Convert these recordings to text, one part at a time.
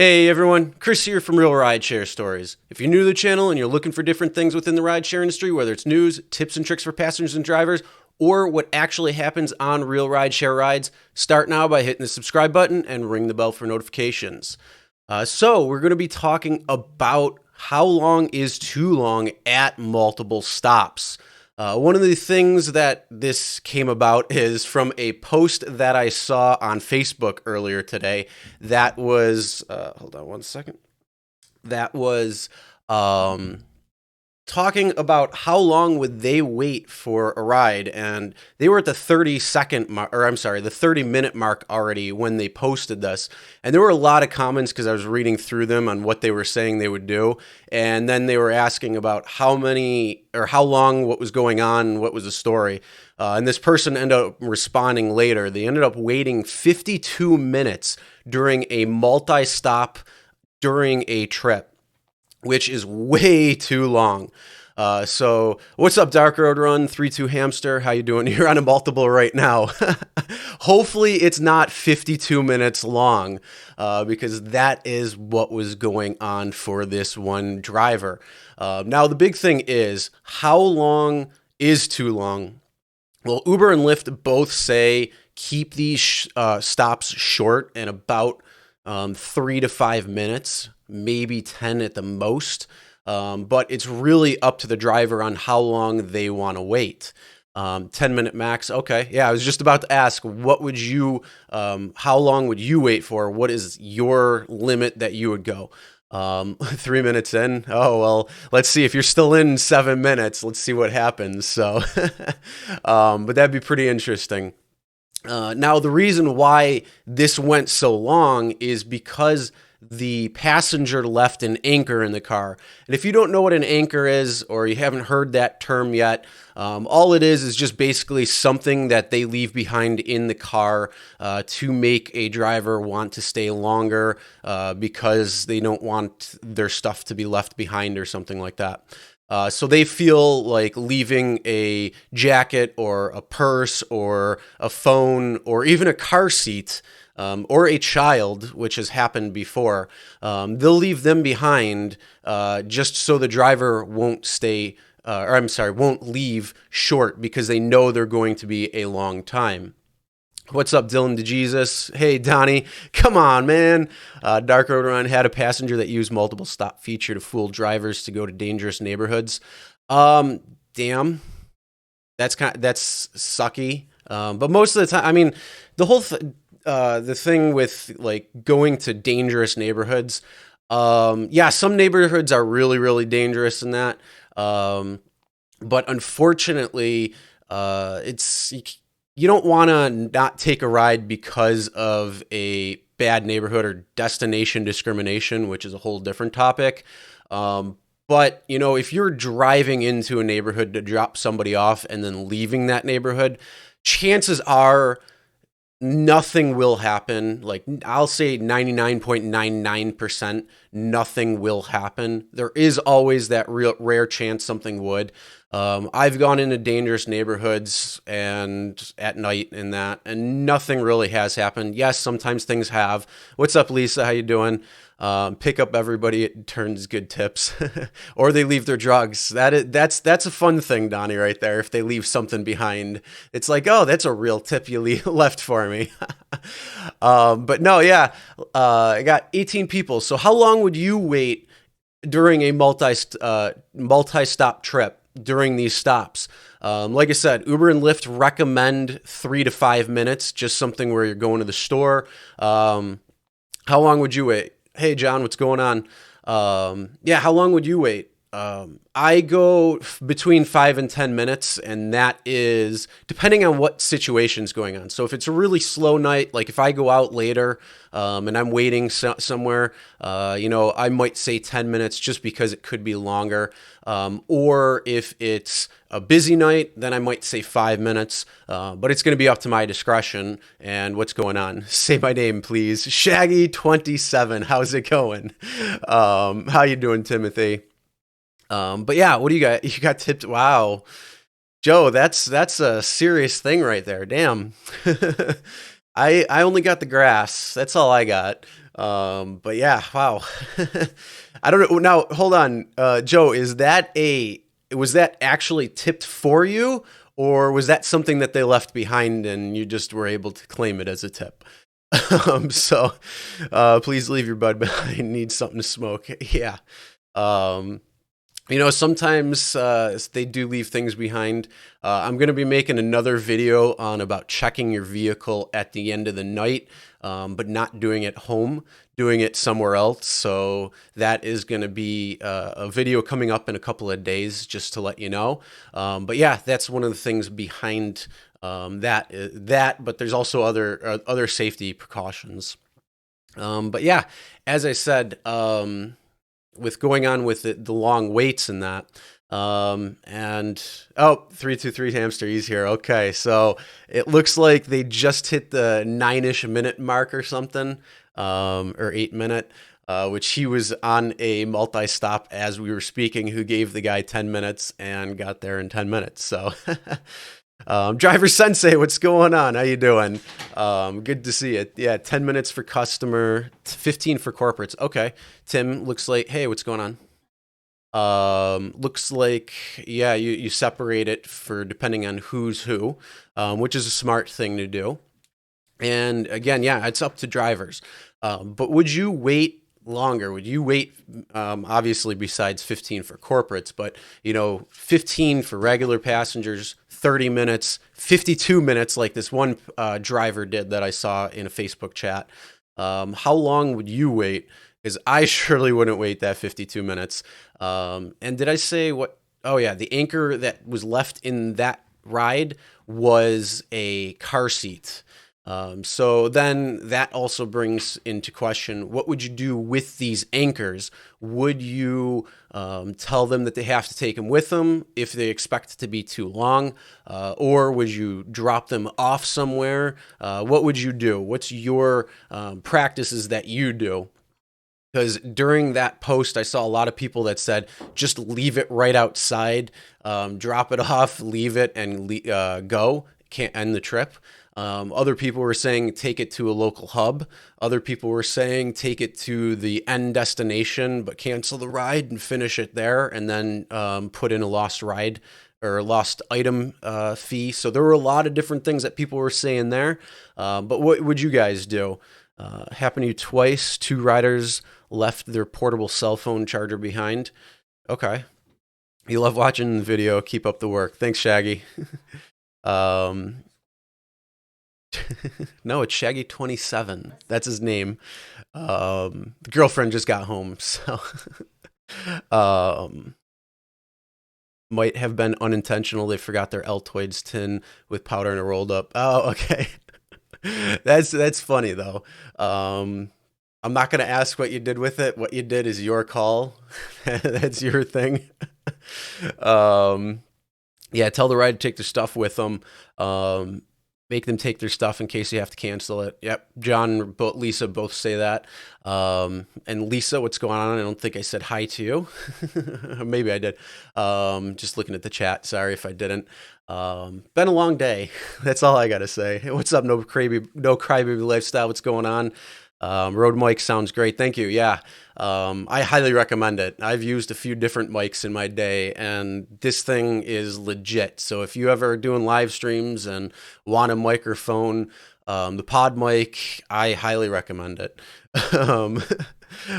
Hey everyone, Chris here from RealRideshareStories. If you're new to the channel and you're looking for different things within the rideshare industry, whether it's news, tips and tricks for passengers and drivers, or what actually happens on Real Rideshare rides, start now by hitting the subscribe button and ring the bell for notifications. So we're going to be talking about how long is too long at multiple stops. One of the things that this came about is from a post that I saw on Facebook earlier today. That was, hold on one second. That was talking about how long would they wait for a ride, and they were at the 30-second mark, or I'm sorry, the 30-minute mark already when they posted this. And there were a lot of comments because I was reading through them on what they were saying they would do, and then they were asking about how many or how long, what was going on, what was the story. And this person ended up responding later. They ended up waiting 52 minutes during a multi-stop during a trip, which is way too long. So what's up, Dark Road Run 32 Hamster? How you doing? You're on a multiple right now. Hopefully it's not 52 minutes long, because that is what was going on for this one driver. Now the big thing is, how long is too long? Well, Uber and Lyft both say keep these stops short and about 3 to 5 minutes, maybe 10 at the most. But it's really up to the driver on how long they want to wait. 10-minute max. Okay. Yeah. I was just about to ask, what would you, how long would you wait for? What is your limit that you would go? 3 minutes in. Oh, well, let's see if you're still in 7 minutes. Let's see what happens. So, but that'd be pretty interesting. Now, the reason why this went so long is because the passenger left an anchor in the car. And if you don't know what an anchor is, or you haven't heard that term yet, all it is just basically something that they leave behind in the car to make a driver want to stay longer because they don't want their stuff to be left behind or something like that. So they feel like leaving a jacket or a purse or a phone or even a car seat or a child, which has happened before, they'll leave them behind just so the driver won't won't leave short because they know they're going to be a long time. What's up, Dylan DeJesus? Hey, Donnie. Come on, man. Dark Road Run had a passenger that used multiple stop feature to fool drivers to go to dangerous neighborhoods. Damn. That's sucky. But most of the time, I mean, the thing with like going to dangerous neighborhoods, yeah, some neighborhoods are really, really dangerous in that. But unfortunately, you don't want to not take a ride because of a bad neighborhood or destination discrimination, which is a whole different topic. But, you know, if you're driving into a neighborhood to drop somebody off and then leaving that neighborhood, chances are nothing will happen. Like, I'll say 99.99% nothing will happen. There is always that rare chance something would. I've gone into dangerous neighborhoods and at night and nothing really has happened. Yes, sometimes things have. What's up, Lisa? How you doing? Pick up everybody. It turns good tips, or they leave their drugs. That's a fun thing, Donnie, right there. If they leave something behind, it's like, oh, that's a real tip you left for me. But no, yeah, I got 18 people. So how long would you wait during a multi-stop trip during these stops? Like I said, Uber and Lyft recommend 3 to 5 minutes, just something where you're going to the store. How long would you wait? Hey, John, what's going on? Yeah, how long would you wait? I go between 5 and 10 minutes, and that is depending on what situation's going on. So if it's a really slow night, like if I go out later and I'm waiting somewhere, you know, I might say 10 minutes just because it could be longer. Or if it's a busy night, then I might say 5 minutes, but it's going to be up to my discretion and what's going on. Say my name, please. Shaggy27. How's it going? How you doing, Timothy? But yeah, what do you got? You got tipped. Wow. Joe, that's a serious thing right there. Damn. I only got the grass. That's all I got. But yeah, wow. I don't know. Now, hold on, Joe. Was that actually tipped for you, or was that something that they left behind and you just were able to claim it as a tip? So, please leave your bud behind. Need something to smoke. Yeah. Um, sometimes they do leave things behind. I'm going to be making another video on about checking your vehicle at the end of the night, but not doing it home, doing it somewhere else. So that is going to be a video coming up in a couple of days, just to let you know. But yeah, that's one of the things behind that. But there's also other safety precautions. But yeah, as I said. With going on with the long waits and that. And 323 hamster, he's here. Okay, so it looks like they just hit the 9-ish minute mark or something, or 8 minute, which he was on a multi-stop as we were speaking, who gave the guy 10 minutes and got there in 10 minutes. So Driver Sensei, what's going on? How you doing? Good to see it. Yeah, 10 minutes for customer, 15 for corporates. Okay. Tim, looks like, hey, what's going on? Looks like, yeah, you separate it for depending on who's who, which is a smart thing to do. And again, yeah, it's up to drivers. But would you wait longer? Would you wait, obviously, besides 15 for corporates, but 15 for regular passengers, 30 minutes, 52 minutes, like this one driver did that I saw in a Facebook chat. How long would you wait? Because I surely wouldn't wait that 52 minutes. And did I say what? Oh, yeah, the anchor that was left in that ride was a car seat. So then that also brings into question, what would you do with these anchors? Would you tell them that they have to take them with them if they expect it to be too long? Or would you drop them off somewhere? What would you do? What's your practices that you do? Because during that post, I saw a lot of people that said, just leave it right outside, drop it off, leave it, and go. Can't end the trip. Other people were saying take it to a local hub. Other people were saying take it to the end destination, but cancel the ride and finish it there, and then put in a lost ride or lost item fee. So there were a lot of different things that people were saying there. But what would you guys do? Happened to you twice. 2 riders left their portable cell phone charger behind. Okay. You love watching the video. Keep up the work. Thanks, Shaggy. No, it's Shaggy27. That's his name. The girlfriend just got home, so might have been unintentional. They forgot their Altoids tin with powder and it rolled up. Oh, okay. That's funny though. I'm not gonna ask what you did with it. What you did is your call. That's your thing. Yeah, tell the rider to take their stuff with them. Make them take their stuff in case you have to cancel it. Yep, John, Lisa both say that. And Lisa, what's going on? I don't think I said hi to you. Maybe I did. Just looking at the chat. Sorry if I didn't. Been a long day. That's all I gotta say. What's up, no crybaby lifestyle? What's going on? Rode mic sounds great. Thank you. Yeah. I highly recommend it. I've used a few different mics in my day and this thing is legit. So if you ever are doing live streams and want a microphone, the pod mic, I highly recommend it.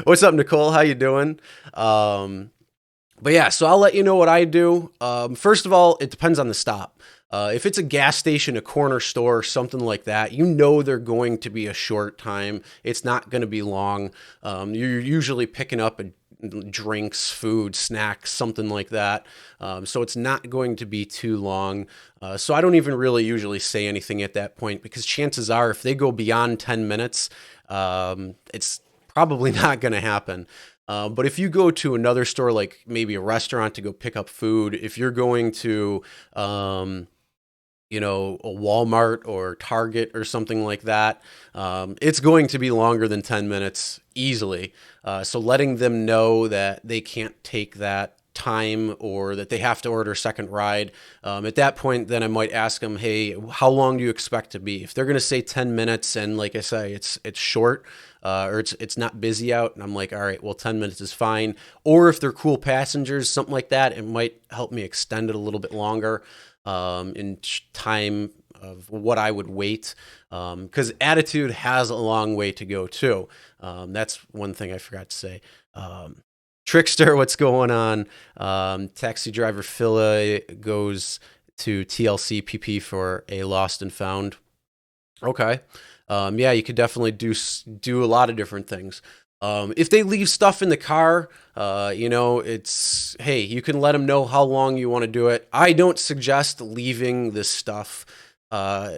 What's up, Nicole? How you doing? But yeah, so I'll let you know what I do. First of all, it depends on the stop. If it's a gas station, a corner store, something like that, they're going to be a short time. It's not going to be long. You're usually picking up drinks, food, snacks, something like that. So it's not going to be too long. So I don't even really usually say anything at that point because chances are if they go beyond 10 minutes, it's probably not going to happen. But if you go to another store, like maybe a restaurant to go pick up food, if you're going to, a Walmart or Target or something like that, it's going to be longer than 10 minutes easily. So letting them know that they can't take that time or that they have to order a second ride. At that point, then I might ask them, hey, how long do you expect to be? If they're going to say 10 minutes and like I say, it's short, or it's not busy out, and I'm like, all right, well, 10 minutes is fine. Or if they're cool passengers, something like that, it might help me extend it a little bit longer in time of what I would wait. Because attitude has a long way to go too. That's one thing I forgot to say. Trickster, what's going on? Taxi driver Phila goes to TLC PP for a lost and found. Okay. Yeah, you could definitely do a lot of different things. If they leave stuff in the car, it's hey, you can let them know how long you want to do it. I don't suggest leaving this stuff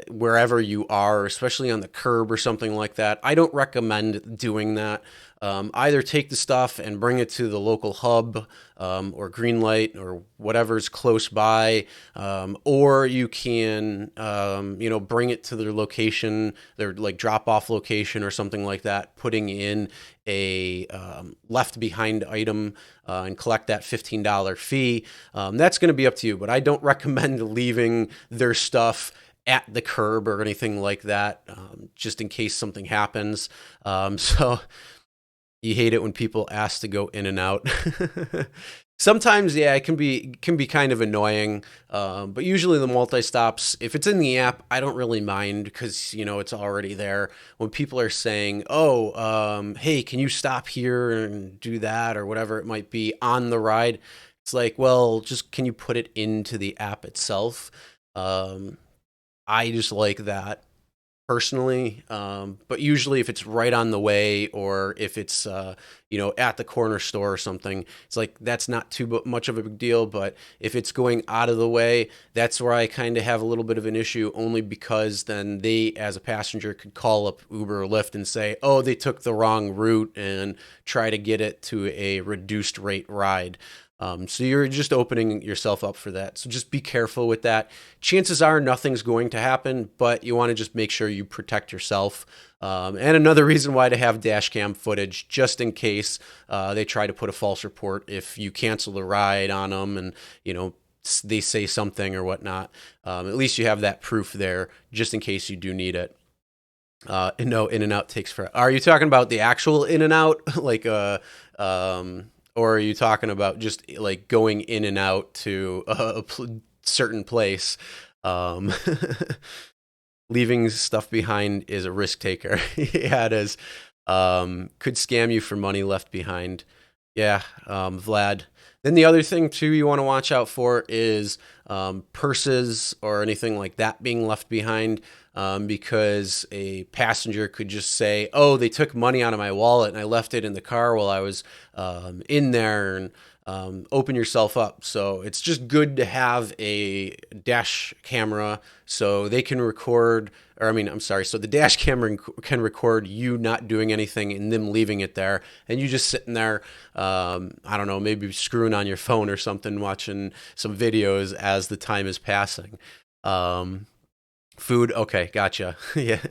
wherever you are, especially on the curb or something like that. I don't recommend doing that. Either take the stuff and bring it to the local hub or green light or whatever's close by, or you can bring it to their location, their like drop off location or something like that, putting in a left behind item and collect that $15 fee. That's going to be up to you, but I don't recommend leaving their stuff at the curb or anything like that, just in case something happens. So you hate it when people ask to go in and out. Sometimes, yeah, it can be kind of annoying, but usually the multi-stops, if it's in the app, I don't really mind because it's already there. When people are saying, "Oh, hey, can you stop here and do that?" or whatever it might be on the ride, it's like, well, just can you put it into the app itself? I just like that personally. But usually if it's right on the way or if it's, at the corner store or something, it's like, that's not too much of a big deal. But if it's going out of the way, that's where I kind of have a little bit of an issue, only because then they, as a passenger, could call up Uber or Lyft and say, oh, they took the wrong route and try to get it to a reduced rate ride. So you're just opening yourself up for that. So just be careful with that. Chances are nothing's going to happen, but you want to just make sure you protect yourself. And another reason why to have dash cam footage, just in case they try to put a false report if you cancel the ride on them and, they say something or whatnot. At least you have that proof there just in case you do need it. No, In-N-Out takes forever. Are you talking about the actual In-N-Out? Like, or are you talking about just like going in and out to a certain place? Um, Leaving stuff behind is a risk taker. Yeah, it is. Could scam you for money left behind. Yeah, Vlad. Then the other thing too you want to watch out for is purses or anything like that being left behind, because a passenger could just say, "Oh, they took money out of my wallet and I left it in the car while I was in there," and open yourself up. So it's just good to have a dash camera so they can record, or I mean, I'm sorry, so the dash camera can record you not doing anything and them leaving it there, and you just sitting there, I don't know, maybe screwing on your phone or something, watching some videos as the time is passing. Food, okay, gotcha. Yeah,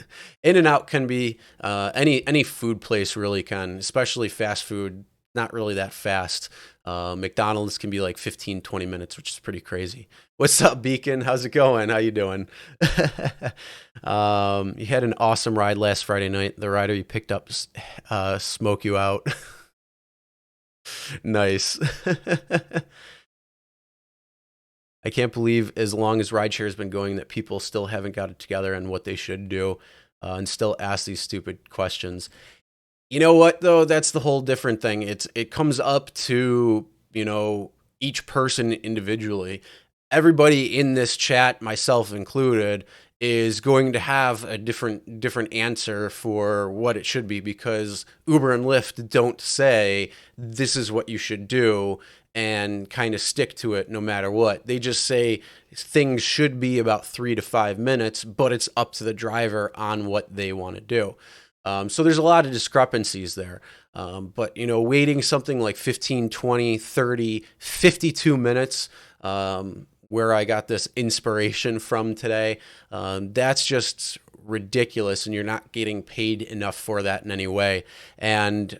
In and Out can be any food place really can, especially fast food. Not really that fast. McDonald's can be like 15, 20 minutes, which is pretty crazy. What's up, Beacon? How's it going? How you doing? You had an awesome ride last Friday night. The rider you picked up smoke you out. Nice. I can't believe as long as rideshare has been going that people still haven't got it together on what they should do, and still ask these stupid questions. You know what though? That's the whole different thing. It comes up to, each person individually. Everybody in this chat, myself included, is going to have a different answer for what it should be, because Uber and Lyft don't say this is what you should do and kind of stick to it no matter what. They just say things should be about 3 to 5 minutes, but it's up to the driver on what they want to do. So there's a lot of discrepancies there. But, waiting something like 15, 20, 30, 52 minutes, where I got this inspiration from today, that's just ridiculous, and you're not getting paid enough for that in any way. And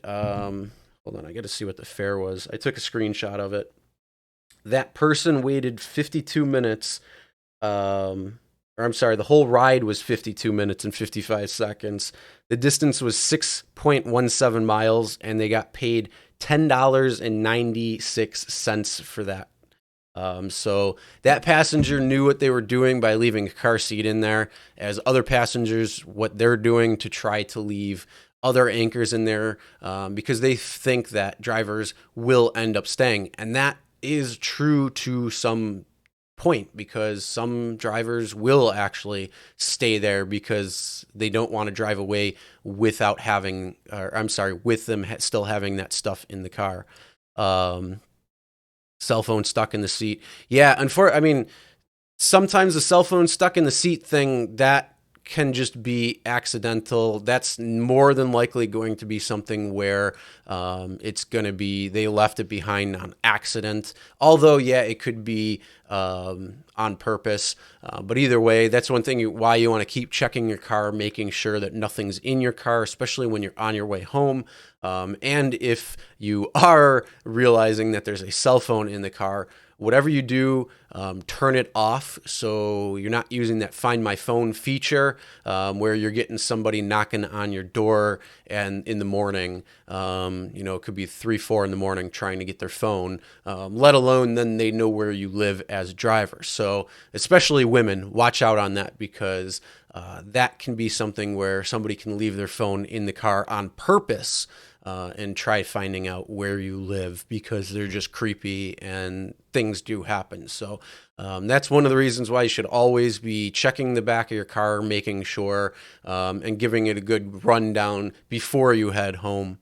hold on, I got to see what the fare was. I took a screenshot of it. That person waited 52 minutes. or I'm sorry, the whole ride was 52 minutes and 55 seconds. The distance was 6.17 miles, and they got paid $10.96 for that. So that passenger knew what they were doing by leaving a car seat in there, as other passengers, what they're doing to try to leave other anchors in there, because they think that drivers will end up staying. And that is true to some point, because some drivers will actually stay there because they don't want to drive away without having, or I'm sorry, with them still having that stuff in the car. Um, Cell phone stuck in the seat. Yeah, I mean, sometimes the cell phone stuck in the seat thing, that can just be accidental. That's more than likely going to be something where it's going to be they left it behind on accident. Although, yeah, it could be on purpose. But either way, that's one thing why you want to keep checking your car, making sure that nothing's in your car, especially when you're on your way home. And if you are realizing that there's a cell phone in the car, whatever you do, turn it off so you're not using that Find My Phone feature, where you're getting somebody knocking on your door and in the morning, it could be 3, 4 in the morning trying to get their phone, let alone then they know where you live as drivers. So especially women, watch out on that, because that can be something where somebody can leave their phone in the car on purpose, and try finding out where you live, because they're just creepy and things do happen. So that's one of the reasons why you should always be checking the back of your car, making sure, and giving it a good rundown before you head home.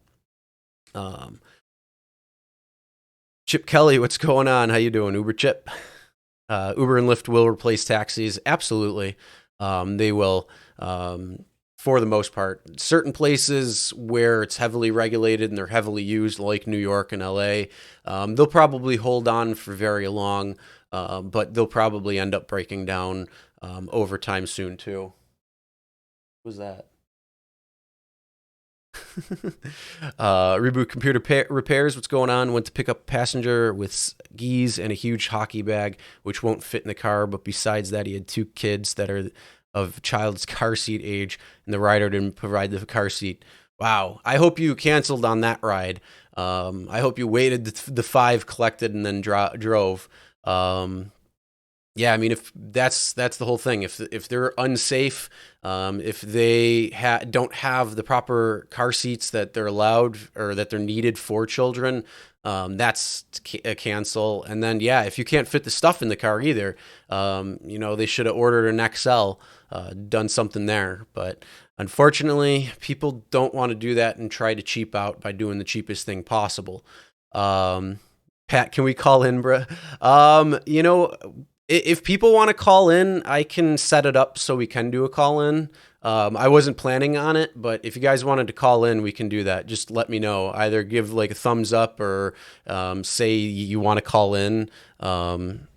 Chip Kelly, what's going on? How you doing, Uber Chip? Uber and Lyft will replace taxis. Absolutely. They will. For the most part, certain places where it's heavily regulated and they're heavily used, like New York and LA, they'll probably hold on for very long, but they'll probably end up breaking down over time soon too. What was that? Reboot computer repairs. What's going on? Went to pick up a passenger with skis and a huge hockey bag, which won't fit in the car. But besides that, he had 2 kids that are of child's car seat age, and the rider didn't provide the car seat. Wow. I hope you canceled on that ride. I hope you waited the 5 collected and then drove. Yeah, I mean, if that's the whole thing. If they're unsafe, if they don't have the proper car seats that they're allowed or that they're needed for children, that's a cancel. And then, yeah, if you can't fit the stuff in the car either, they should have ordered an XL, done something there. But unfortunately, people don't want to do that and try to cheap out by doing the cheapest thing possible. Pat, can we call in, bruh? If people want to call in, I can set it up so we can do a call in. I wasn't planning on it, but if you guys wanted to call in, we can do that. Just let me know. Either give like a thumbs up or say you want to call in, and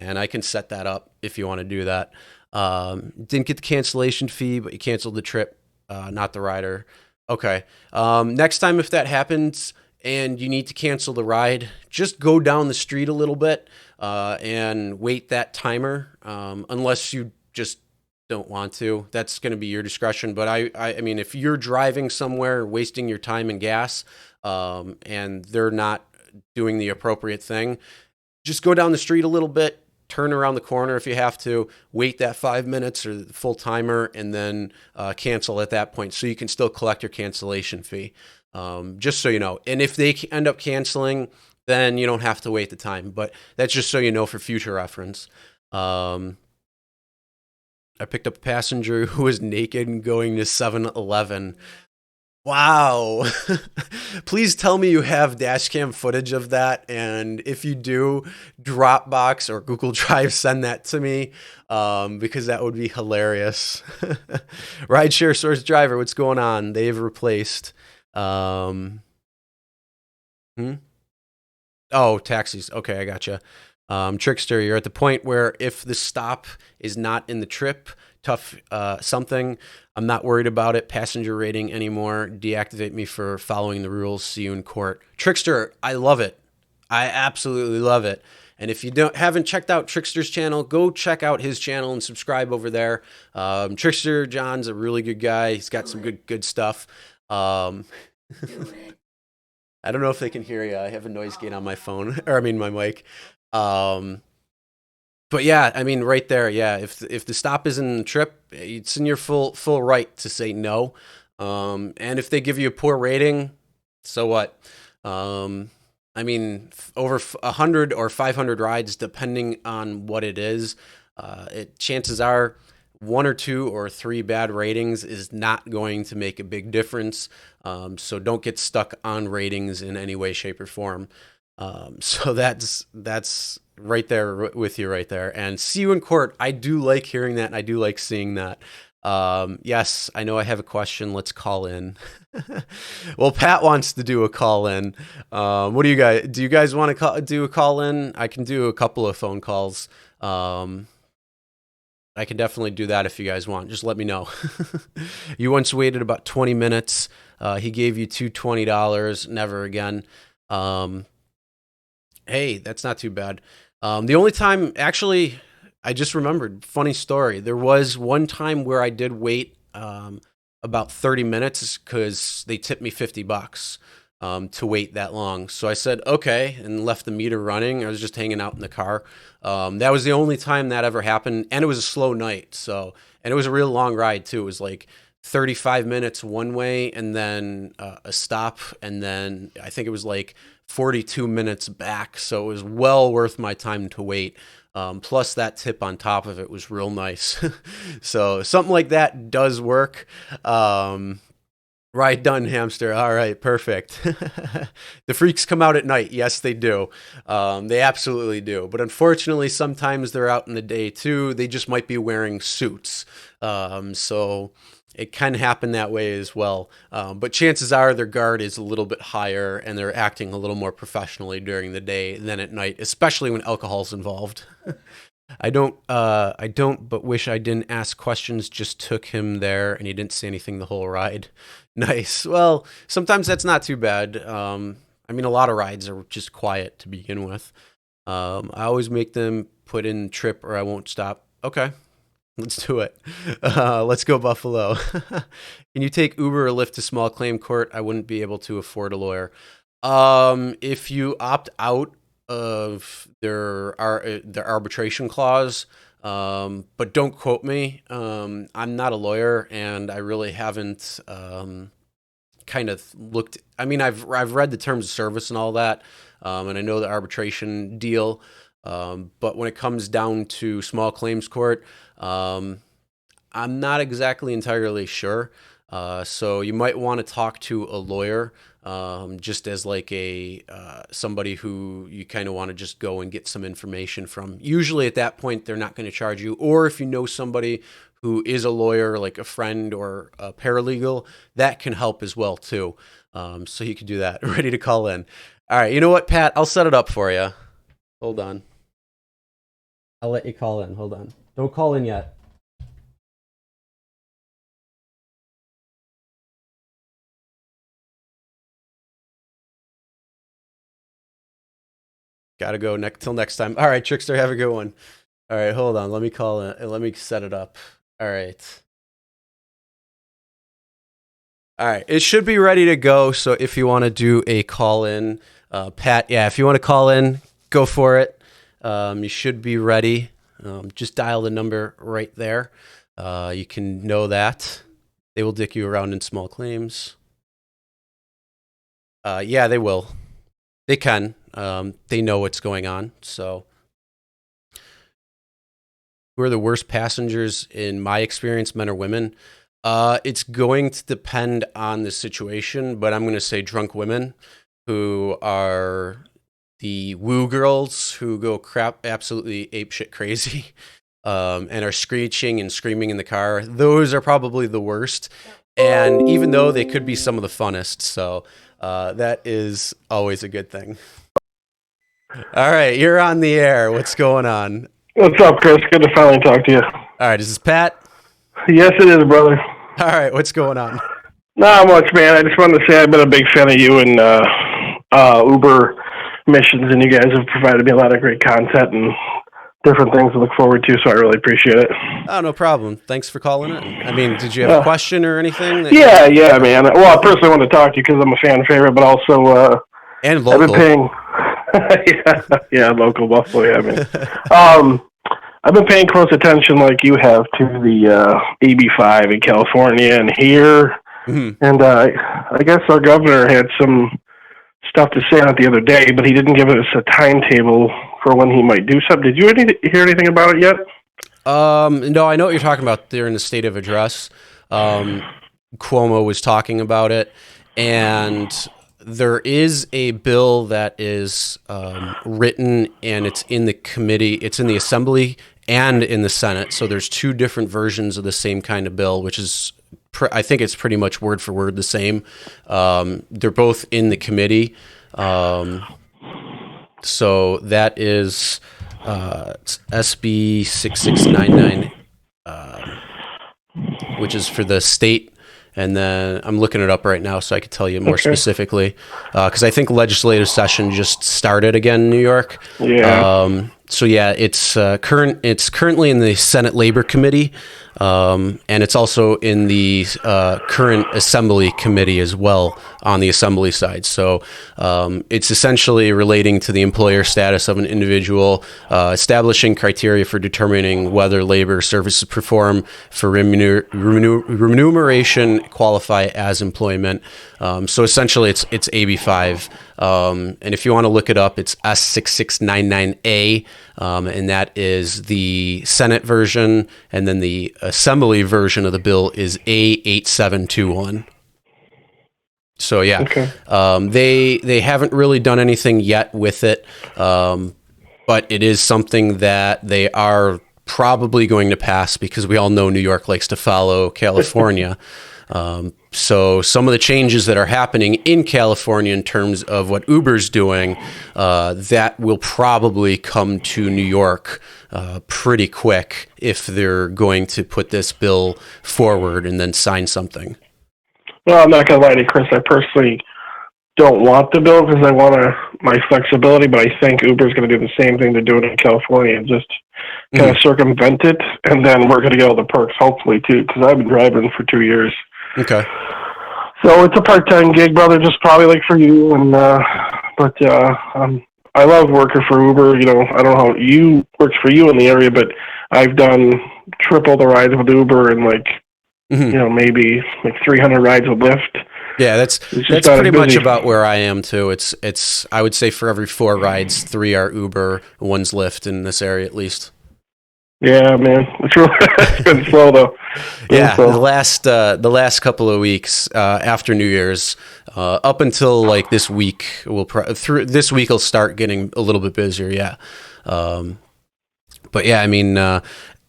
I can set that up if you want to do that. Didn't get the cancellation fee, but you canceled the trip, not the rider. Okay. Next time if that happens and you need to cancel the ride, just go down the street a little bit and wait that timer, unless you just don't want to. That's going to be your discretion. But I mean, if you're driving somewhere, wasting your time and gas, and they're not doing the appropriate thing, just go down the street a little bit, turn around the corner if you have to, wait that 5 minutes or the full timer, and then cancel at that point so you can still collect your cancellation fee. Just so you know. And if they end up canceling, then you don't have to wait the time. But that's just so you know for future reference. I picked up a passenger who was naked and going to 7-Eleven. Wow. Please tell me you have dash cam footage of that. And if you do, Dropbox or Google Drive, send that to me, because that would be hilarious. RideShareStories driver, what's going on? They've replaced... Oh, taxis. Okay, I gotcha. Trickster, you're at the point where if the stop is not in the trip, tough something, I'm not worried about it. Passenger rating anymore. Deactivate me for following the rules. See you in court. Trickster, I love it. I absolutely love it. And if you haven't checked out Trickster's channel, go check out his channel and subscribe over there. Trickster John's a really good guy. He's got some good stuff. I don't know if they can hear you. I have a noise gate on my phone, or I mean my mic. But yeah, I mean, right there, yeah. If the stop isn't the trip, it's in your full right to say no. And if they give you a poor rating, so what? I mean, over 100 or 500 rides, depending on what it is, chances are 1 or 2 or 3 bad ratings is not going to make a big difference. So don't get stuck on ratings in any way, shape, or form. So that's right there with you right there. And see you in court. I do like hearing that, and I do like seeing that. Yes, I know I have a question. Let's call in. Well, Pat wants to do a call in. What do you guys want to do a call in? I can do a couple of phone calls. I can definitely do that if you guys want. Just let me know. You once waited about 20 minutes. He gave you $20. Never again. Hey, that's not too bad. The only time, actually, I just remembered, funny story. There was one time where I did wait about 30 minutes because they tipped me $50 to wait that long. So I said, okay, and left the meter running. I was just hanging out in the car. That was the only time that ever happened. And it was a slow night. And it was a real long ride too. It was like 35 minutes one way and then a stop. And then I think it was like 42 minutes back. So it was well worth my time to wait. Plus that tip on top of it was real nice. So something like that does work. Right, done, hamster. All right, perfect. The freaks come out at night. Yes, they do. They absolutely do. But unfortunately, sometimes they're out in the day too. They just might be wearing suits. So it can happen that way as well. But chances are their guard is a little bit higher and they're acting a little more professionally during the day than at night, especially when alcohol's involved. I don't, but wish I didn't ask questions, just took him there and he didn't say anything the whole ride. Nice. Well, sometimes that's not too bad. I mean, a lot of rides are just quiet to begin with. I always make them put in trip or I won't stop. Okay. Let's do it. Let's go Buffalo. Can you take Uber or Lyft to small claim court? I wouldn't be able to afford a lawyer. If you opt out of their arbitration clause, but don't quote me. I'm not a lawyer, and I really haven't kind of looked. I mean, I've read the terms of service and all that, and I know the arbitration deal. But when it comes down to small claims court, I'm not exactly entirely sure. So you might want to talk to a lawyer, just as like somebody who you kind of want to just go and get some information from. Usually at that point, they're not going to charge you. Or if you know somebody who is a lawyer, like a friend or a paralegal, that can help as well too. So you could do that. Ready to call in. All right. You know what, Pat? I'll set it up for you. Hold on. I'll let you call in. Hold on. Don't call in yet. Gotta go till next time. All right, Trickster, have a good one. All right, hold on. Let me call in. Let me set it up. All right. All right, it should be ready to go. So if you want to do a call in, Pat, yeah, if you want to call in, go for it. You should be ready. Just dial the number right there. You can know that. They will dick you around in small claims. Yeah, they will. They can. They know what's going on. So who are the worst passengers in my experience, men or women? It's going to depend on the situation, but I'm going to say drunk women who are the woo girls who go absolutely apeshit crazy, and are screeching and screaming in the car. Those are probably the worst. And even though they could be some of the funnest, so that is always a good thing. All right, you're on the air. What's going on? What's up, Chris? Good to finally talk to you. All right, is this Pat? Yes, it is, brother. All right, what's going on? Not much, man. I just wanted to say I've been a big fan of you and Uber missions, and you guys have provided me a lot of great content and different things to look forward to, so I really appreciate it. Oh, no problem. Thanks for calling in. I mean, did you have a question or anything? Yeah, man. Well, I personally want to talk to you because I'm a fan favorite, but also and local. I've been paying, yeah, local Buffalo, yeah, man. I've been paying close attention, like you have, to the AB5 in California and here, and I guess our governor had some stuff to say on it the other day, but he didn't give us a timetable for when he might do something. Did you hear anything about it yet? No, I know what you're talking about there in the state of address. Cuomo was talking about it, and there is a bill that is written, and it's in the committee. It's in the Assembly and in the Senate. So there's two different versions of the same kind of bill, which is, I think it's pretty much word for word the same. They're both in the committee. So that is SB 6699, which is for the state. And then I'm looking it up right now so I could tell you more specifically, because I think legislative session just started again in New York. Yeah. So yeah, it's currently in the Senate Labor Committee, and it's also in the current Assembly Committee as well on the Assembly side. So it's essentially relating to the employer status of an individual, establishing criteria for determining whether labor services performed for remuneration qualify as employment. So essentially, it's AB5. And if you want to look it up, it's S6699A, and that is the Senate version, and then the Assembly version of the bill is A8721. So yeah, they haven't really done anything yet with it, but it is something that they are probably going to pass because we all know New York likes to follow California. So some of the changes that are happening in California in terms of what Uber's doing, that will probably come to New York pretty quick if they're going to put this bill forward and then sign something. Well, I'm not going to lie to you, Chris. I personally don't want the bill because I want my flexibility, but I think Uber's going to do the same thing they're doing in California and just kind of circumvent it, and then we're going to get all the perks, hopefully, too, because I've been driving for 2 years. Okay. So it's a part-time gig, brother, just probably like for you, and but I love working for Uber. You know, I don't know how you works for you in the area, but I've done triple the rides with Uber and you know, maybe like 300 rides with Lyft. Yeah, that's pretty much about where I am too. It's I would say for every 4 rides, 3 are Uber, 1's Lyft in this area at least. Yeah, man, it's been slow though. Yeah, the last couple of weeks after New Year's, up until like this week, through this week will start getting a little bit busier. Yeah, but yeah, I mean.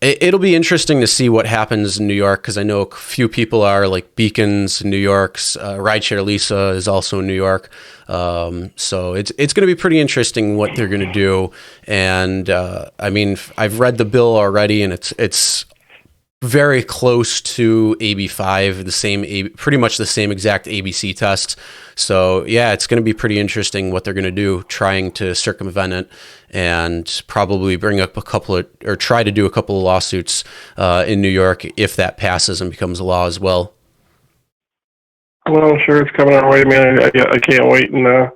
It'll be interesting to see what happens in New York because I know a few people are like Beacons in New York's Rideshare Lisa is also in New York, so it's going to be pretty interesting what they're going to do. And I mean, I've read the bill already, and it's very close to AB5, pretty much the same exact ABC tests. So yeah, it's going to be pretty interesting what they're going to do, trying to circumvent it and probably bring up try to do a couple of lawsuits in New York if that passes and becomes a law as well. Well, sure, it's coming our way, man. I can't wait, and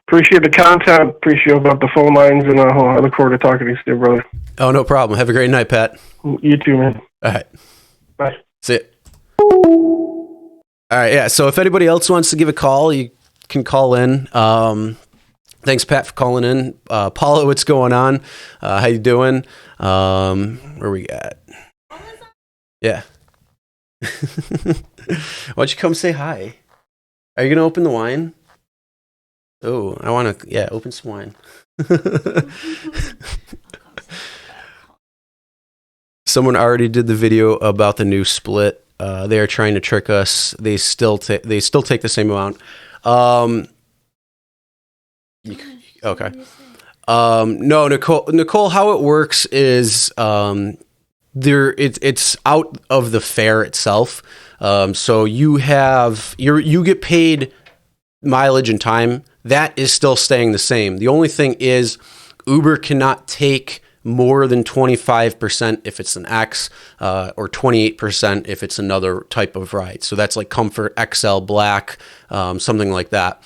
appreciate the content, appreciate about the phone lines, and I look forward to talking to you soon, brother. Oh, no problem. Have a great night, Pat. You too, man. All right. Bye. See it. All right, yeah. So if anybody else wants to give a call, you can call in. Thanks, Pat, for calling in. Paula, what's going on? How you doing? Where we at? Yeah. Why don't you come say hi? Are you going to open the wine? Oh, I want to, open some wine. Someone already did the video about the new split. They are trying to trick us. They still take the same amount. Okay. No, Nicole, how it works is it's out of the fare itself. So you get paid mileage and time that is still staying the same. The only thing is Uber cannot take more than 25% if it's an X, or 28% if it's another type of ride. So that's like Comfort, XL, Black, something like that.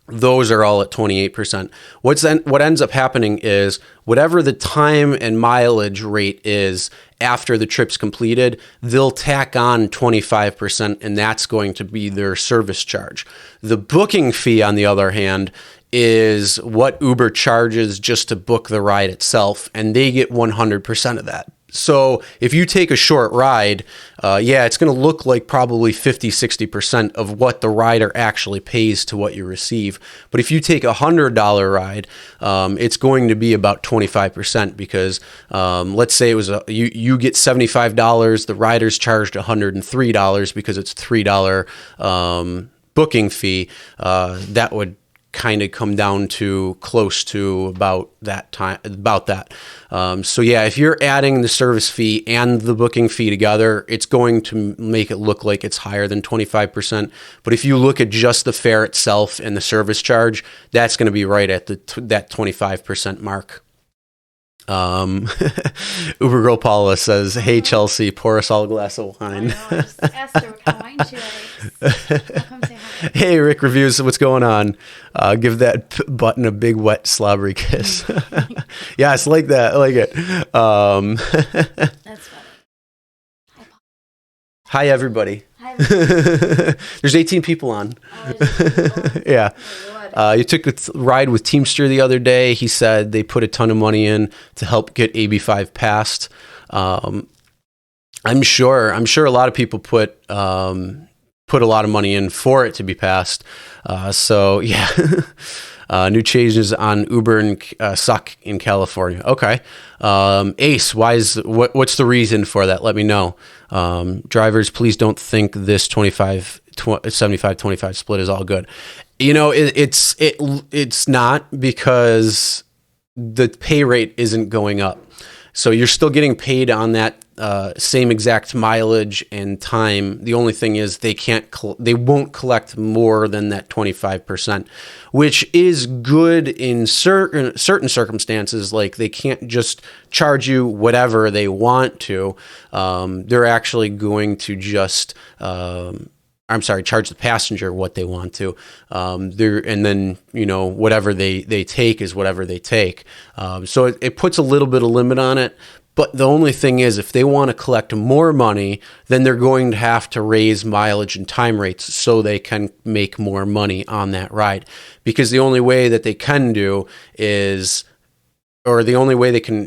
Those are all at 28%. What ends up happening is whatever the time and mileage rate is after the trip's completed, they'll tack on 25%, and that's going to be their service charge. The booking fee, on the other hand, is what Uber charges just to book the ride itself, and they get 100% of that. So if you take a short ride, it's going to look like probably 50-60% of what the rider actually pays to what you receive. But if you take a $100 ride, it's going to be about 25%, because let's say it was you get $75, the rider's charged $103 because it's $3 booking fee. That would kind of come down to close to about that. So yeah, if you're adding the service fee and the booking fee together, it's going to make it look like it's higher than 25%. But if you look at just the fare itself and the service charge, that's going to be right at that 25% mark. Uber Girl Paula says, "Hey Chelsea, pour us all a glass of wine." I just asked her what kind of wine she likes. I'll come say hi. Hey Rick Reviews, what's going on? Give that button a big wet slobbery kiss. Yes, like that. I like it. That's funny. Hi everybody. Hi, everybody. There's 18 people on. Yeah. Oh, You took a ride with Teamster the other day. He said they put a ton of money in to help get AB5 passed. I'm sure a lot of people put a lot of money in for it to be passed. So yeah, new changes on Uber and suck in California. Okay, Ace, what's the reason for that? Let me know. Drivers, please don't think this 75-25 split is all good. You know, it's not, because the pay rate isn't going up. So you're still getting paid on that same exact mileage and time. The only thing is they won't collect more than that 25%, which is good in certain circumstances. Like they can't just charge you whatever they want to. They're actually going to just charge the passenger what they want to. And then, whatever they take is whatever they take. So it puts a little bit of limit on it. But the only thing is, if they want to collect more money, then they're going to have to raise mileage and time rates so they can make more money on that ride. Because the only way that they can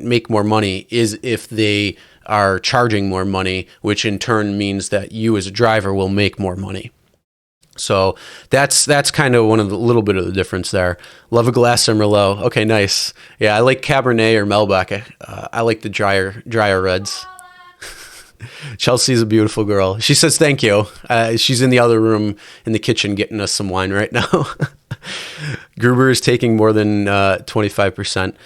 make more money is if they are charging more money, which in turn means that you as a driver will make more money. So that's kind of one of the little bit of the difference there. Love a glass of Merlot. Okay, nice. Yeah, I like Cabernet or Malbec. I like the drier reds. Chelsea's a beautiful girl. She says thank you. She's in the other room in the kitchen getting us some wine right now. Gruber is taking more than 25%.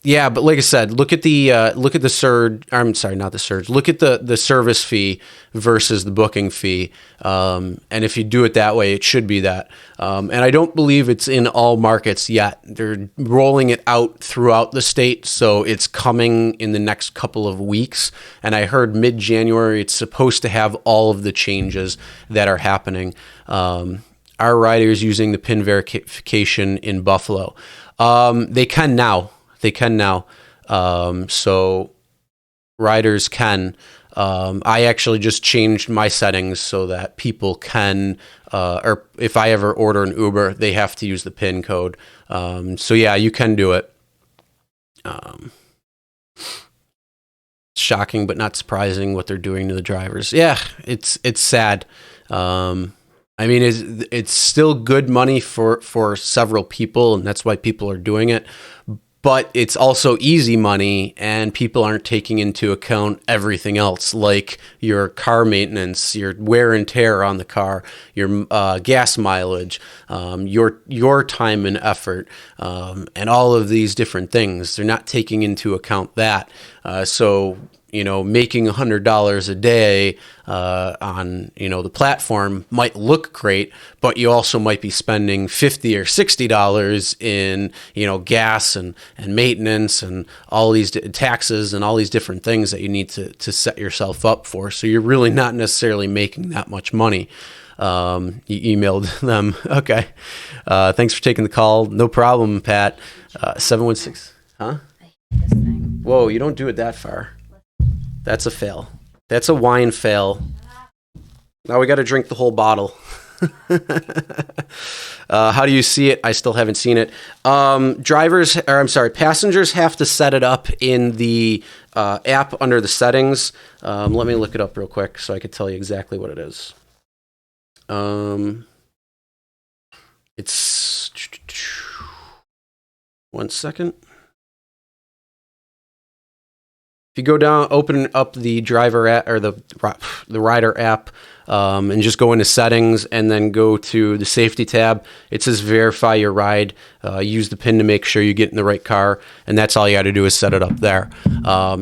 Yeah, but like I said, look at the surge. I'm sorry, not the surge. Look at the service fee versus the booking fee, and if you do it that way, it should be that. And I don't believe it's in all markets yet. They're rolling it out throughout the state, so it's coming in the next couple of weeks. And I heard mid-January it's supposed to have all of the changes that are happening. Are riders using the PIN verification in Buffalo? They can now. So riders can. I actually just changed my settings so that people can, or if I ever order an Uber, they have to use the PIN code. So yeah, you can do it. Shocking, but not surprising what they're doing to the drivers. Yeah, it's sad. I mean, it's still good money for several people, and that's why people are doing it. But it's also easy money, and people aren't taking into account everything else, like your car maintenance, your wear and tear on the car, your gas mileage, your time and effort, and all of these different things. They're not taking into account that. So making $100 a day on, the platform might look great, but you also might be spending $50 or $60 in, gas and maintenance and all these taxes and all these different things that you need to set yourself up for. So you're really not necessarily making that much money. You emailed them. Okay. Thanks for taking the call. No problem, Pat. 716. Huh? This thing. Whoa, you don't do it that far. That's a fail. That's a wine fail. Now we got to drink the whole bottle. How do you see it? I still haven't seen it. Passengers have to set it up in the app under the settings. Let me look it up real quick so I could tell you exactly what it is. It's 1 second. If you go down, open up the driver app or the rider app, and just go into settings and then go to the safety tab. It says verify your ride. Use the PIN to make sure you get in the right car, and that's all you got to do is set it up there.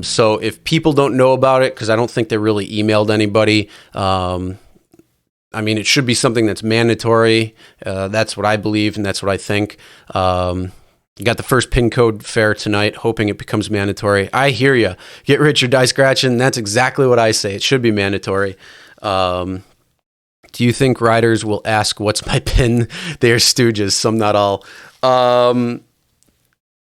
So if people don't know about it, because I don't think they really emailed anybody, it should be something that's mandatory. That's what I believe, and that's what I think. You got the first PIN code fair tonight, hoping it becomes mandatory. I hear you. Get rich or die scratching. That's exactly what I say. It should be mandatory. Do you think riders will ask, what's my PIN? They're stooges, some not all.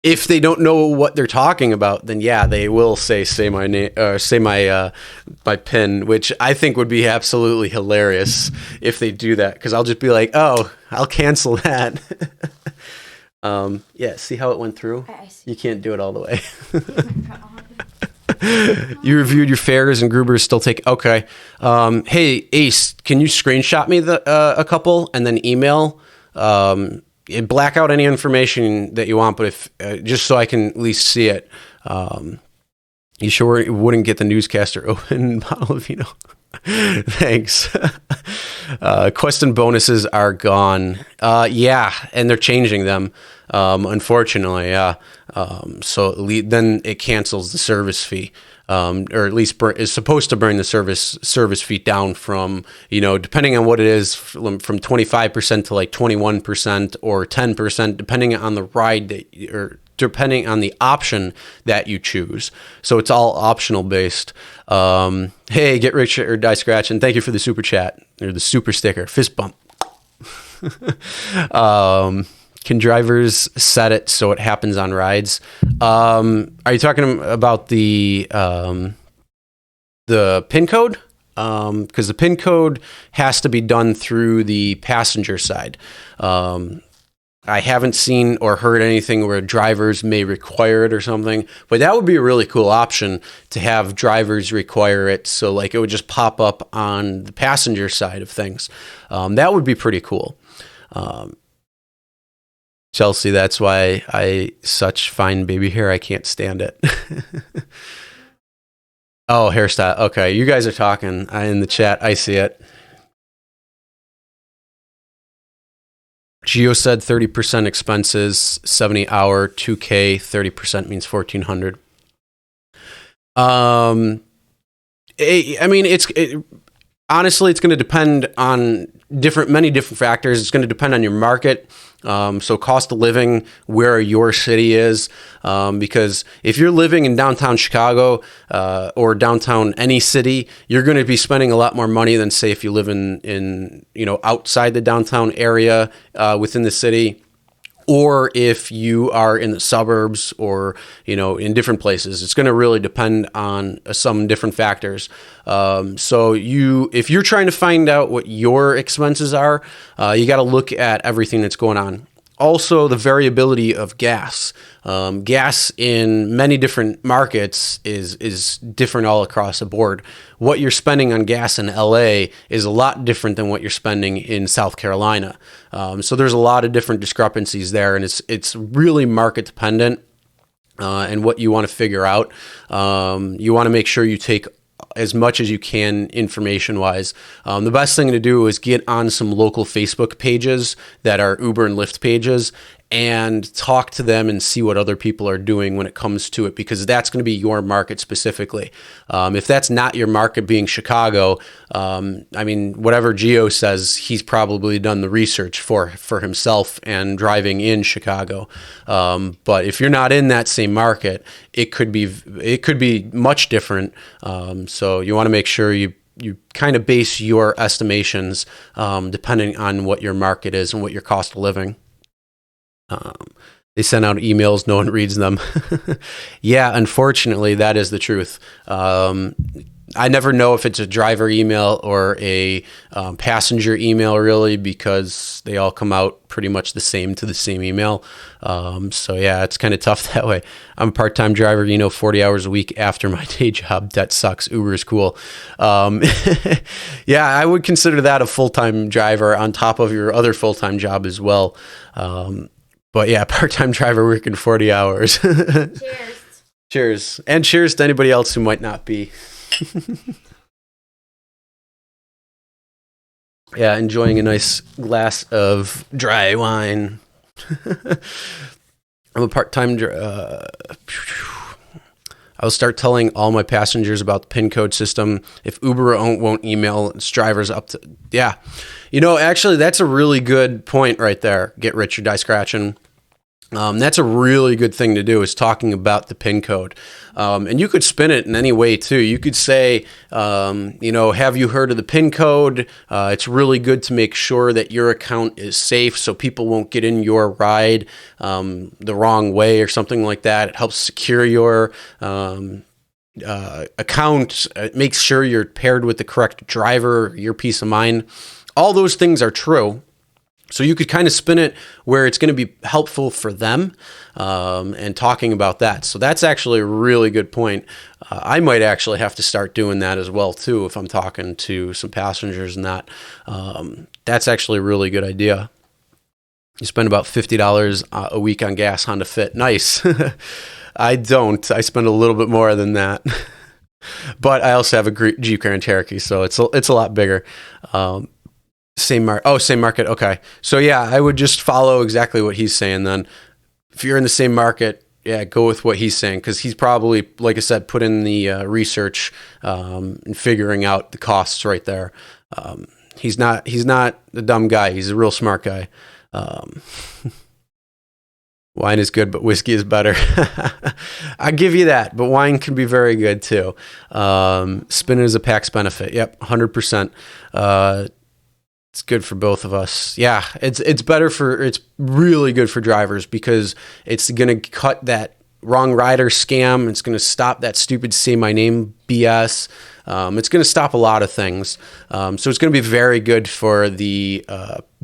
If they don't know what they're talking about, then yeah, they will say my name, my PIN, which I think would be absolutely hilarious if they do that, because I'll just be like, oh, I'll cancel that. Yeah, see how it went through? I see. You can't do it all the way. You reviewed your fares and Gruber's still take. Okay. Hey, Ace, can you screenshot me a couple and then email? Black out any information that you want, but if just so I can at least see it. You sure it wouldn't get the newscaster open bottle of vino? Thanks. Quest and bonuses are gone. Yeah, and they're changing them. Unfortunately, yeah. So then it cancels the service fee, or at least is supposed to bring the service fee down from, depending on what it is, from 25% to like 21% or 10%, depending on the ride or depending on the option that you choose. So it's all optional based. Hey, get rich or die scratching. Thank you for the super chat or the super sticker. Fist bump. Can drivers set it so it happens on rides? Are you talking about the PIN code? Because the PIN code has to be done through the passenger side. I haven't seen or heard anything where drivers may require it or something, but that would be a really cool option to have drivers require it. So like it would just pop up on the passenger side of things. That would be pretty cool. Chelsea, that's why such fine baby hair. I can't stand it. Oh, hairstyle. Okay. You guys are talking in the chat. I see it. Gio said 30% expenses, 70 hour, 2K, 30% means 1,400. Honestly, it's going to depend on many different factors. It's going to depend on your market. So cost of living, where your city is, because if you're living in downtown Chicago or downtown any city, you're going to be spending a lot more money than say if you live in outside the downtown area within the city. Or if you are in the suburbs or, in different places. It's going to really depend on some different factors. So if you're trying to find out what your expenses are, you got to look at everything that's going on. Also, the variability of gas. Gas in many different markets is different all across the board. What you're spending on gas in LA is a lot different than what you're spending in South Carolina. So there's a lot of different discrepancies there, and it's really market dependent. And what you want to figure out, you want to make sure you take as much as you can information-wise. The best thing to do is get on some local Facebook pages that are Uber and Lyft pages and talk to them and see what other people are doing when it comes to it, because that's going to be your market specifically. If that's not your market, being Chicago, I mean, whatever Geo says, he's probably done the research for himself and driving in Chicago. But if you're not in that same market, it could be much different. So you want to make sure you kind of base your estimations depending on what your market is and what your cost of living. They send out emails, no one reads them. Yeah, unfortunately, that is the truth. I never know if it's a driver email or a passenger email, really, because they all come out pretty much the same to the same email. So yeah, it's kind of tough that way. I'm a part-time driver, 40 hours a week after my day job. That sucks. Uber is cool. Yeah, I would consider that a full-time driver on top of your other full-time job as well. But yeah, part-time driver working 40 hours. Cheers. Cheers. And cheers to anybody else who might not be. Yeah, enjoying a nice glass of dry wine. I'm a part-time I'll start telling all my passengers about the PIN code system. If Uber won't email its drivers up to... Yeah. Actually, that's a really good point right there. Get rich or die scratching. That's a really good thing to do, is talking about the PIN code. And you could spin it in any way, too. You could say, have you heard of the PIN code? It's really good to make sure that your account is safe so people won't get in your ride the wrong way or something like that. It helps secure your account. It makes sure you're paired with the correct driver, your peace of mind. All those things are true. So you could kind of spin it where it's going to be helpful for them and talking about that. So that's actually a really good point. I might actually have to start doing that as well, too, if I'm talking to some passengers and that. That's actually a really good idea. You spend about $50 a week on gas Honda Fit. Nice. I don't. I spend a little bit more than that. But I also have a Jeep Grand Cherokee, so it's a lot bigger. Same market. Okay. So yeah, I would just follow exactly what he's saying then. If you're in the same market, yeah, go with what he's saying, because he's probably, like I said, put in the research and figuring out the costs right there. He's not a dumb guy. He's a real smart guy. Wine is good, but whiskey is better. I give you that, but wine can be very good too. Spin is a PAX benefit. Yep, 100%. It's good for both of us. Yeah, it's really good for drivers, because it's going to cut that wrong rider scam. It's going to stop that stupid say my name BS. It's going to stop a lot of things. So it's going to be very good for the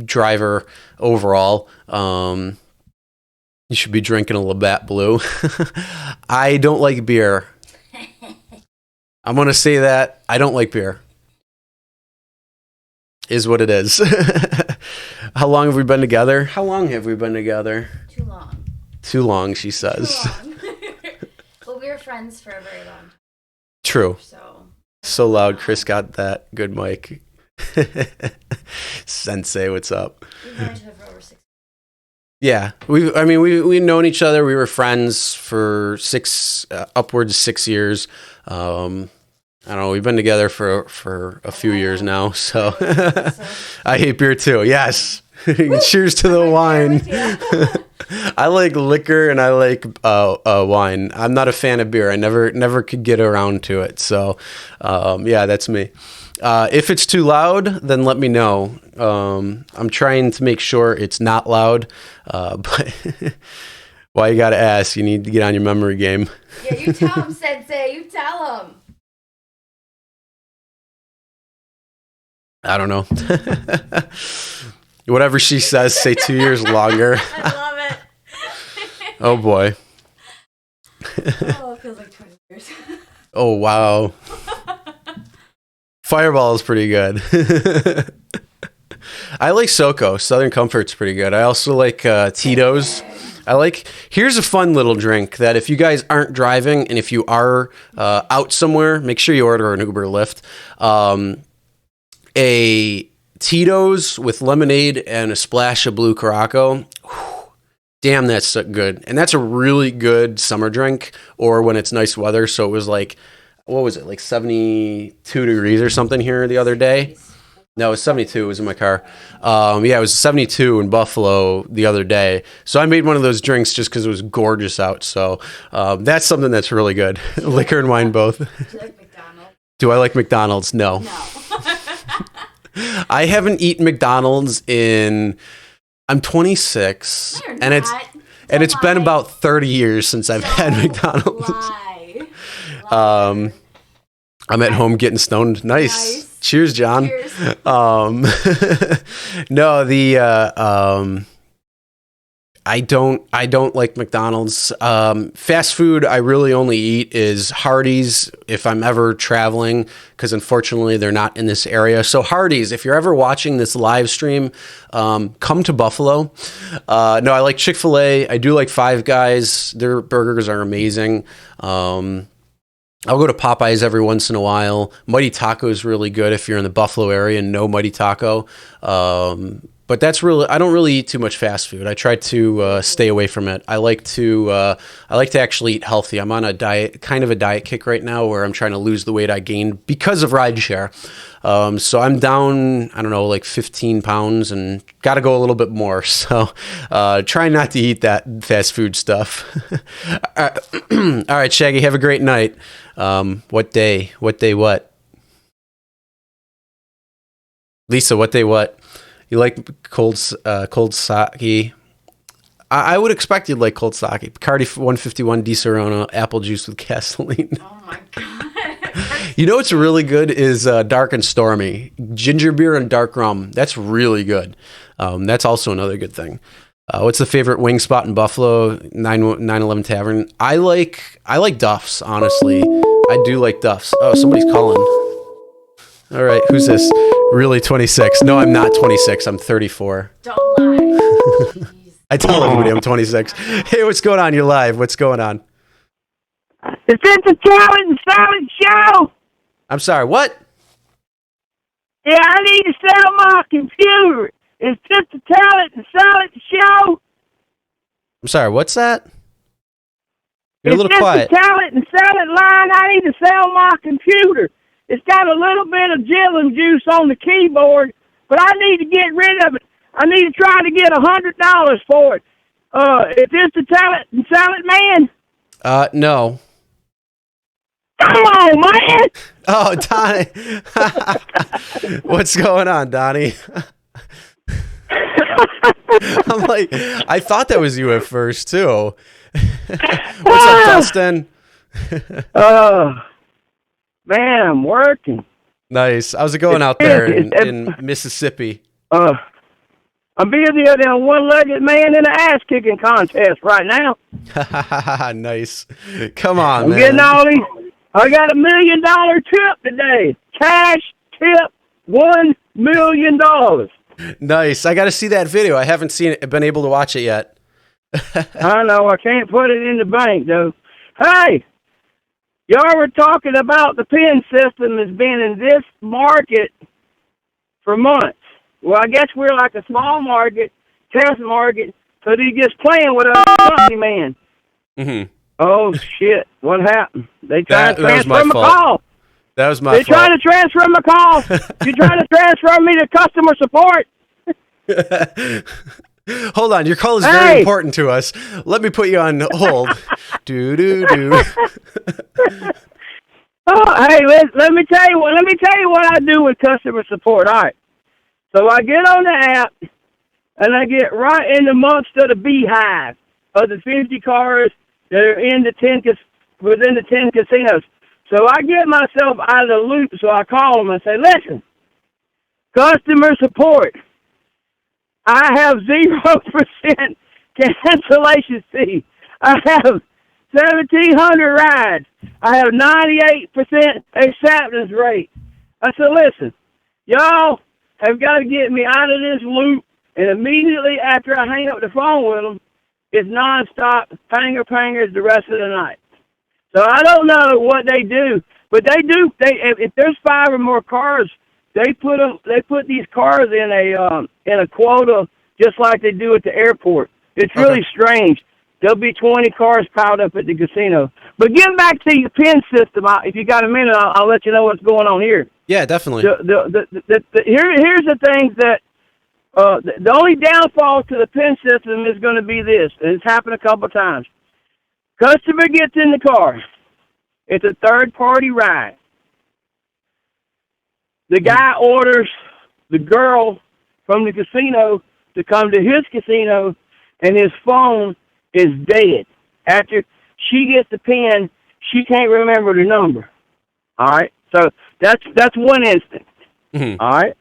driver overall. You should be drinking a Labatt Blue. I don't like beer. I'm going to say that. I don't like beer. Is what it is. How long have we been together? How long have we been together? Too long. Too long, she says. Too long. Well, we were friends for a very long time. True. So loud. Chris got that good mic. Sensei, what's up? We've known each other for over 6 years. Yeah, we've known each other. We were friends for upwards of 6 years. I don't know, we've been together for a few years now, so I hate beer too. Yes. Cheers to the wine. I like liquor and I like wine. I'm not a fan of beer. I never could get around to it. So, yeah, that's me. If it's too loud, then let me know. I'm trying to make sure it's not loud, but why you got to ask? You need to get on your memory game. Yeah, you tell him, Sensei. You tell him. I don't know. Whatever she says, say 2 years longer. I love it. Oh, boy. Oh, it feels like 20 years. Oh, wow. Fireball is pretty good. I like SoCo. Southern Comfort's pretty good. I also like Tito's. Here's a fun little drink that if you guys aren't driving and if you are out somewhere, make sure you order an Uber Lyft. A Tito's with lemonade and a splash of blue Caraco. Damn, that's so good. And that's a really good summer drink, or when it's nice weather. So it was like, what was it, like 72 degrees or something here the other day? No, it was 72. It was in my car. Yeah, it was 72 in Buffalo the other day. So I made one of those drinks just because it was gorgeous out. So that's something that's really good. Liquor and wine both. Do you like McDonald's? Do I like McDonald's? No. No. I haven't eaten McDonald's in... I'm 26, No, you're and not. it's been lie. about 30 years since I've had Don't McDonald's. lie. I'm at home getting stoned. Nice. Cheers, John. Cheers. No, I don't like McDonald's. Fast food I really only eat is Hardee's if I'm ever traveling, because unfortunately they're not in this area. So Hardee's, if you're ever watching this live stream, come to Buffalo. No, I like Chick-fil-A. I do like Five Guys. Their burgers are amazing. I'll go to Popeyes every once in a while. Mighty Taco is really good if you're in the Buffalo area and know Mighty Taco. But that's really, I don't really eat too much fast food. I try to stay away from it. I like to actually eat healthy. I'm on a diet, kind of a diet kick right now, where I'm trying to lose the weight I gained because of rideshare. So I'm down, I don't know, like 15 pounds, and got to go a little bit more. So try not to eat that fast food stuff. All right, Shaggy, have a great night. What day? What? Lisa, what day? What? You like cold sake? I would expect you'd like cold sake. Bacardi 151 Di Serrano, apple juice with gasoline. Oh my god. You know what's really good is dark and stormy. Ginger beer and dark rum. That's really good. That's also another good thing. What's the favorite wing spot in Buffalo? 911 Tavern. I like Duff's, honestly. I do like Duff's. Oh, somebody's calling. All right, who's this? Really 26? No, I'm not 26. I'm 34. Don't lie. Jeez. I tell everybody I'm 26. Hey, what's going on? You're live. What's going on? Is this a talent and silent show? I'm sorry, what? Yeah, I need to settle my computer. Is this a talent and silent show? I'm sorry, what's that? You're a little Is this quiet. a talent and silent line? I need to sell my computer. It's got a little bit of Jillin juice on the keyboard, but I need to get rid of it. I need to try to get $100 for it. Is this the talent and silent man? No. Come on, man! Oh, Donnie. What's going on, Donnie? I'm like, I thought that was you at first, too. What's up, Dustin? Man, I'm working. Nice. How's it going out there in Mississippi? I'm busier than a one-legged man in an ass-kicking contest right now. Nice. Come on, I'm man. getting all these. I got $1 million tip today. Cash tip, $1 million. Nice. I got to see that video. I haven't been able to watch it yet. I know. I can't put it in the bank, though. Hey, y'all were talking about the PIN system has been in this market for months. Well, I guess we're like a small market, test market, so they're just playing with us, company man. Mm-hmm. Oh, shit. What happened? They tried to that was transfer my my fault. call. That was my They fault. trying to transfer my call. You trying to transfer me to customer support? Hold on, your call is very important to us. Let me put you on hold. Do. Oh, hey, let me tell you what I do with customer support. All right. So I get on the app, and I get right in amongst of the beehive of the 50 cars that are within the 10 casinos. So I get myself out of the loop, so I call them and say, listen, customer support, I have 0% cancellation fee. I have 1,700 rides. I have 98% acceptance rate. I said, listen, y'all have got to get me out of this loop, and immediately after I hang up the phone with them, it's nonstop pangers the rest of the night. So I don't know what they do, but they do. If there's 5 or more cars, they put these cars in a quota, just like they do at the airport. It's really strange. There'll be 20 cars piled up at the casino. But getting back to your PIN system, if you got a minute, I'll let you know what's going on here. Yeah, definitely. Here's the things that the only downfall to the PIN system is going to be this, and it's happened a couple of times. Customer gets in the car. It's a third-party ride. The guy orders the girl from the casino to come to his casino, and his phone is dead. After she gets the PIN, she can't remember the number. All right? So that's one instance. Mm-hmm. All right?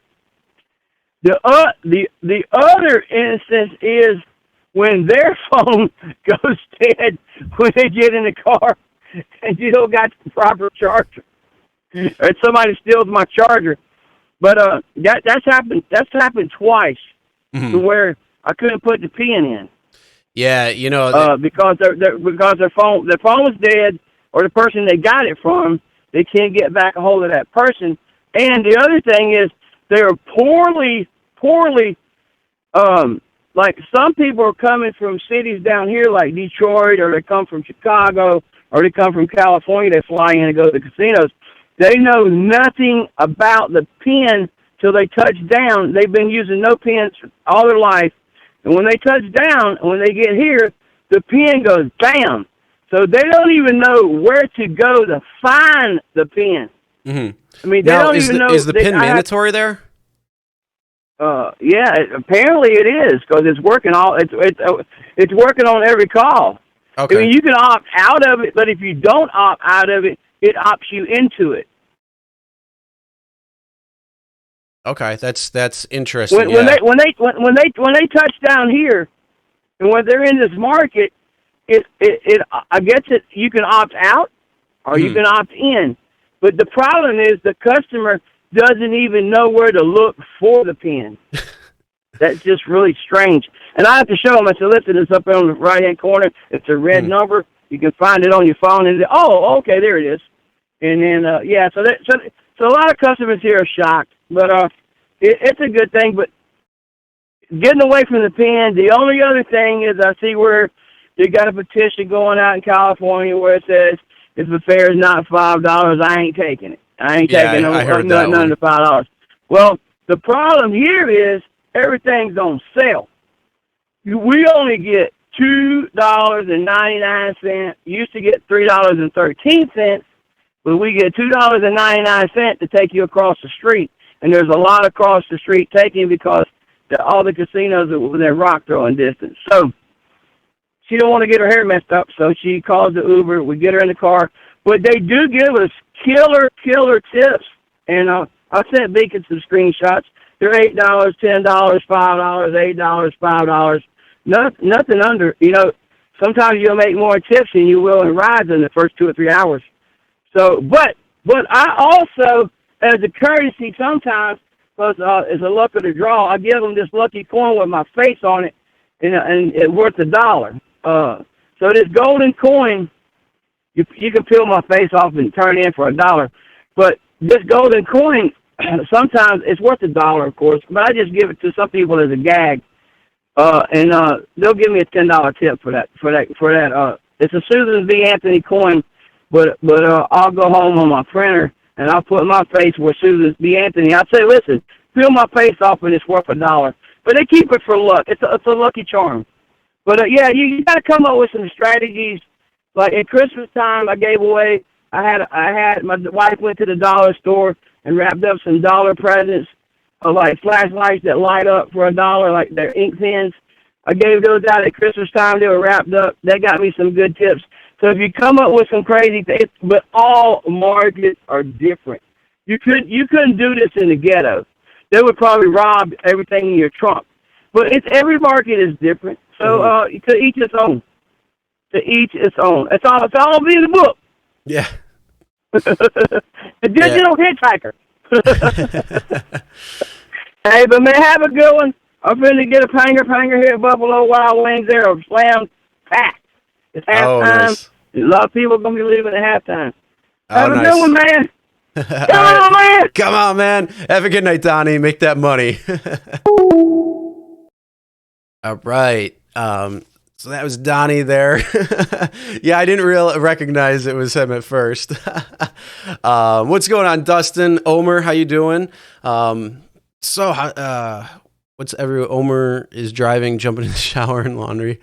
The other instance is when their phone goes dead when they get in the car and you don't got the proper charger. Or somebody steals my charger. But that's happened twice to where I couldn't put the PIN in. Yeah, because their phone was dead, or the person they got it from, they can't get back a hold of that person. And the other thing is they're poorly like some people are coming from cities down here like Detroit, or they come from Chicago, or they come from California. They fly in and go to the casinos. They know nothing about the PIN till they touch down. They've been using no PINs all their life. And when they touch down, when they get here, the PIN goes bam. So they don't even know where to go to find the PIN. Mm-hmm. I mean, now, is the PIN mandatory there? Yeah, apparently it is, because it's working it's working on every call. Okay. I mean, you can opt out of it, but if you don't opt out of it, it opts you into it. Okay, that's interesting. When they touch down here, and when they're in this market, I guess you can opt out or you can opt in. But the problem is the customer doesn't even know where to look for the PIN. That's just really strange. And I have to show them. I said, listen, it's up on the right-hand corner. It's a red number. You can find it on your phone. And okay, there it is. And then, so a lot of customers here are shocked. But it's a good thing. But getting away from the PIN, the only other thing is I see where they got a petition going out in California where it says, if the fare is not $5, I ain't taking it. I ain't taking none of the $5. Well, the problem here is everything's on sale. We only get $2.99. Used to get $3.13, but we get $2.99 to take you across the street. And there's a lot across the street taking because all the casinos are within rock throwing distance. So she don't want to get her hair messed up, so she calls the Uber. We get her in the car. But they do give us killer tips. And I sent Beacon some screenshots. They're $8, $10, $5, $8, $5. Nothing under, sometimes you'll make more tips than you will in rides in the first 2 or 3 hours. So, but I also, as a courtesy sometimes, because it's a luck of the draw, I give them this lucky coin with my face on it, and it's worth $1. So this golden coin, you can peel my face off and turn it in for $1. But this golden coin, sometimes it's worth $1, of course, but I just give it to some people as a gag. And they'll give me a $10 tip for that. It's a Susan B. Anthony coin, but I'll go home on my printer and I'll put my face where Susan B. Anthony. I'll say, listen, peel my face off and it's worth $1. But they keep it for luck. It's a lucky charm. But you got to come up with some strategies. Like at Christmas time, I gave away. I had my wife went to the dollar store and wrapped up some dollar presents. Like flashlights that light up for $1, like their ink pens. I gave those out at Christmas time. They were wrapped up. They got me some good tips. So if you come up with some crazy things, but all markets are different. You couldn't do this in the ghetto. They would probably rob everything in your trunk. But every market is different. So to each its own. To each its own. It's all be in the book. Yeah. A digital hitchhiker. Hey, but man, have a good one. I'm finna get a panger here at Buffalo Wild Wings. They're slam packed. It's halftime. Nice. A lot of people gonna be leaving at halftime. Have a nice. good one, man. Come on, man. Come on, man. Have a good night, Donnie. Make that money. All right. So that was Donnie there. Yeah, I didn't recognize it was him at first. What's going on, Dustin? Omer, how you doing? Omer is driving, jumping in the shower and laundry.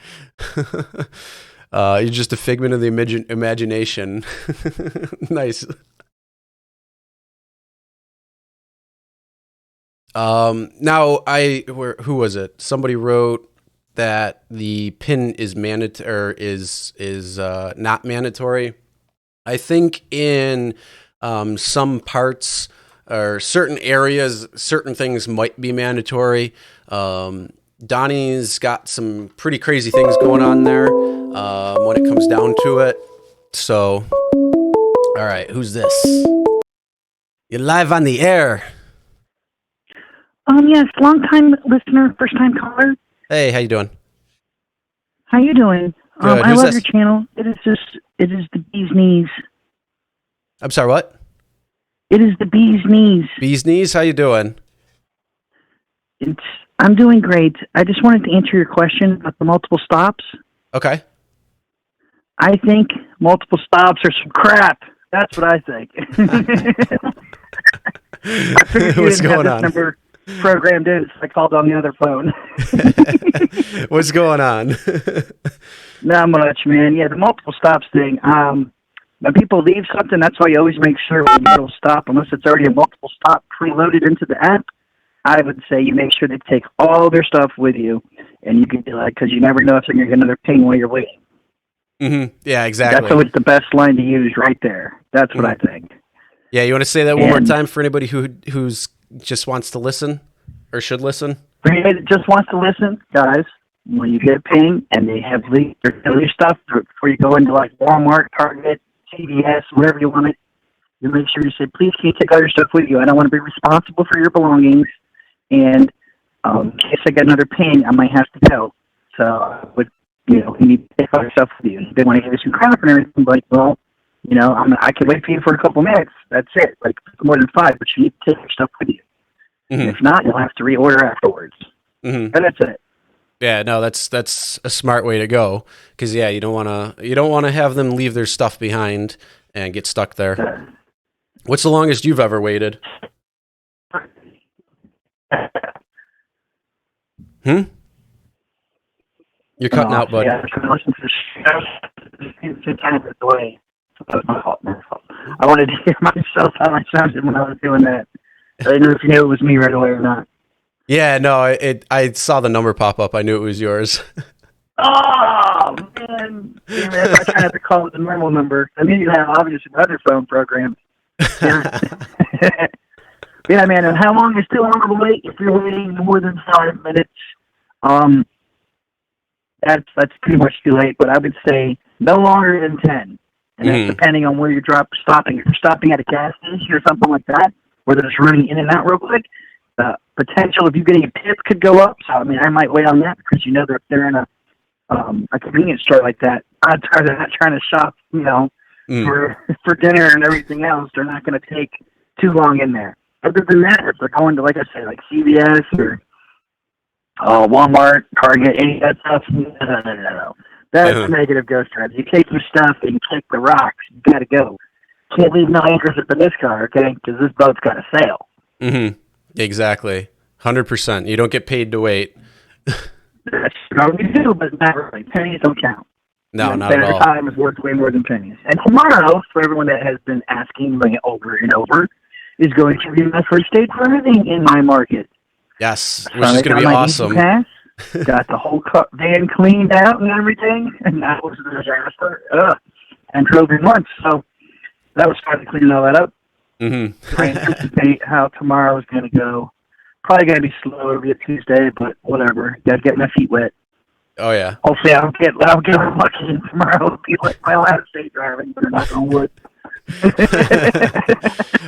You're just a figment of the imagination. Nice. Now who was it? Somebody wrote that the pin is not mandatory. I think in some parts or certain areas, certain things might be mandatory. Donnie's got some pretty crazy things going on there when it comes down to it. So, all right, who's this? You're live on the air. Yes, long time listener, first time caller. Hey, how you doing? How you doing? Good. I love your channel. It is the bee's knees. I'm sorry, what? It is the bee's knees. Bee's knees, how you doing? I'm doing great. I just wanted to answer your question about the multiple stops. Okay. I think multiple stops are some crap. That's what I think. I figured you What's didn't going have on? this number programmed in, so I called on the other phone. What's going on? Not much, man. Yeah, the multiple stops thing. When people leave something, that's why you always make sure when you don't stop, unless it's already a multiple stop preloaded into the app. I would say you make sure they take all their stuff with you, and you can do that because you never know if you're going to get another ping while you're waiting. Mm-hmm. Yeah, exactly. That's always the best line to use right there. That's what I think. Yeah, you want to say that one more time for anybody who's just wants to listen or should listen? For anybody that just wants to listen, guys, when you get a ping and they have leave their stuff before you go into like Walmart, Target, CVS, wherever you want it, you make sure you say, please can you take all your stuff with you? I don't want to be responsible for your belongings. And in case I get another ping, I might have to go. So I would, you need to take all your stuff with you. They want to give you some crap and everything, but well, I can wait for you for a couple minutes. That's it. Like more than 5, but you need to take your stuff with you. Mm-hmm. If not, you'll have to reorder afterwards. Mm-hmm. And that's it. Yeah, no, that's a smart way to go because you don't want to have them leave their stuff behind and get stuck there. What's the longest you've ever waited? You're cutting out, bud. Yeah, I listened to the kind of the way. That was my fault. I wanted to hear myself how I sounded when I was doing that. I didn't know if you knew it was me right away or not. Yeah, no, I saw the number pop up. I knew it was yours. Oh, man. If I tried to call it the normal number, I mean, you have obviously another phone program. Yeah. Yeah, man, and how long is too long of a wait? If you're waiting more than 5 minutes, that's pretty much too late, but I would say no longer than 10. And that's depending on where you're stopping. If you're stopping at a gas station or something like that, where they're just running in and out real quick, the potential of you getting a tip could go up. So, I mean, I might wait on that because if they're in a convenience store like that, odds are they're not trying to shop, for dinner and everything else. They're not going to take too long in there. Other than that, if they're going to, like I said, like CVS or Walmart, Target, any of that stuff, no. That's negative ghost strategy. You take your stuff and you kick the rocks. You got to go. Can't leave no anchors up in this car, okay? Because this boat's got to sail. Mm-hmm. Exactly. 100%. You don't get paid to wait. That's what we do, but not really. Pennies don't count. No, not at all. Time is worth way more than pennies. And tomorrow, for everyone that has been asking me over and over, is going to be my first day driving in my market. Yes, which is going to be awesome. Pass, got the whole van cleaned out and everything, and that was a disaster. And drove in once, so that was fun to clean all that up. Mm-hmm. I anticipate how tomorrow is going to go. Probably going to be slow. It'll be a Tuesday, but whatever. Got to get my feet wet. Oh yeah. Hopefully, I'll get lucky and tomorrow will be like my last day driving, but knock on wood.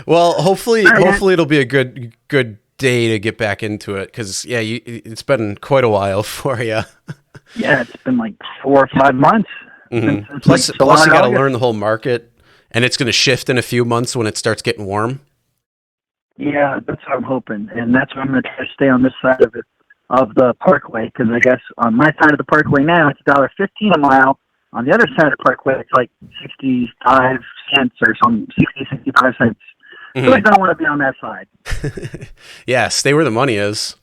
Well, hopefully it'll be a good day to get back into it because it's been quite a while for you. Yeah, it's been like 4 or 5 months. Mm-hmm. Plus you got to learn the whole market, and it's going to shift in a few months when it starts getting warm. Yeah, that's what I'm hoping, and that's what I'm going to try to stay on this side of it of the Parkway, because I guess on my side of the Parkway now it's $1.15 a mile. On the other side of the Parkway, it's like 65 cents or some 65 cents. So I don't want to be on that side. Yeah, stay where the money is.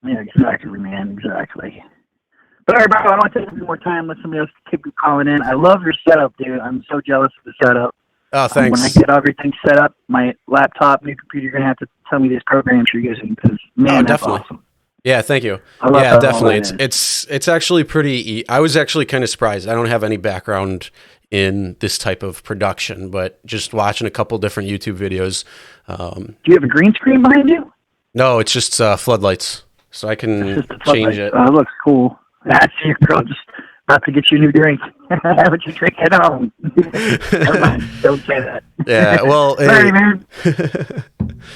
Yeah, exactly, man. Exactly. But all right, bro, I don't want to take any more time. Let somebody else keep calling in. I love your setup, dude. I'm so jealous of the setup. Oh, thanks. When I get everything set up, my laptop, new computer, you're going to have to tell me these programs you're using because, man, that's definitely. awesome. Yeah, thank you. I love Yeah, definitely. that It's actually pretty. I was actually kind of surprised. I don't have any background in this type of production, but just watching a couple different YouTube videos. Do you have a green screen behind you? No, it's just floodlights, so I can change it. Oh, it looks cool. That's your girl just about to get you a new drink. What you drink at home? Never mind. Don't say that. Yeah, well, sorry, man.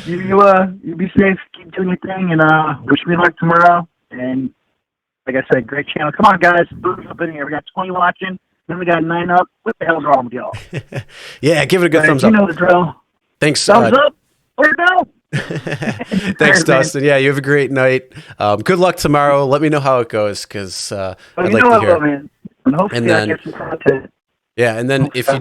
You be safe. Keep doing your thing, and wish me luck tomorrow. And like I said, great channel. Come on, guys, boom up in here. We got 20 watching. Then we got 9 up. What the hell's wrong with y'all? Yeah, give it a good thumbs up. You know the drill. Thanks. Thumbs up or no? Thanks, Dustin. Yeah, you have a great night. Good luck tomorrow. Let me know how it goes, because I'd like to hear. Man. And hopefully I get some content. Yeah, and then if you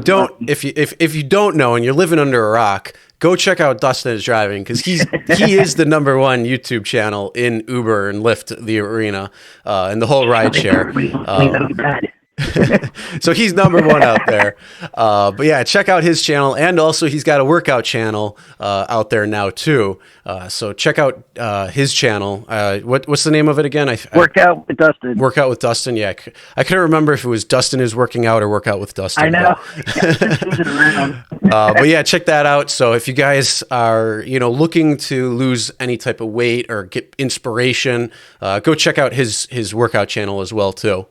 don't know and you're living under a rock, go check out Dustin is Driving, because he is the #1 YouTube channel in Uber and Lyft, the arena, and the whole rideshare. So he's #1 out there. But yeah, check out his channel, and also he's got a workout channel out there now too. So check out his channel. What's the name of it again? Workout with Dustin. Workout with Dustin. Yeah, I couldn't remember if it was Dustin is working out or Workout with Dustin. I know. But yeah, check that out. So if you guys are looking to lose any type of weight or get inspiration, go check out his workout channel as well too.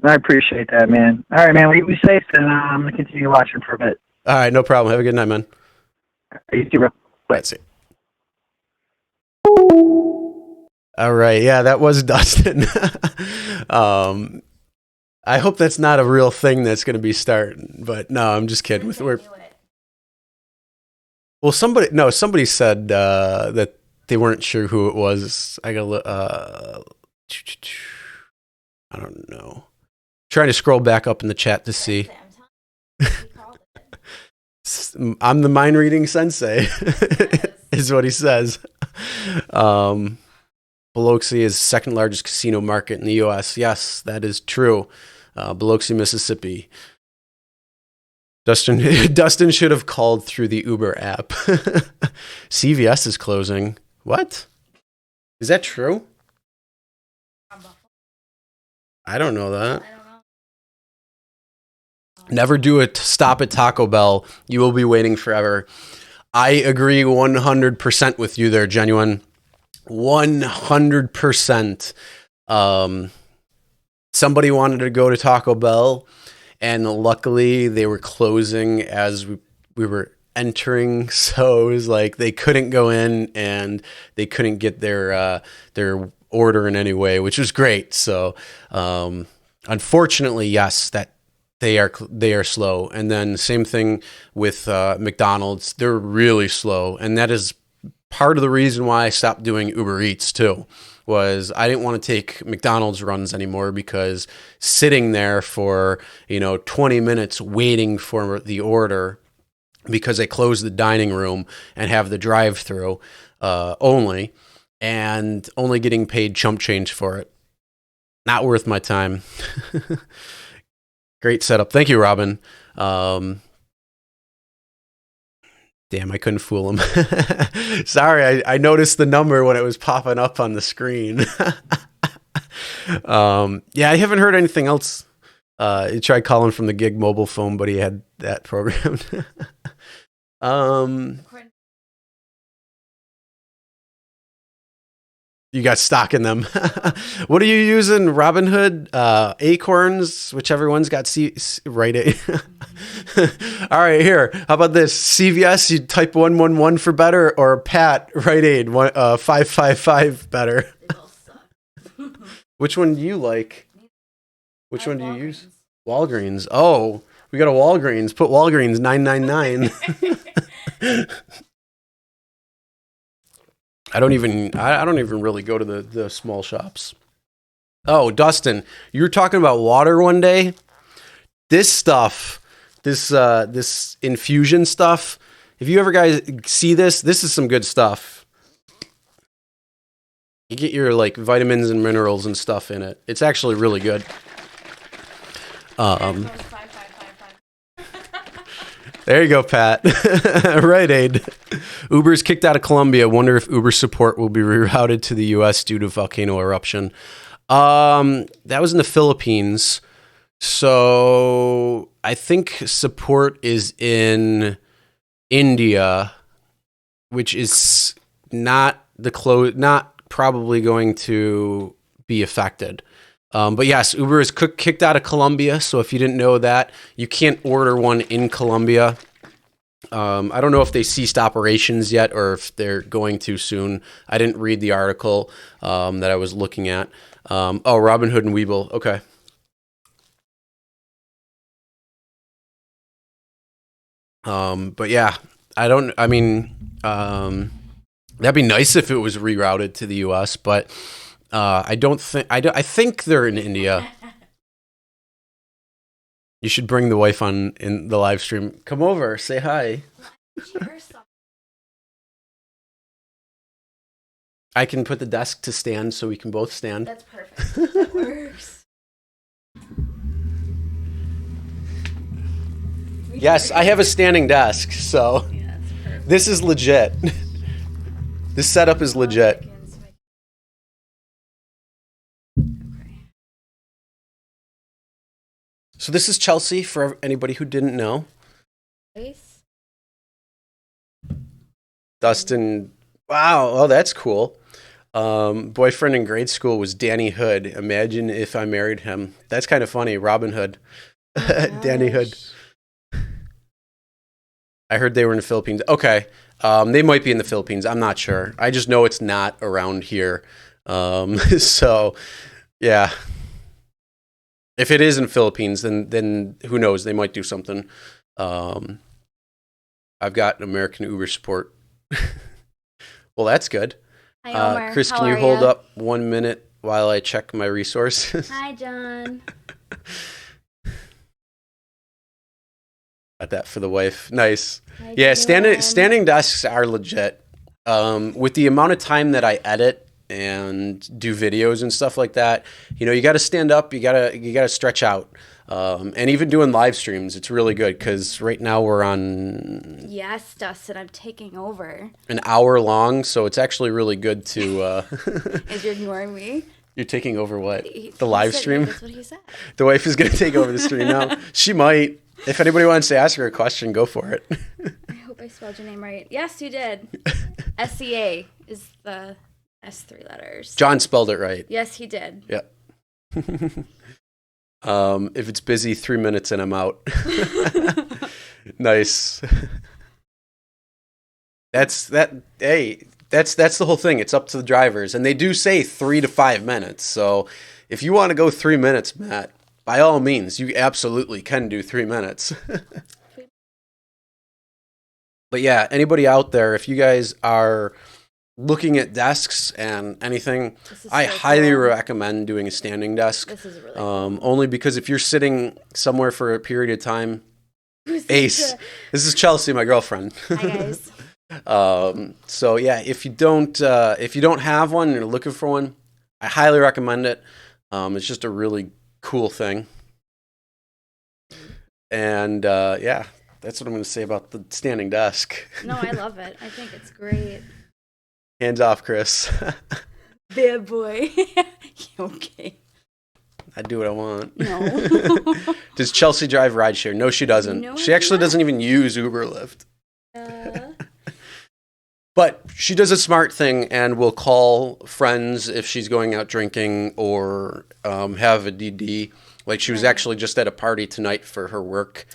I appreciate that, man. All right, man. We be safe, and I'm going to continue watching for a bit. All right, no problem. Have a good night, man. You too, bro. That's it. All right. Yeah, that was Dustin. I hope that's not a real thing that's going to be starting, but no, I'm just kidding. Well, somebody said that they weren't sure who it was. I don't know. Trying to scroll back up in the chat to see. I'm the mind reading sensei, is what he says. Biloxi is the second largest casino market in the U.S. Yes, that is true. Biloxi, Mississippi. Dustin should have called through the Uber app. CVS is closing. What? Is that true? I don't know that. Never do a stop at Taco Bell. You will be waiting forever. I agree 100% with you there, Genuine. 100%. Somebody wanted to go to Taco Bell, and luckily they were closing as we were entering, so it was like they couldn't go in and they couldn't get their order in any way, which was great. So unfortunately, yes, that they are slow. And then same thing with McDonald's. They're really slow, and that is part of the reason why I stopped doing Uber Eats too. Was I didn't want to take McDonald's runs anymore, because sitting there for 20 minutes waiting for the order, because they close the dining room and have the drive-through only, and only getting paid chump change for it. Not worth my time. Great setup. Thank you, Robin. Damn, I couldn't fool him. Sorry, I noticed the number when it was popping up on the screen. Yeah, I haven't heard anything else. He tried calling from the gig mobile phone, but he had that programmed. You got stock in them. What are you using? Robinhood, Acorns, whichever one's got Rite Aid. All right, here. How about this? CVS, you type 111 for better, or Pat, Rite Aid, 555 better. They both suck. Which one do you like? Which one do you use? Walgreens. Oh, we got a Walgreens. Put Walgreens 999. I don't even really go to the small shops. Oh, Dustin, you were talking about water one day. This stuff, this infusion stuff. If you ever guys see this is some good stuff. You get your like vitamins and minerals and stuff in it. It's actually really good. There you go, Pat. Right, Aid. Uber's kicked out of Colombia. Wonder if Uber support will be rerouted to the U.S. due to volcano eruption. That was in the Philippines. So I think support is in India, which is not probably going to be affected. But yes, Uber is kicked out of Colombia. So if you didn't know that, you can't order one in Colombia. I don't know if they ceased operations yet or if they're going to soon. I didn't read the article that I was looking at. Robinhood and Webull. Okay. But yeah, that'd be nice if it was rerouted to the US, but I think they're in India. You should bring the wife on in the live stream. Come over, say hi. I can put the desk to stand so we can both stand. That's perfect. That works. Yes, I have a standing desk, so Yeah, that's perfect. this is legit. This setup is legit. Okay. So this is Chelsea for anybody who didn't know. Face. Dustin, wow, oh, that's cool. Boyfriend in grade school was Danny Hood. Imagine if I married him. That's kind of funny. Robin Hood. Danny Hood. I heard they were in the Philippines. Okay. They might be in the Philippines. I'm not sure. I just know it's not around here. So, yeah. If it is in the Philippines, then who knows? They might do something. I've got American Uber support. Well, that's good. Hi, Omar. Chris, How can you are hold ya? up 1 minute while I check my resources? Hi, John. Got that for the wife. Nice. How you Yeah, doing? standing desks are legit. With the amount of time that I edit and do videos and stuff like that, you got to stand up, you got to stretch out. And even doing live streams, it's really good because right now we're on Yes, Dustin, I'm taking over. an hour long, so it's actually really good to. Is you ignoring me? You're taking over what? He The live said- stream? That's what he said. The wife is going to take over the stream now. She might. If anybody wants to ask her a question, go for it. I hope I spelled your name right. Yes, you did. SCA is the S3 letters. John spelled it right. Yes, he did. Yeah. If it's busy, 3 minutes and I'm out. Nice. That's the whole thing. It's up to the drivers, and they do say 3 to 5 minutes. So if you want to go 3 minutes, Matt, by all means, you absolutely can do 3 minutes. But yeah, anybody out there, if you guys are looking at desks and anything, This is I so highly cool. recommend doing a standing desk. This is really cool. Only because if you're sitting somewhere for a period of time, Who's Ace, this is Chelsea, my girlfriend. Hi, guys. So yeah, if you don't have one and you're looking for one, I highly recommend it. It's just a really cool thing. And yeah, that's what I'm going to say about the standing desk. No, I love it. I think it's great. Hands off, Chris. Bad boy. Okay. I do what I want. No. Does Chelsea drive rideshare? No, she doesn't. No, She I actually do not. doesn't even use Uber or Lyft. But she does a smart thing and will call friends if she's going out drinking or have a DD. Like she was Right. actually just at a party tonight for her work.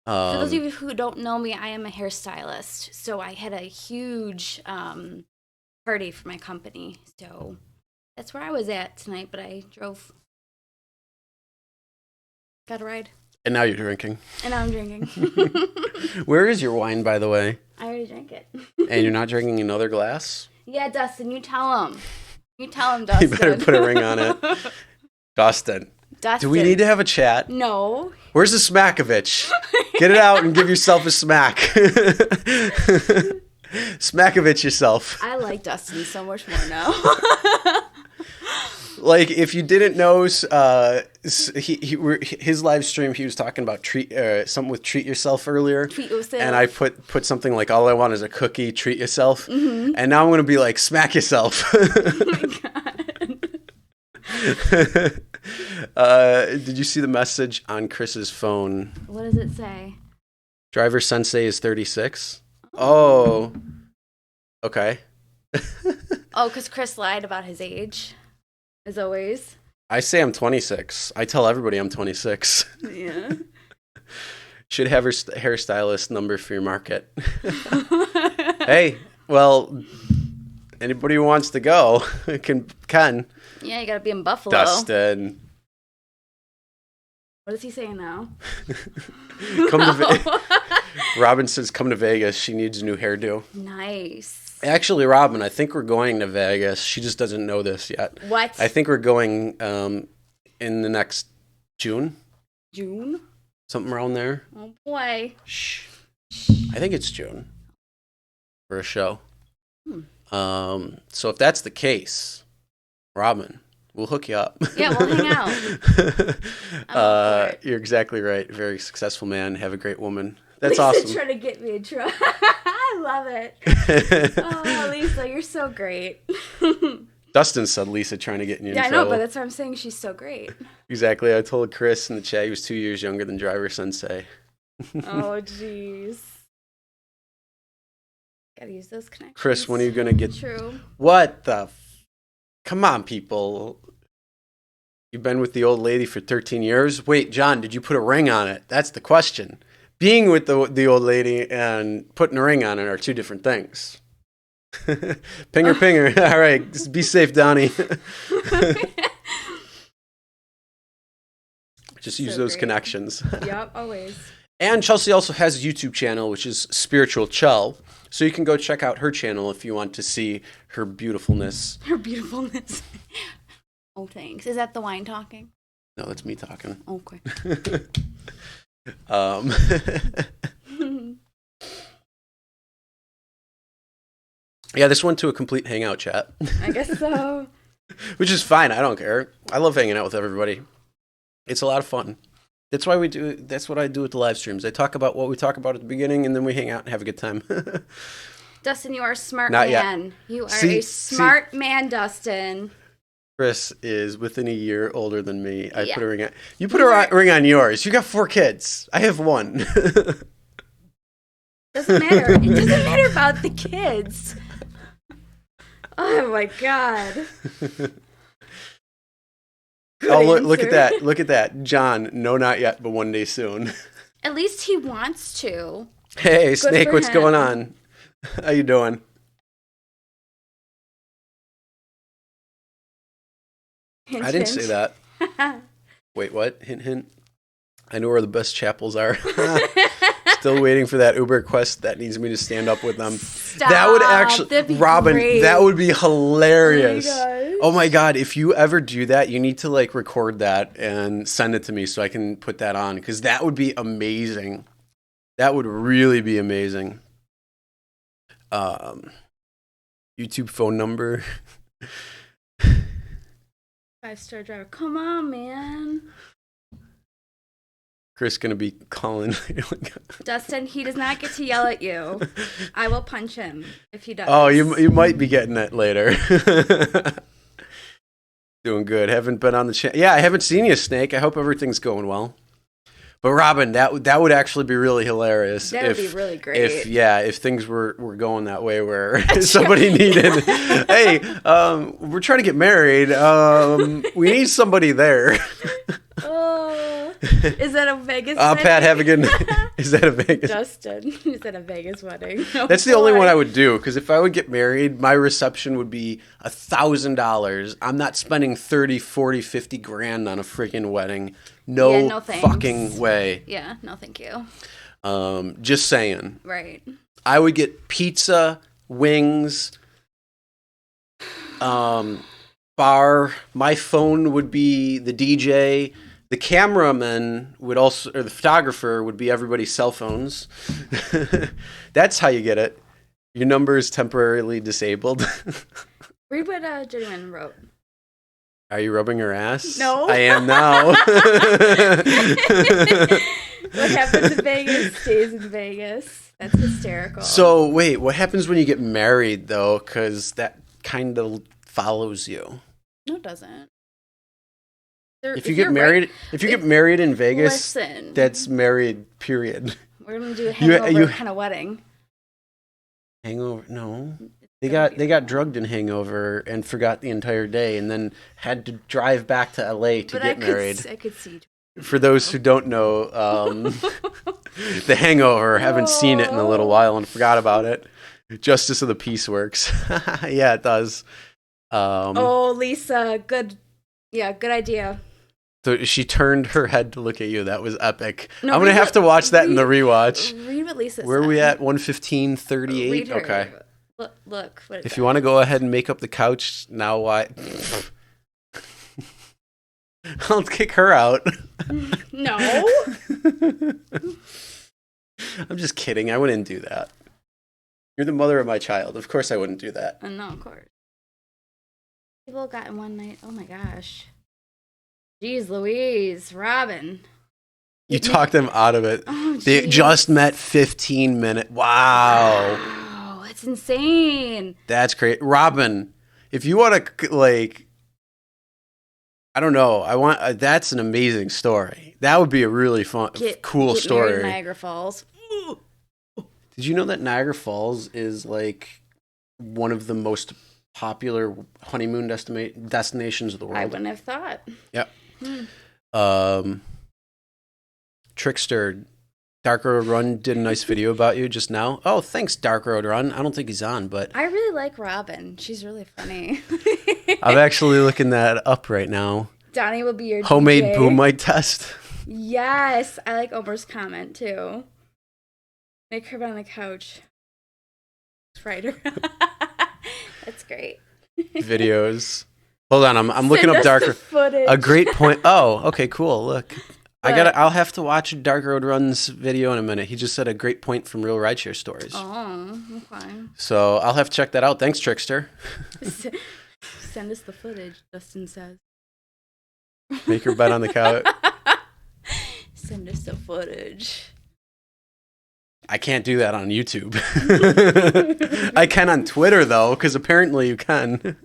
For those of you who don't know me, I am a hairstylist. So I had a huge party for my company. So that's where I was at tonight, but I drove. Got a ride. And now you're drinking. And now I'm drinking. Where is your wine, by the way? I already drank it. And you're not drinking another glass? Yeah, Dustin, you tell him. You tell him, Dustin. You better put a ring on it. Dustin. Do we need to have a chat? No. Where's the Smackovich? Get it out and give yourself a smack. Smackovich yourself. I like Dustin so much more now. Like, if you didn't know, his live stream, he was talking about something with treat yourself earlier. Treat yourself. And I put something like, all I want is a cookie, treat yourself. Mm-hmm. And now I'm going to be like, smack yourself. Oh my God. Did you see the message on Chris's phone? What does it say? Driver Sensei is 36. Oh. Okay. Oh, because Chris lied about his age. As always. I say I'm 26. I tell everybody I'm 26. Yeah. Should have her hairstylist number for your market. Hey, well, anybody who wants to go can. Yeah, you gotta be in Buffalo. Dustin. What is he saying now? Come to Robin says, come to Vegas. She needs a new hairdo. Nice. Actually, Robin, I think we're going to Vegas. She just doesn't know this yet. What? I think we're going in the next June. June? Something around there. Oh, boy. Shh. I think it's June for a show. So if that's the case, Robin, we'll hook you up. Yeah, we'll hang out. You're exactly right. Very successful man. Have a great woman. That's Lisa awesome. Trying to get me a truck. I love it. Oh, Lisa, you're so great. Dustin said Lisa trying to get you in trouble. Yeah, I know, but that's what I'm saying. She's so great. Exactly. I told Chris in the chat he was 2 years younger than Driver Sensei. Oh, jeez. Gotta use those connections. Chris, when are you going to get... True. What the... Come on, people. You've been with the old lady for 13 years? Wait, John, did you put a ring on it? That's the question. Being with the old lady and putting a ring on it are two different things. Pinger. All right, just be safe, Donnie. Just use those connections. Yep, always. And Chelsea also has a YouTube channel, which is Spiritual Chell. So you can go check out her channel if you want to see her beautifulness. Her beautifulness. Oh, thanks. Is that the wine talking? No, that's me talking. Okay. Yeah, this went to a complete hangout chat. I guess so. Which is fine. I don't care. I love hanging out with everybody. It's a lot of fun. That's why we do. That's what I do with the live streams. I talk about what we talk about at the beginning, and then we hang out and have a good time. Dustin, you are a smart Not man. Yet. You are a smart man, Dustin. Chris is within a year older than me. I put a ring on. You put a ring on yours. You got 4 kids. I have 1. Doesn't matter. It doesn't matter about the kids. Oh my God. Oh, look at that. Look at that. John, no, not yet, but one day soon. At least he wants to. Hey, Snake, what's going on? How you doing? Hint, I didn't hint. say that. Wait, what? Hint, hint. I know where the best chapels are. Still waiting for that Uber quest that needs me to stand up with them. Stop. That would actually, Robin, great. that would be hilarious. Oh my God, if you ever do that, you need to like record that and send it to me so I can put that on, because that would be amazing. That would really be amazing. YouTube phone number. 5-star driver. Come on, man. Chris gonna be calling. Dustin, he does not get to yell at you. I will punch him if he does. Oh, you might be getting it later. Doing good. Haven't been on the channel. Yeah, I haven't seen you, Snake. I hope everything's going well. But Robin, that would actually be really hilarious. That would be really great. If things were going that way where somebody needed, hey, we're trying to get married. We need somebody there. Oh, is that a Vegas? Pat, have a good night. Is that a Vegas? Justin. He's at a Vegas wedding. Oh, That's the only one I would do, because if I would get married, my reception would be $1,000. I'm not spending 30, 40, 50 grand on a freaking wedding. No fucking way. Yeah, no thank you. Just saying. Right. I would get pizza, wings, bar. My phone would be the DJ. The cameraman would also, or the photographer would be everybody's cell phones. That's how you get it. Your number is temporarily disabled. Read what Jenny Wynn wrote. Are you rubbing her ass? No. I am now. What happens in Vegas stays in Vegas. That's hysterical. So, wait, what happens when you get married, though? Because that kind of follows you. No, it doesn't. If you get married in Vegas, listen, that's married, period. We're gonna do a hangover kind of wedding. Hangover? No. They got drugged in Hangover and forgot the entire day, and then had to drive back to LA to get married. I could see. For those who don't know, The Hangover, haven't seen it in a little while and forgot about it. Justice of the Peace works. Yeah, it does. Lisa, good idea. So she turned her head to look at you. That was epic. No, I'm going to have to watch that in the rewatch. Read what Lisa said. Where are we at? 1:15:38? Okay. Look. If you want to go ahead and make up the couch, now why? I'll kick her out. No. I'm just kidding. I wouldn't do that. You're the mother of my child. Of course I wouldn't do that. No, of course. People got in one night. Oh my gosh. Jeez Louise. Robin. You talked them out of it. Oh, they just met 15 minutes. Wow. Wow. That's insane. That's great. Robin, if you want to, like, I don't know. That's an amazing story. That would be a really fun, cool story. Married in Niagara Falls. Did you know that Niagara Falls is like one of the most popular honeymoon destinations of the world? I wouldn't have thought. Yep. Trickster, Dark Road Run did a nice video about you just now. Oh, thanks, Dark Road Run. I don't think he's on, but I really like Robin. She's really funny. I'm actually looking that up right now. Donnie will be your homemade DJ. boom mic test. Yes, I like Omer's comment too. Make her on the couch. Right around. That's great. Videos. Hold on, I'm looking up Dark footage. A great point. Oh, okay, cool. Look. I'll have to watch Dark Road Run's video in a minute. He just said a great point from Real Rideshare Stories. Oh, okay. So I'll have to check that out. Thanks, Trickster. Send us the footage, Dustin says. Make her bed on the couch. Send us the footage. I can't do that on YouTube. I can on Twitter, though, because apparently you can.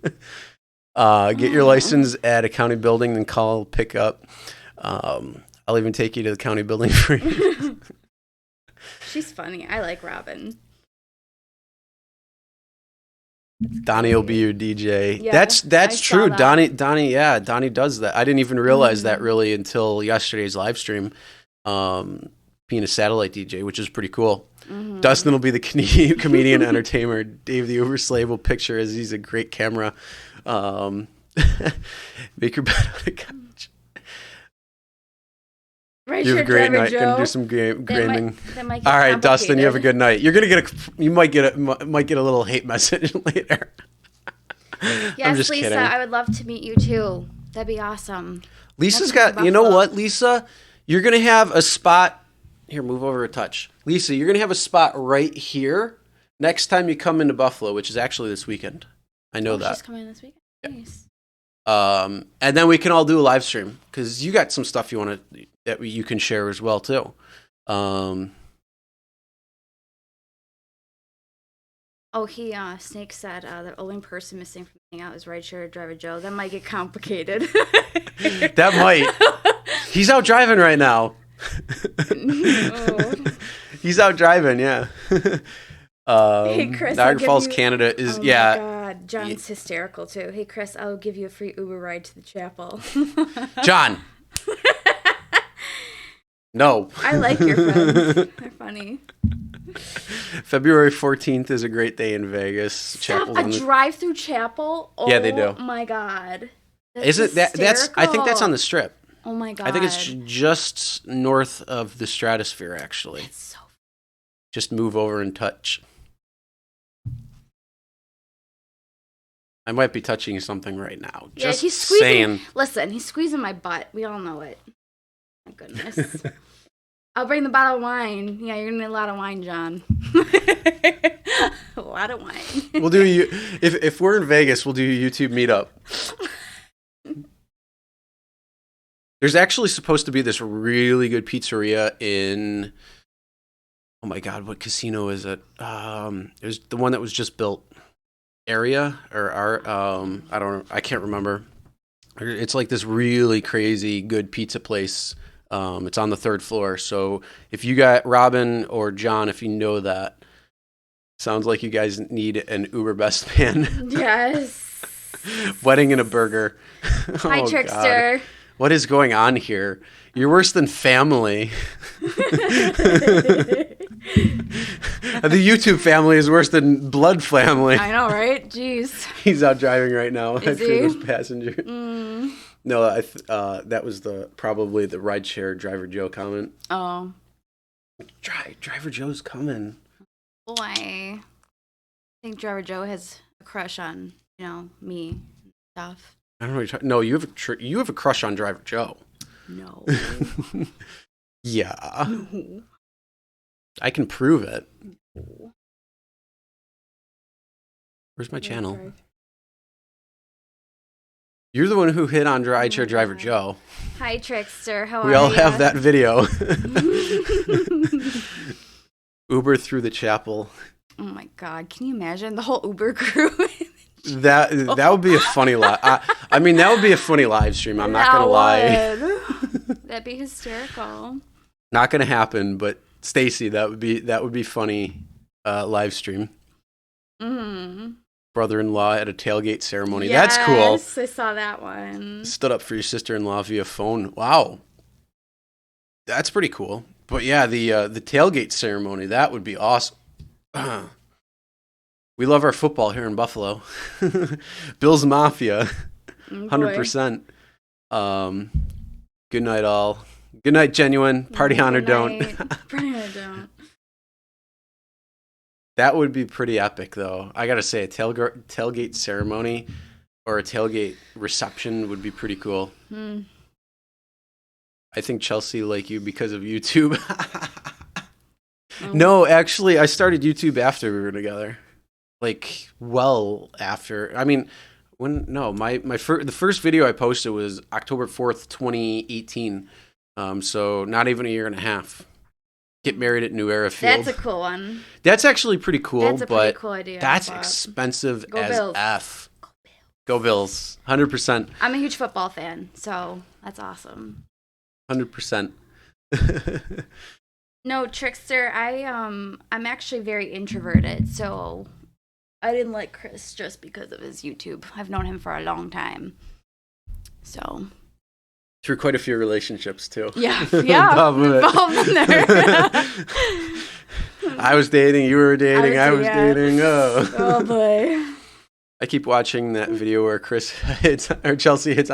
Get your license at a county building and call, pick up. I'll even take you to the county building for you. She's funny. I like Robin. Donnie will be your DJ. Yeah, that's true. That. Donnie does that. I didn't even realize that really until yesterday's live stream. Being a satellite DJ, which is pretty cool. Mm-hmm. Dustin will be the comedian entertainer. Dave the Uber slave will picture as he's a great camera. Make your bed on the couch. Right, you have a great night. Gonna do some gaming. All right, Dustin, you have a good night. You're gonna you might get a little hate message later. Yes, I'm just Lisa, kidding. I would love to meet you too. That'd be awesome. Lisa's got. You know what, Lisa? You're gonna have a spot. Here, move over a touch. Lisa, you're gonna have a spot right here next time you come into Buffalo, which is actually this weekend. I know that. She's coming this weekend. Yeah. Nice. And then we can all do a live stream because you got some stuff that you can share as well too. Snake said the only person missing from the hangout is rideshare driver Joe. That might get complicated. That might. He's out driving right now. Oh. He's out driving, yeah. Hey Chris, Niagara Falls, Canada is my God, John's hysterical too. Hey Chris, I'll give you a free Uber ride to the chapel. John. No. I like your friends. They're funny. February 14th is a great day in Vegas. Stop, a drive-through chapel? Oh, yeah, they do. My God. Is it that's I think that's on the Strip. Oh my God. I think it's just north of the Stratosphere, actually. It's so just move over and touch. I might be touching something right now. Just he's squeezing. saying. Listen, he's squeezing my butt. We all know it. My goodness. I'll bring the bottle of wine. Yeah, you're gonna need a lot of wine, John. A lot of wine. We'll do if we're in Vegas, we'll do a YouTube meetup. There's actually supposed to be this really good pizzeria in. Oh my God, what casino is it? It was the one that was just built. Area or I don't know. I can't remember. It's like this really crazy good pizza place. It's on the 3rd floor. So if you got Robin or John, if you know that, sounds like you guys need an Uber best man. Yes. Wedding and a burger. Hi, Trickster. God. What is going on here? You're worse than family. The YouTube family is worse than blood family. I know, right? Jeez. He's out driving right now. Is he? This passenger. No, that was probably the rideshare driver Joe comment. Oh. Driver Joe's coming. Boy. I think Driver Joe has a crush on, me and stuff. I don't know what you're talking. No, you have a crush on Driver Joe. No. Yeah. No. I can prove it. Where's my channel? Right. You're the one who hit on rideshare driver Joe. Hi, Trickster. How are you? We all have that video. Uber through the chapel. Oh my God! Can you imagine the whole Uber crew? That would be a funny live. I mean, that would be a funny live stream. I'm not gonna lie. That'd be hysterical. Not gonna happen, but Stacy, that would be funny. Live stream. Mm-hmm. Brother-in-law at a tailgate ceremony. Yes, That's cool. I saw that one. Stood up for your sister-in-law via phone. Wow, that's pretty cool. But yeah, the tailgate ceremony, that would be awesome. We love our football here in Buffalo. Bills Mafia, 100%. Good night, all. Good night, Genuine. Party on or don't. Party on or don't. That would be pretty epic, though. I gotta say, a tailgate ceremony or a tailgate reception would be pretty cool. I think Chelsea like you because of YouTube. No, actually, I started YouTube after we were together. Like, well after. I mean, the first video I posted was October 4th, 2018. So not even a year and a half. Get married at New Era Field. That's a cool one. That's actually pretty cool. That's a pretty but cool idea. That's expensive Go as Bills. F. Go Bills. 100%. I'm a huge football fan, so that's awesome. 100%. No, Trickster, I'm actually very introverted, so I didn't like Chris just because of his YouTube. I've known him for a long time. So Through quite a few relationships, too. Yeah, involved in there. I was dating, you were dating, I was dating. Oh, boy. I keep watching that video where Chelsea hits on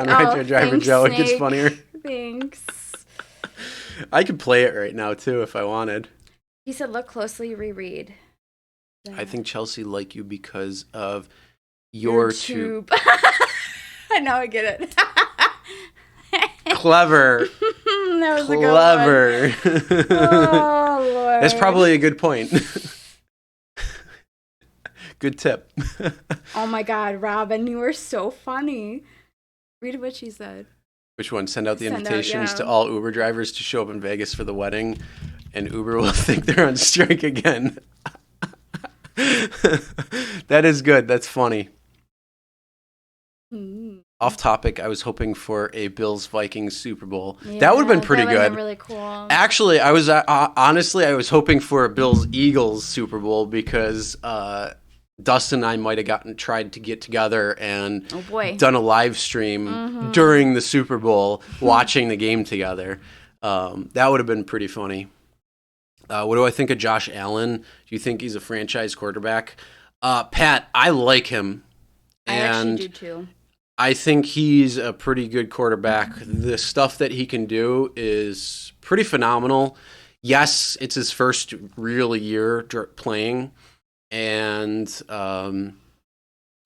rideshare driver thanks, Joe. Snake. It gets funnier. Thanks. I could play it right now, too, if I wanted. He said, look closely, reread. I think Chelsea like you because of your tube. I know, I get it. Clever. That was Clever. a good one. Oh, Lord. That's probably a good point. Good tip. Oh, my God, Robin, you were so funny. Read what she said. Which one? Send out the invitations to all Uber drivers to show up in Vegas for the wedding, and Uber will think they're on strike again. That is good. That's funny. Off topic, I was hoping for a Bills-Vikings Super Bowl. Yeah, that would have been pretty good. Been really cool. Actually, I was honestly, I was hoping for a Bills-Eagles Super Bowl because Dustin and I might have tried to get together and done a live stream during the Super Bowl, watching the game together. That would have been pretty funny. What do I think of Josh Allen? Do you think he's a franchise quarterback? Pat, I like him. I actually do too. I think he's a pretty good quarterback. The stuff that he can do is pretty phenomenal. Yes, it's his first real year playing. And,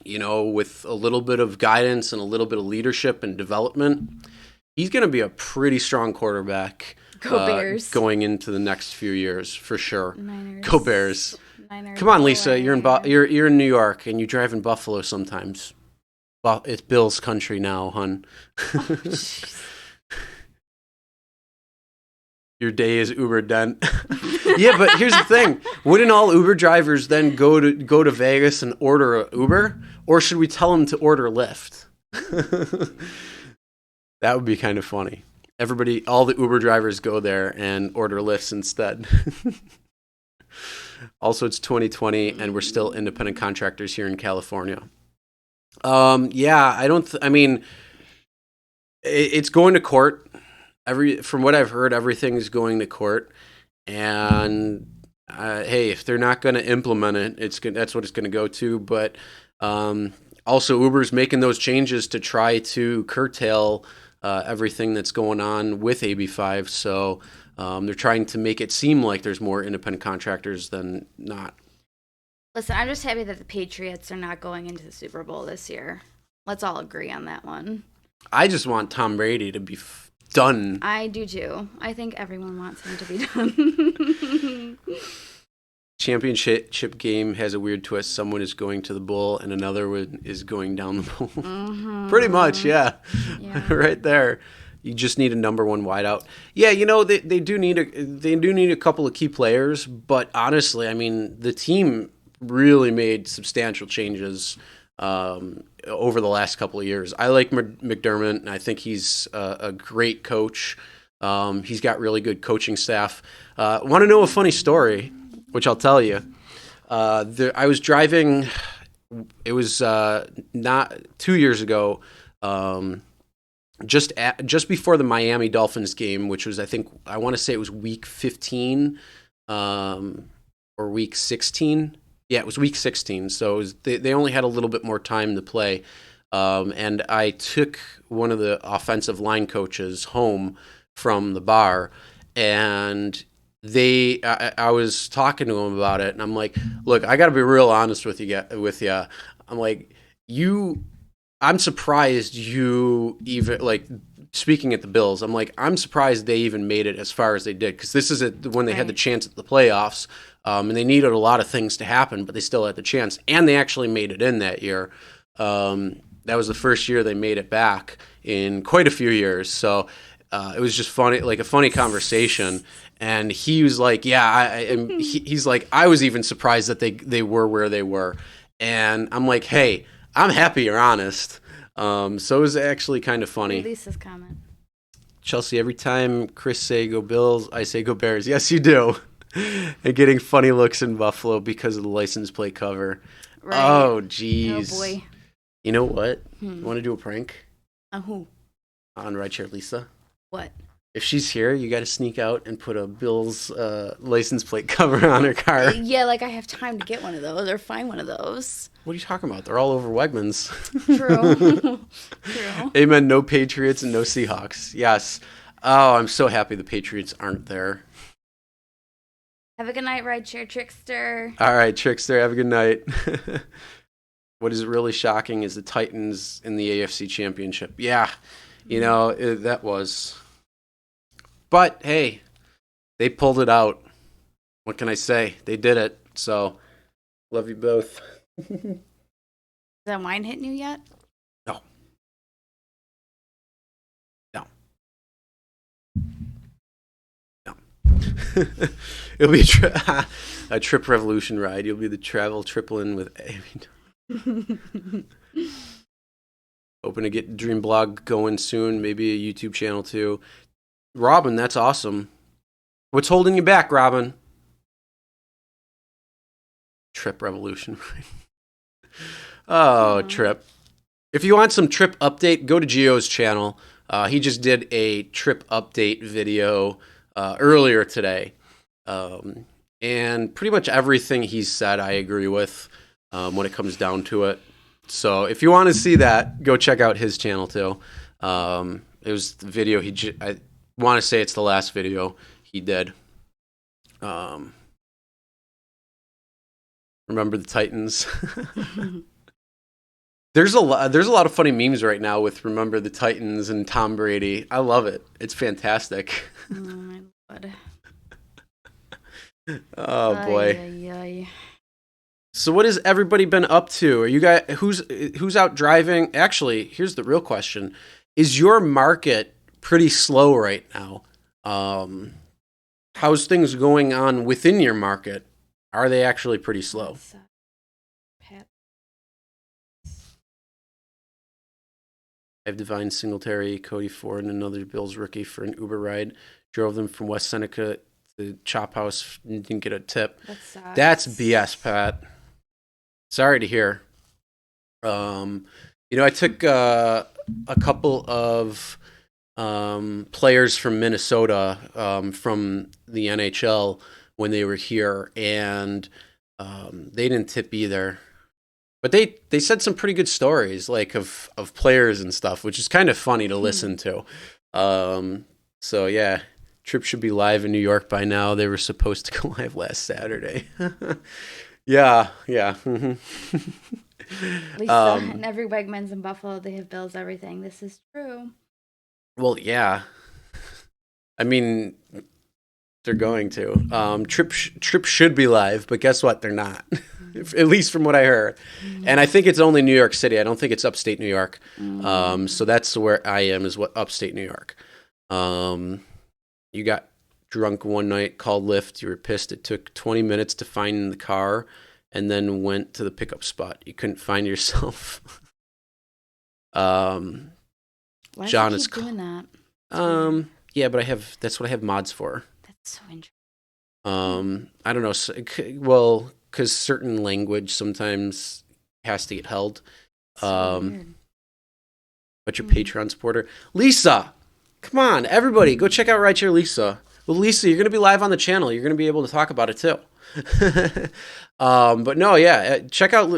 with a little bit of guidance and a little bit of leadership and development, he's going to be a pretty strong quarterback. Go Bears. Going into the next few years, for sure. Niners. Go Bears. Niners. Come on, Lisa. You're in New York, and you drive in Buffalo sometimes. It's Bill's country now, hun. Oh, your day is Uber done. Yeah, but here's the thing: wouldn't all Uber drivers then go to Vegas and order an Uber, or should we tell them to order Lyft? That would be kind of funny. All the Uber drivers go there and order Lyfts instead. Also, it's 2020, and we're still independent contractors here in California. It's going to court. From what I've heard, everything's going to court. And hey, if they're not going to implement it, that's what it's going to go to. But also, Uber's making those changes to try to curtail everything that's going on with AB5. So they're trying to make it seem like there's more independent contractors than not. Listen, I'm just happy that the Patriots are not going into the Super Bowl this year. Let's all agree on that one. I just want Tom Brady to be done. I do too. I think everyone wants him to be done. Championship game has a weird twist. Someone is going to the bowl and another one is going down the bowl. Mm-hmm. Pretty much, yeah. Right there. You just need a number one wideout. Yeah, they do need a couple of key players, but honestly, I mean, the team really made substantial changes over the last couple of years. I like McDermott, and I think he's a great coach. He's got really good coaching staff. Want to know a funny story, which I'll tell you. I was driving. It was not 2 years ago. Just before the Miami Dolphins game, which was, I want to say it was week 15 or week 16. Yeah, it was week 16. So they only had a little bit more time to play. And I took one of the offensive line coaches home from the bar, and I was talking to him about it, and I'm like, look, I got to be real honest with you. I'm like, I'm surprised you even, like, speaking at the Bills, I'm like, I'm surprised they even made it as far as they did, because this is when they had the chance at the playoffs, and they needed a lot of things to happen, but they still had the chance, and they actually made it in that year. That was the first year they made it back in quite a few years, so it was just funny, like a funny conversation. And he was like, yeah, he's like, I was even surprised that they were where they were. And I'm like, hey, I'm happy you're honest. So it was actually kind of funny. Lisa's comment. Chelsea, every time Chris say go Bills, I say go Bears. Yes, you do. And getting funny looks in Buffalo because of the license plate cover. Right. Oh, geez. Oh, boy. You know what? You want to do a prank? On who? On Rideshare Lisa. What? If she's here, you got to sneak out and put a Bills license plate cover on her car. Yeah, like I have time to get one of those or find one of those. What are you talking about? They're all over Wegmans. True. True. Amen. No Patriots and no Seahawks. Yes. Oh, I'm so happy the Patriots aren't there. Have a good night, Rideshare Trickster. All right, Trickster. Have a good night. What is really shocking is the Titans in the AFC Championship. Yeah, that was. But, hey, they pulled it out. What can I say? They did it. So, love you both. Is that wine hitting you yet? No. It'll be a trip revolution ride. You'll be the travel tripling with hoping to get Dream Blog going soon. Maybe a YouTube channel too. Robin, that's awesome. What's holding you back, Robin? Trip revolution. Oh, Trip. If you want some Trip update, go to Gio's channel. He just did a trip update video earlier today. And pretty much everything he said I agree with when it comes down to it. So if you want to see that, go check out his channel too. It was the video I want to say it's the last video he did. Remember the Titans? There's a lot of funny memes right now with Remember the Titans and Tom Brady. I love it. It's fantastic. Oh my Lord. Oh boy. Ay, ay, ay. So what has everybody been up to? Are you guys who's out driving? Actually, here's the real question. Is your market pretty slow right now? How's things going on within your market? Are they actually pretty slow? I have Divine Singletary, Cody Ford, and another Bills rookie for an Uber ride. Drove them from West Seneca to Chop House and didn't get a tip. That's BS, Pat. Sorry to hear. I took a couple of players from Minnesota from the NHL when they were here, and they didn't tip either. But they said some pretty good stories, like of players and stuff, which is kind of funny to listen to. So yeah, trip should be live in New York by now. They were supposed to go live last Saturday. Yeah. Mm-hmm. Lisa, and every Wegmans in Buffalo, they have Bills everything. This is true. Well, yeah. I mean, they're going to. Trip should be live, but guess what? They're not. At least from what I heard. And I think it's only New York City. I don't think it's upstate New York. So that's where I am, is what upstate New York. You got drunk one night, called Lyft. You were pissed. It took 20 minutes to find the car and then went to the pickup spot. You couldn't find yourself. Why John do you is keep doing that? Yeah, but that's what I have mods for. That's so interesting. I don't know. Well, because certain language sometimes has to get held. So weird. But your Patreon supporter, Lisa, come on, everybody, go check out Rideshare Lisa. Well, Lisa, you're going to be live on the channel. You're going to be able to talk about it too. But no, yeah, check out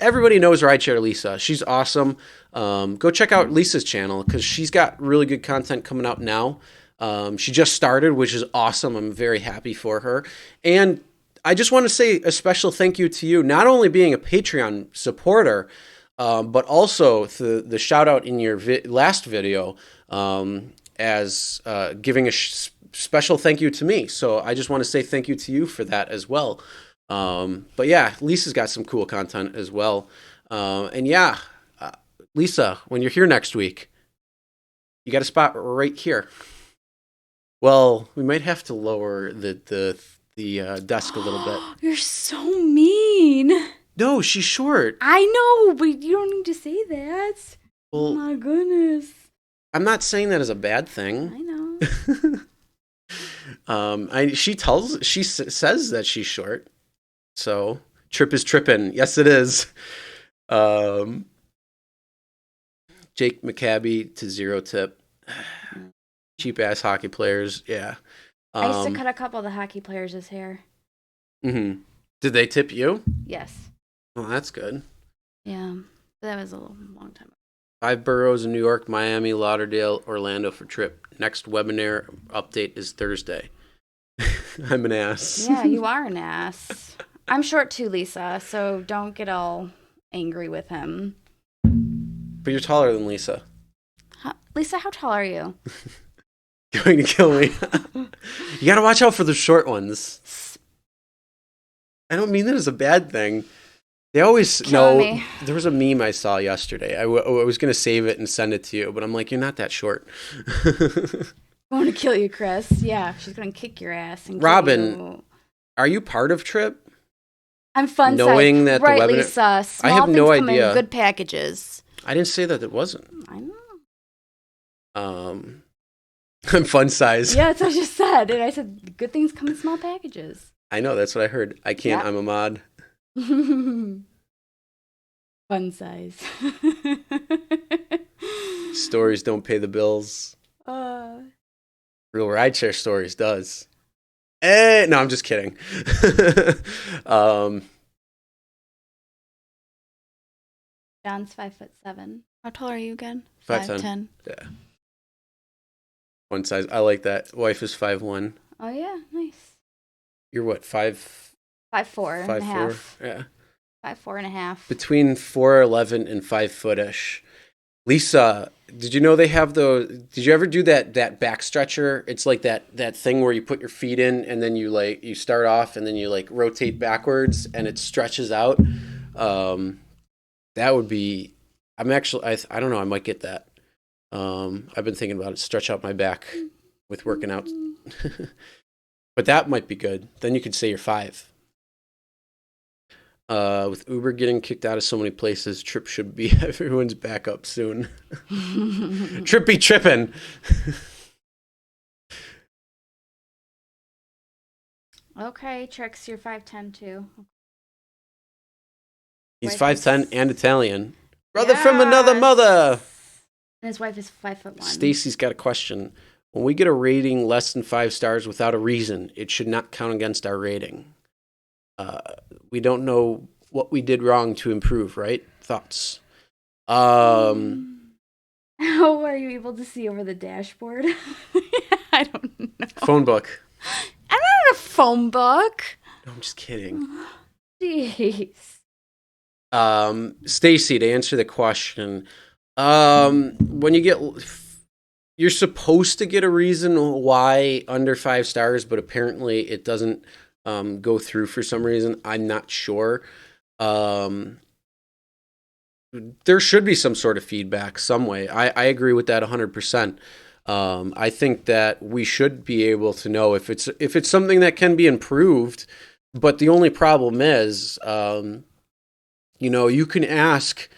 everybody knows Rideshare Lisa. She's awesome. Go check out Lisa's channel because she's got really good content coming out now. She just started, which is awesome. I'm very happy for her. And I just want to say a special thank you to you, not only being a Patreon supporter, but also the shout out in your last video as giving a special thank you to me. So I just want to say thank you to you for that as well. But yeah, Lisa's got some cool content as well. And yeah, Lisa, when you're here next week, you got a spot right here. Well, we might have to lower the desk a little bit. You're so mean. No, she's short. I know, but you don't need to say that. Well, Oh my goodness. I'm not saying that as a bad thing. I know. She says that she's short. So trip is tripping. Yes, it is. Jake McCabe to 0 tip. Cheap ass hockey players. Yeah. I used to cut a couple of the hockey players' hair. Mm-hmm. Did they tip you? Yes. Well, that's good. Yeah. That was a long time ago. 5 boroughs in New York, Miami, Lauderdale, Orlando for trip. Next webinar update is Thursday. I'm an ass. Yeah, you are an ass. I'm short too, Lisa, so don't get all angry with him. But you're taller than Lisa. Lisa, how tall are you? Going to kill me. You got to watch out for the short ones. I don't mean that as a bad thing. They always me. There was a meme I saw yesterday. I was going to save it and send it to you, but I'm like, you're not that short. I want to kill you, Chris. Yeah, she's going to kick your ass. And Robin, are you part of Trip? I'm fun. Knowing that right, the webinar, Lisa. Small I have things no come idea. In good packages. I didn't say that it wasn't. I know. I'm fun size. Yeah, that's what I just said. And I said, good things come in small packages. I know, that's what I heard. I can't, Yeah. I'm a mod. Fun size. Stories don't pay the bills. Real Rideshare Stories does. No, I'm just kidding. John's 5'7". How tall are you again? 5'10". Yeah. One size. I like that. Wife is 5'1". Oh yeah, nice. You're what, 5'4" 5'4" and a half. Yeah. 5'4" and a half. Between 4'11" and 5'ish. Lisa, did you know they have did you ever do that back stretcher? It's like that thing where you put your feet in and then you start off and then you like rotate backwards and it stretches out. That would be, I don't know, I might get that. I've been thinking about it, stretch out my back with working out. But that might be good. Then you could say you're 5. With Uber getting kicked out of so many places, Trip should be everyone's back up soon. Trip be tripping. Okay, Trix, you're 5'10" too. He's Wife 5'10" and Italian. Brother from another mother. And his wife is 5'1". Stacy's got a question. When we get a rating less than 5 stars without a reason, it should not count against our rating. We don't know what we did wrong to improve, right? Thoughts? How are you able to see over the dashboard? I don't know. Phone book. I'm not in a phone book. No, I'm just kidding. Jeez. Stacy, to answer the question, when you're supposed to get a reason why under 5 stars, but apparently it doesn't go through for some reason. I'm not sure. There should be some sort of feedback some way. I agree with that 100%. I think that we should be able to know if it's something that can be improved, but the only problem is, you can ask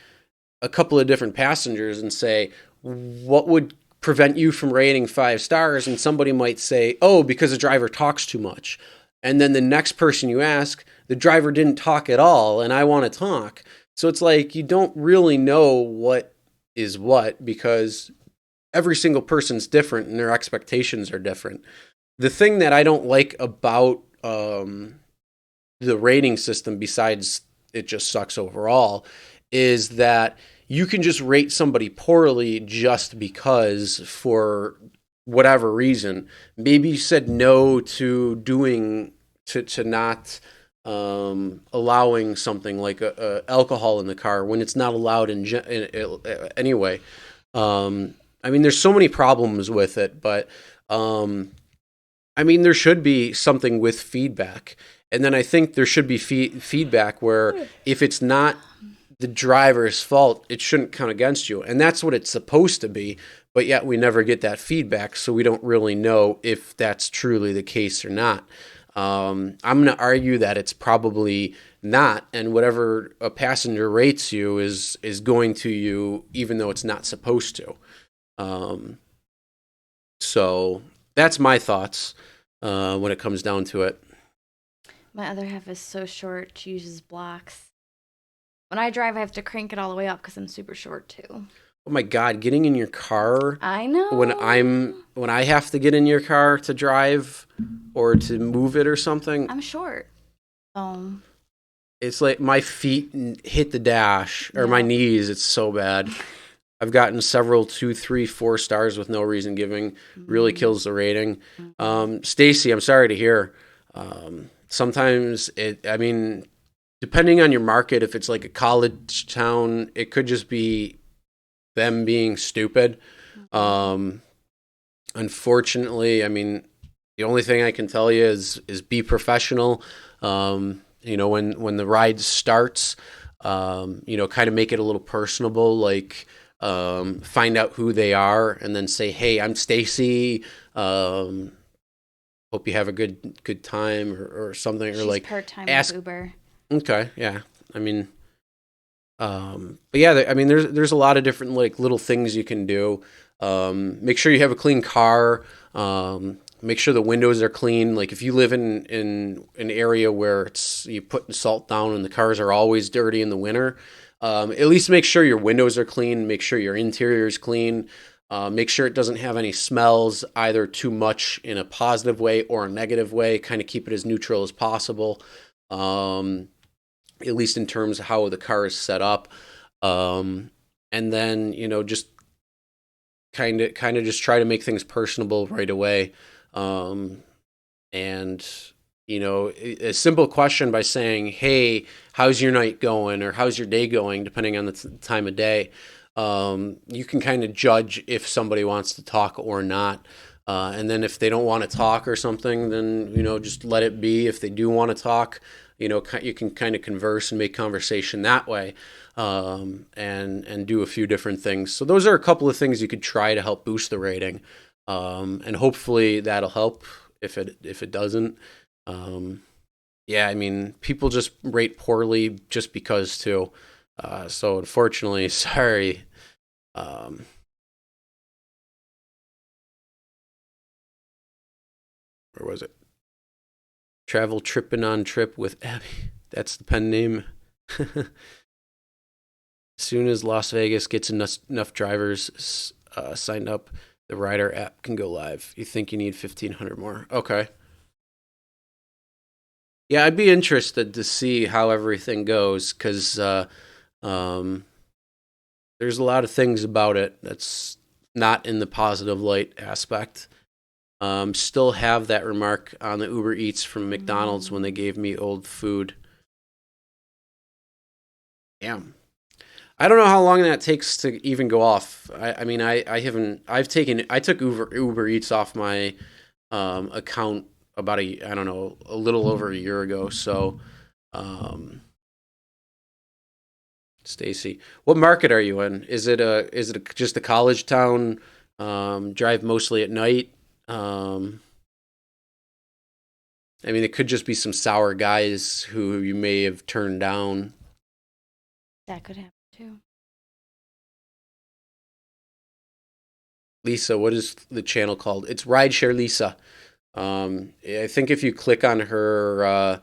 a couple of different passengers and say, what would prevent you from rating 5 stars? And somebody might say, oh, because the driver talks too much. And then the next person you ask, the driver didn't talk at all, and I want to talk. So it's like you don't really know what is what because every single person's different and their expectations are different. The thing that I don't like about the rating system, besides it just sucks overall, is that you can just rate somebody poorly just because for whatever reason. Maybe you said no to doing to not allowing something like alcohol in the car when it's not allowed anyway. There's so many problems with it, but there should be something with feedback. And then I think there should be feedback where if it's not the driver's fault, it shouldn't count against you. And that's what it's supposed to be. But yet we never get that feedback, so we don't really know if that's truly the case or not. I'm going to argue that it's probably not, and whatever a passenger rates you is going to you, even though it's not supposed to. So that's my thoughts when it comes down to it. My other half is so short, she uses blocks. When I drive, I have to crank it all the way up because I'm super short too. Oh my God, getting in your car. I know. When I have to get in your car to drive or to move it or something. I'm short. It's like my feet hit the dash or my knees. It's so bad. I've gotten several 2, 3, 4 stars with no reason given. Really kills the rating. Stacy, I'm sorry to hear. Sometimes depending on your market, if it's like a college town, it could just be them being stupid. Unfortunately, the only thing I can tell you is be professional. When the ride starts, kind of make it a little personable, like find out who they are and then say, hey, I'm Stacy. Hope you have a good time or something. She's or like part-time ask with Uber. Okay, yeah. But yeah, there's a lot of different like little things you can do. Make sure you have a clean car. Make sure the windows are clean. Like if you live in an area where you put salt down and the cars are always dirty in the winter, At least make sure your windows are clean, make sure your interior is clean, make sure it doesn't have any smells, either too much in a positive way or a negative way. Kind of keep it as neutral as possible, at least in terms of how the car is set up. And then, just kind of just try to make things personable right away. And a simple question by saying, hey, how's your night going, or how's your day going, depending on the time of day, you can kind of judge if somebody wants to talk or not. And then if they don't want to talk or something, then just let it be. If they do want to talk, you can kind of converse and make conversation that way, and do a few different things. So those are a couple of things you could try to help boost the rating, and hopefully that'll help. If it doesn't, people just rate poorly just because too. So unfortunately, sorry. Where was it? Travel tripping on trip with Abby. That's the pen name. As soon as Las Vegas gets enough drivers signed up, the Rider app can go live. You think you need 1,500 more? Okay. Yeah, I'd be interested to see how everything goes, because there's a lot of things about it that's not in the positive light aspect. Still have that remark on the Uber Eats from McDonald's when they gave me old food. Damn. I don't know how long that takes to even go off. I took Uber Eats off my account about a little over a year ago. So, Stacy, what market are you in? Is it just a college town? Drive mostly at night? It could just be some sour guys who you may have turned down. That could happen too. Lisa, what is the channel called? It's Rideshare Lisa. I think if you click on her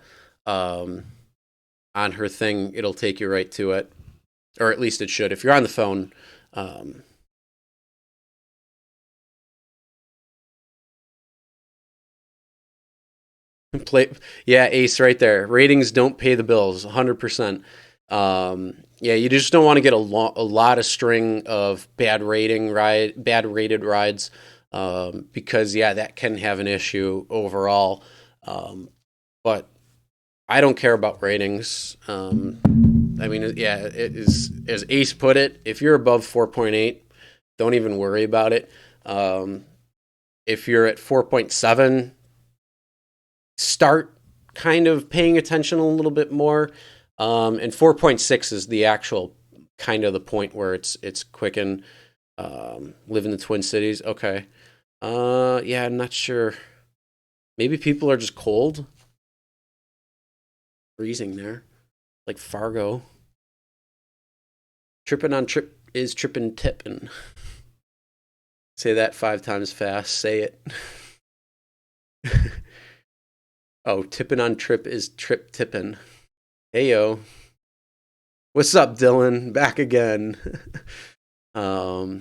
thing, it'll take you right to it, or at least it should. If you're on the phone, Ace right there. Ratings don't pay the bills, 100%. You just don't want to get a lot of string of bad rated rides, because that can have an issue overall. But I don't care about ratings. It is, as Ace put it, if you're above 4.8, don't even worry about it. If you're at 4.7, start kind of paying attention a little bit more. And 4.6 is the actual kind of the point where it's quicken. Live in the Twin Cities. Okay. I'm not sure. Maybe people are just cold. Freezing there. Like Fargo. Tripping on trip is tripping tipping. Say that 5 times fast. Say it. Oh, tipping on trip is trip tipping. Hey, yo. What's up, Dylan? Back again. I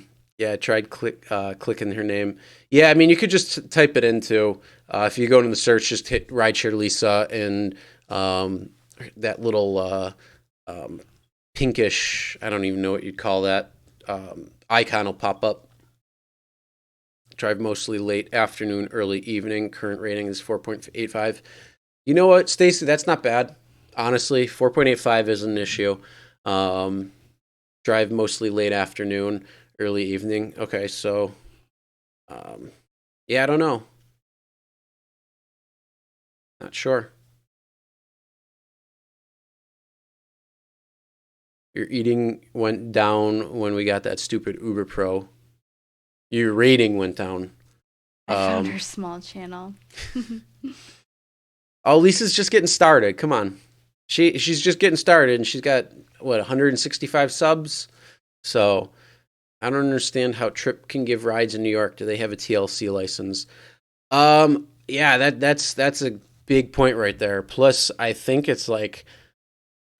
tried clicking her name. Yeah, you could just type it into, if you go into the search, just hit Rideshare Lisa, and that little pinkish, I don't even know what you'd call that, icon will pop up. Drive mostly late afternoon, early evening. Current rating is 4.85. You know what, Stacy? That's not bad. Honestly, 4.85 isn't an issue. Drive mostly late afternoon, early evening. Okay, so, I don't know. Not sure. Your eating went down when we got that stupid Uber Pro. Your rating went down. I found her small channel. Oh, Lisa's just getting started. Come on. She's just getting started, and she's got, 165 subs? So, I don't understand how Trip can give rides in New York. Do they have a TLC license? That's a big point right there. Plus, I think it's like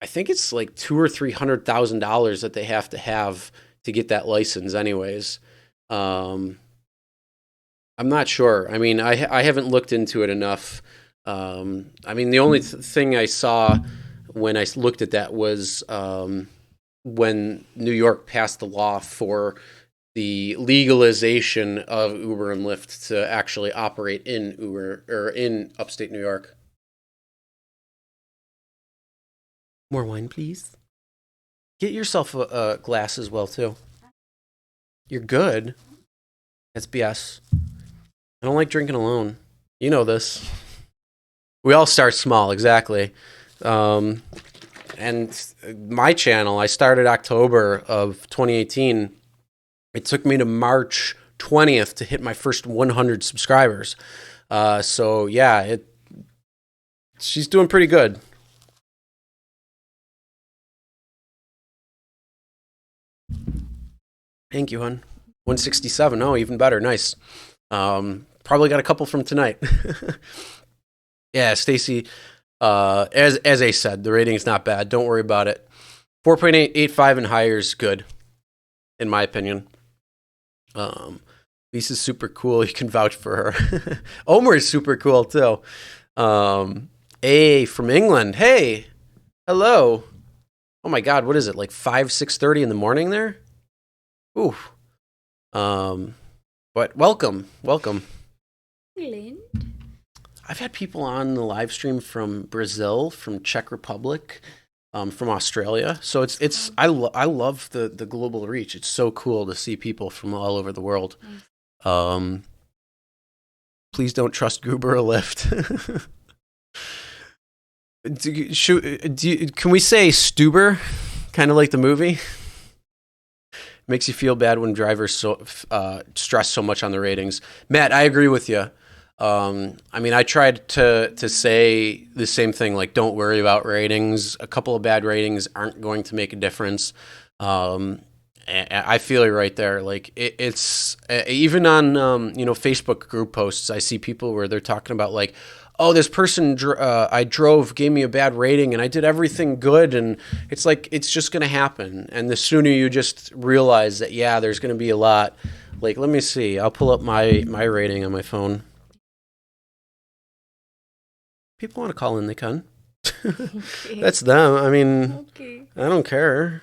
I think it's like $200,000 or $300,000 that they have to get that license anyways. I'm not sure. I mean, I haven't looked into it enough. I mean, the only thing I saw when I looked at that was when New York passed the law for the legalization of Uber and Lyft to actually operate in Uber or in upstate New York. More wine, please. Get yourself a glass as well, too. You're good. That's BS. I don't like drinking alone. You know this. We all start small, exactly. And my channel, I started October of 2018. It took me to March 20th to hit my first 100 subscribers. So, yeah, she's doing pretty good. Thank you, hon. 167. Oh, even better. Nice. Probably got a couple from tonight. Yeah, Stacy. As I said, the rating's not bad. Don't worry about it. 4.85 and higher is good, in my opinion. Lisa's super cool. You can vouch for her. Omer is super cool too. A from England. Hey, hello. Oh my God, what is it? Like 6:30 in the morning there? Ooh. But welcome. England. I've had people on the live stream from Brazil, from Czech Republic, from Australia. So I love the global reach. It's so cool to see people from all over the world. Please don't trust Uber or Lyft. Can we say Stuber? Kind of like the movie. Makes you feel bad when drivers stress so much on the ratings. Matt, I agree with you. I mean, I tried to say the same thing, like, don't worry about ratings. A couple of bad ratings aren't going to make a difference. I feel you right there. Like, it's even on, Facebook group posts, I see people where they're talking about, like, oh, this person I drove gave me a bad rating and I did everything good. And it's like, it's just going to happen. And the sooner you just realize that, yeah, there's going to be a lot. Like, let me see. I'll pull up my rating on my phone. People want to call in, they can. Okay. That's them. I mean, okay. I don't care.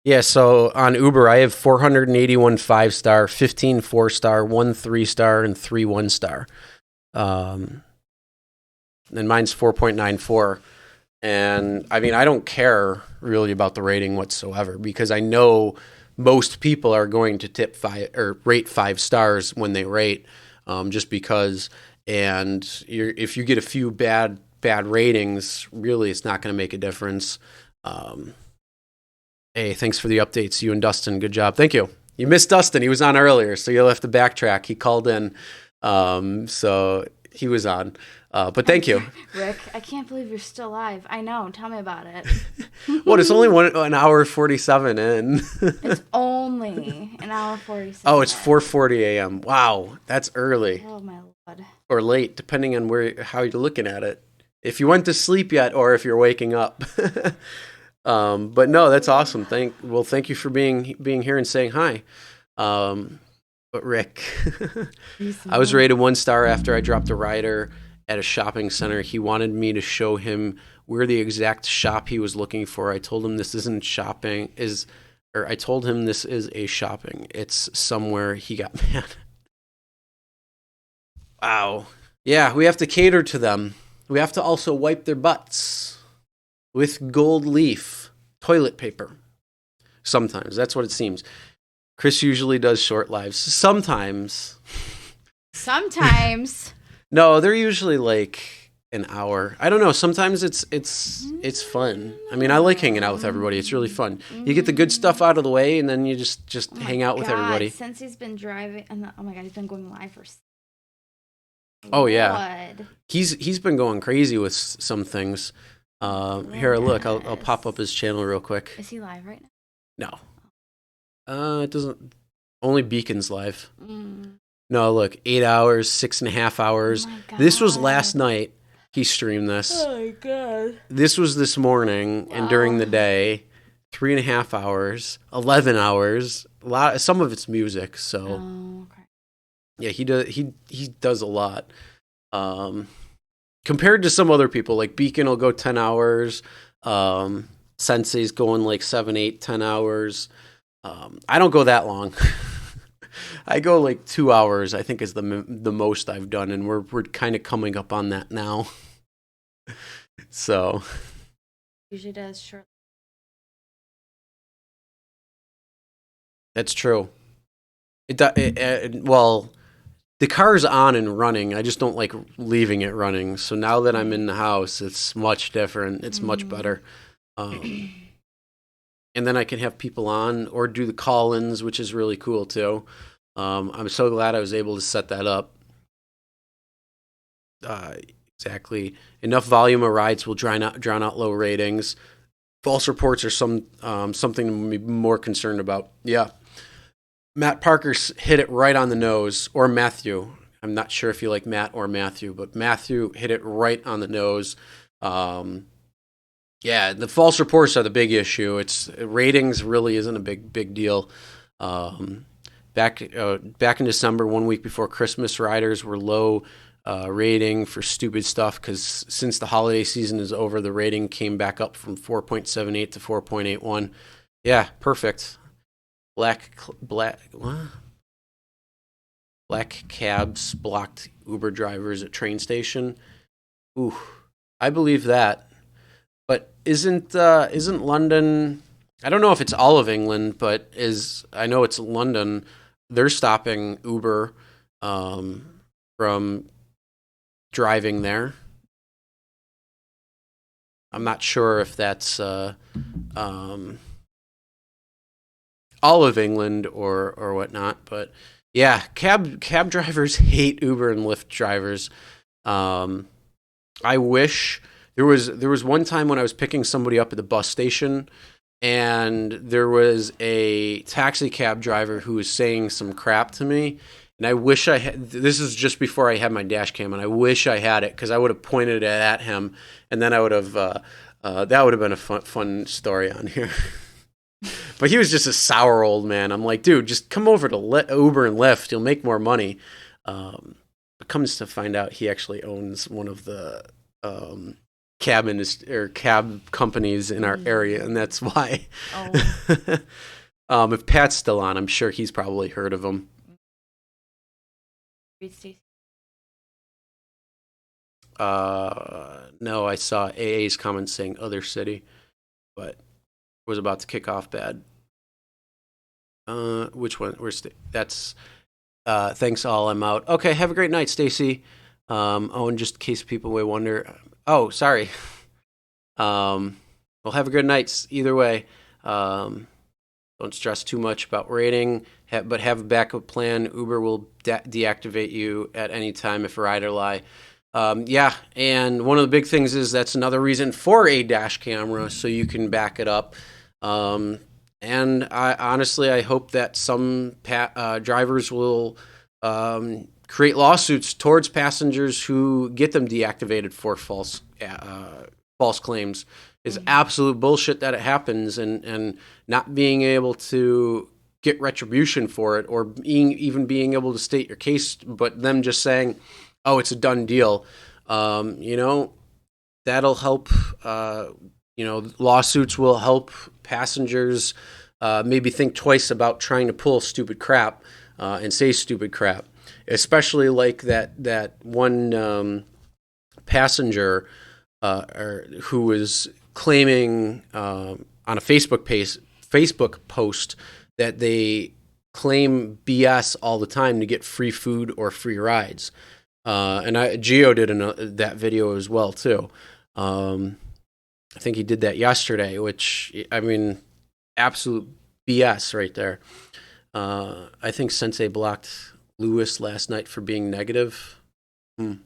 Yeah, so on Uber, I have 481 5-star, 15 4-star, 1 3-star, and 3 1-star. And mine's 4.94. And I mean, I don't care really about the rating whatsoever because I know most people are going to tip 5 or rate 5 stars when they rate, just because. And if you get a few bad ratings, really, it's not going to make a difference. Hey, thanks for the updates, you and Dustin. Good job. Thank you. You missed Dustin. He was on earlier, so you'll have to backtrack. He called in, so he was on. But thank you. Rick, I can't believe you're still alive. I know. Tell me about it. What? It's only 1 hour 47 in. It's only an hour 47. Oh, it's 4:40 a.m. Wow, that's early. Oh my Lord. Or late, depending on how you're looking at it. If you went to sleep yet, or if you're waking up. But no, that's awesome. Thank you for being here and saying hi. But Rick, I was rated 1 star after I dropped a rider at a shopping center. He wanted me to show him where the exact shop he was looking for. I told him this isn't shopping. I told him this is a shopping. It's somewhere. He got mad. Wow. Yeah, we have to cater to them. We have to also wipe their butts with gold leaf toilet paper. Sometimes. That's what it seems. Chris usually does short lives. Sometimes. No, they're usually like an hour. I don't know. Sometimes it's fun. I mean, I like hanging out with everybody. It's really fun. You get the good stuff out of the way, and then you just hang out with everybody. Since he's been driving, oh my God, he's been going live for. Oh yeah, he's been going crazy with some things. Here, look, I'll pop up his channel real quick. Is he live right now? No. It doesn't. Only Beacon's live. No, look, 8 hours, 6.5 hours. Oh this was last night. he streamed this. Oh my god. This was this morning and during the day, 3.5 hours, 11 hours. Some of it's music, so Okay. yeah, he does a lot. Compared to some other people, like Beacon will go 10 hours. Sensei's going like 7, 8, 10 hours. I don't go that long. I go like 2 hours, I think is the most I've done, and we're kind of coming up on that now. So Usually does short. that's true. Well, the car's on and running. I just don't like leaving it running. So now that I'm in the house, it's much different. It's much better. And then I can have people on or do the call-ins, which is really cool too. I'm so glad I was able to set that up. Exactly. Enough volume of rides will drown out low ratings. False reports are something to be more concerned about. Yeah. Matt Parker hit it right on the nose, or Matthew. I'm not sure if you like Matt or Matthew, but Matthew hit it right on the nose. Yeah, the false reports are the big issue. It's ratings really isn't a big deal. Back in December, 1 week before Christmas, riders were low rating for stupid stuff because since the holiday season is over, the rating came back up from 4.78 to 4.81. Yeah, perfect. Black cabs blocked Uber drivers at train station. Ooh, I believe that. But isn't London? I don't know if it's all of England, but I know it's London. They're stopping Uber from driving there. I'm not sure if that's all of England or whatnot, but yeah, cab drivers hate Uber and Lyft drivers. I wish there was one time when I was picking somebody up at the bus station, and there was a taxi cab driver who was saying some crap to me, and I wish I had. This is just before I had my dash cam, and I wish I had it because I would have pointed it at him, and then I would have. That would have been a fun story on here. But he was just a sour old man. I'm like, dude, just come over to Uber and Lyft. You'll make more money. It comes to find out he actually owns one of the cab companies in our area, and that's why. If Pat's still on, I'm sure he's probably heard of him. No, I saw AA's comment saying other city, but was about to kick off bad. Which one? That's thanks all. I'm out. Okay, have a great night, Stacy. And just in case people may wonder. Oh, sorry. Well, have a good night. Either way, don't stress too much about rating, but have a backup plan. Uber will deactivate you at any time if a rider lie. Yeah, and one of the big things is that's another reason for a dash camera, so you can back it up. And I hope that some drivers will create lawsuits towards passengers who get them deactivated for false claims. It's absolute bullshit that it happens, and not being able to get retribution for it, or even being able to state your case, but them just saying, "Oh, it's a done deal." That'll help. Lawsuits will help passengers maybe think twice about trying to pull stupid crap and say stupid crap, especially like that one passenger who was claiming on a Facebook post that they claim BS all the time to get free food or free rides. And Geo did that video as well too. I think he did that yesterday, which, I mean, absolute BS right there. I think Sensei blocked Lewis last night for being negative. I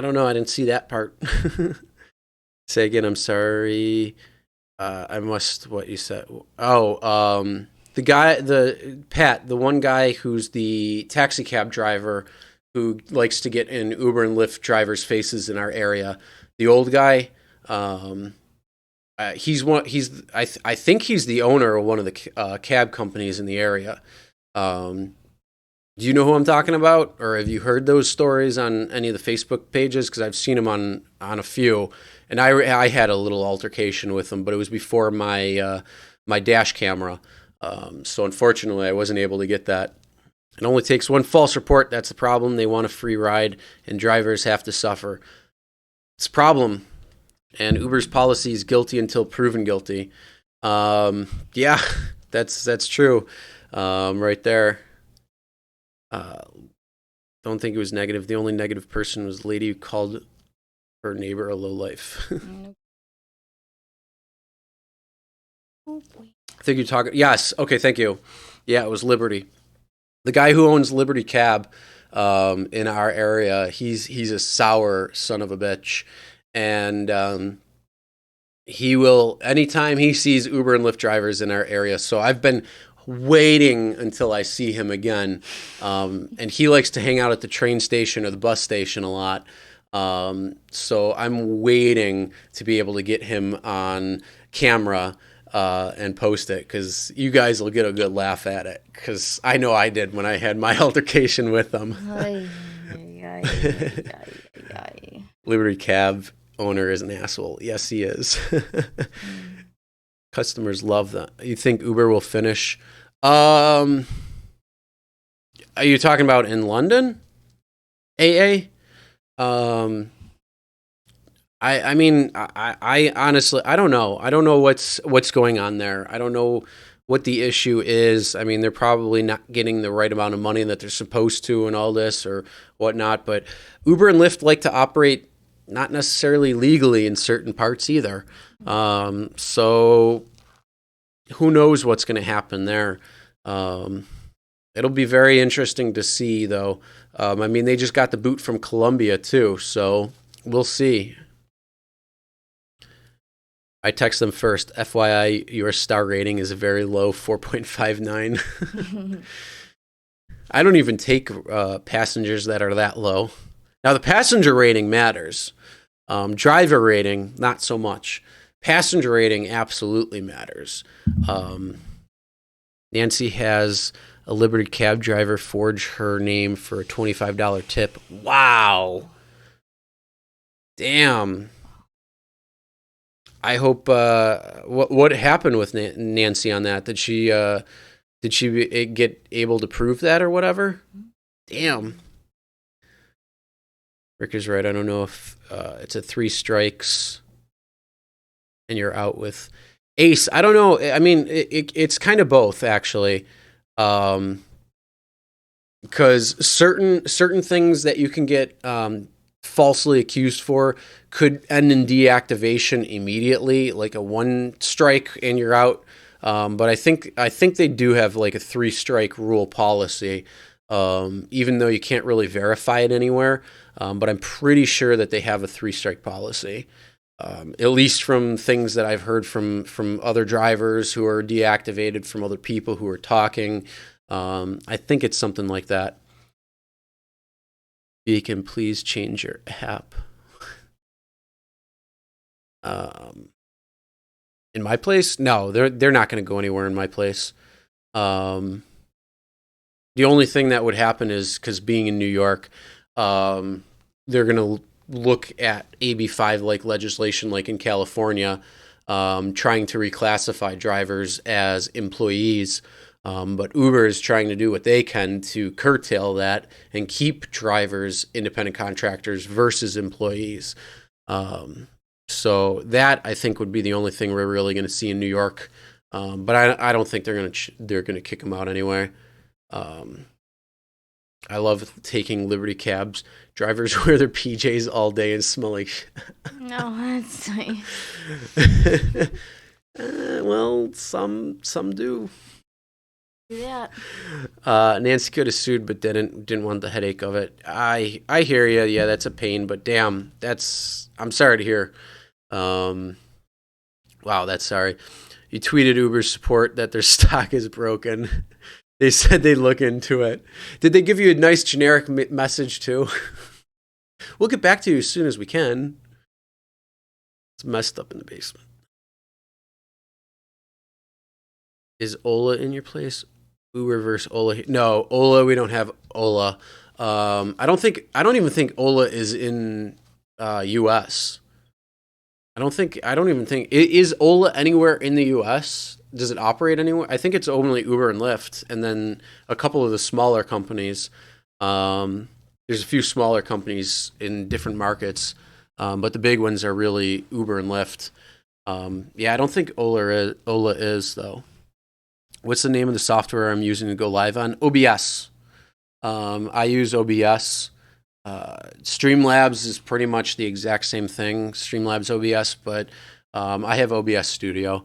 don't know. I didn't see that part. Say again, I'm sorry. I must, what you said. Oh, the one guy who's the taxi cab driver who likes to get in Uber and Lyft drivers' faces in our area. The old guy, I think he's the owner of one of the cab companies in the area. Do you know who I'm talking about, or have you heard those stories on any of the Facebook pages? Because I've seen them on a few, and I had a little altercation with him, but it was before my my dash camera. So unfortunately, I wasn't able to get that. It only takes one false report. That's the problem. They want a free ride, and drivers have to suffer. It's a problem. And Uber's policy is guilty until proven guilty. Yeah, that's true. Right there. Don't think it was negative. The only negative person was the lady who called her neighbor a lowlife. I think you're talking. Yes. Okay. Thank you. Yeah, it was Liberty. The guy who owns Liberty Cab in our area, he's a sour son of a bitch, and he will anytime he sees Uber and Lyft drivers in our area. So I've been waiting until I see him again, and he likes to hang out at the train station or the bus station a lot. So I'm waiting to be able to get him on camera and post it, because you guys will get a good laugh at it, because I know I did when I had my altercation with them. Liberty Cab owner is an asshole. Yes, he is. Customers love that. You think Uber will finish? Are you talking about in London? AA? I mean, I honestly, I don't know. I don't know what's going on there. I don't know what the issue is. I mean, they're probably not getting the right amount of money that they're supposed to and all this or whatnot. But Uber and Lyft like to operate not necessarily legally in certain parts either. So who knows what's going to happen there. It'll be very interesting to see, though. I mean, they just got the boot from Colombia, too. So we'll see. I text them first. FYI, your star rating is a very low 4.59. I don't even take passengers that are that low. Now, the passenger rating matters. Driver rating, not so much. Passenger rating absolutely matters. Nancy has a Liberty Cab driver forge her name for a $25 tip. Wow. Damn. I hope. What happened with Nancy on that? Did she get able to prove that or whatever? Damn. Rick is right. I don't know if it's a 3 strikes and you're out with Ace. I don't know. I mean, it's kind of both, actually, because certain things that you can get falsely accused for could end in deactivation immediately, like a 1 strike and you're out. But I think they do have like a 3 strike rule policy, even though you can't really verify it anywhere. But I'm pretty sure that they have a 3 strike policy, at least from things that I've heard from other drivers who are deactivated, from other people who are talking. I think it's something like that. Beacon, please change your app. In my place? No, they're not going to go anywhere in my place. The only thing that would happen is, because being in New York, they're going to look at AB5 like legislation, like in California, trying to reclassify drivers as employees. But Uber is trying to do what they can to curtail that and keep drivers independent contractors versus employees. So that, I think, would be the only thing we're really going to see in New York. But I don't think they're going to kick them out anyway. I love taking Liberty Cabs. Drivers wear their PJs all day and smell like shit. No, that's nice. Well, some do. Yeah. Nancy could have sued, but didn't want the headache of it. I hear you. Yeah, that's a pain, but damn, I'm sorry to hear. Wow, that's sorry. You tweeted Uber's support that their stock is broken. They said they'd look into it. Did they give you a nice generic message too? We'll get back to you as soon as we can. It's messed up in the basement. Is Ola in your place? Uber versus Ola. No, Ola. We don't have Ola. I don't even think Ola is in U.S. I don't even think is Ola anywhere in the U.S. Does it operate anywhere? I think it's only Uber and Lyft, and then a couple of the smaller companies. There's a few smaller companies in different markets, but the big ones are really Uber and Lyft. I don't think Ola is though. What's the name of the software I'm using to go live on? OBS. I use OBS. Streamlabs is pretty much the exact same thing, Streamlabs OBS, but I have OBS Studio,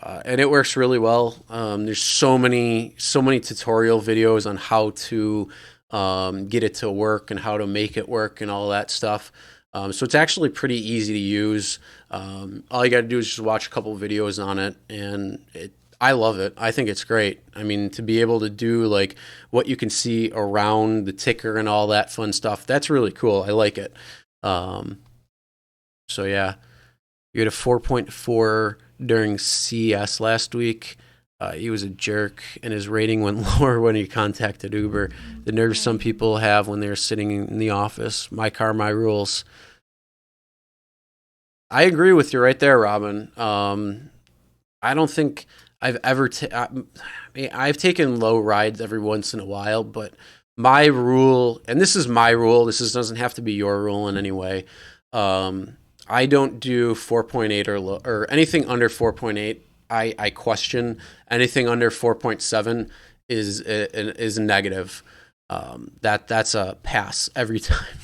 and it works really well. There's so many tutorial videos on how to get it to work and how to make it work and all that stuff. So it's actually pretty easy to use. All you got to do is just watch a couple videos on it, and I love it. I think it's great. I mean, to be able to do like what you can see around the ticker and all that fun stuff, that's really cool. I like it. So yeah, you had a 4.4 during CES last week. He was a jerk, and his rating went lower when he contacted Uber. The nerve some people have when they're sitting in the office. My car, my rules. I agree with you right there, Robin. I don't think I've ever I've taken low rides every once in a while, but my rule, and this is my rule, doesn't have to be your rule in any way. I don't do 4.8 or anything under 4.8. I question. Anything under 4.7 is a negative. That's a pass every time.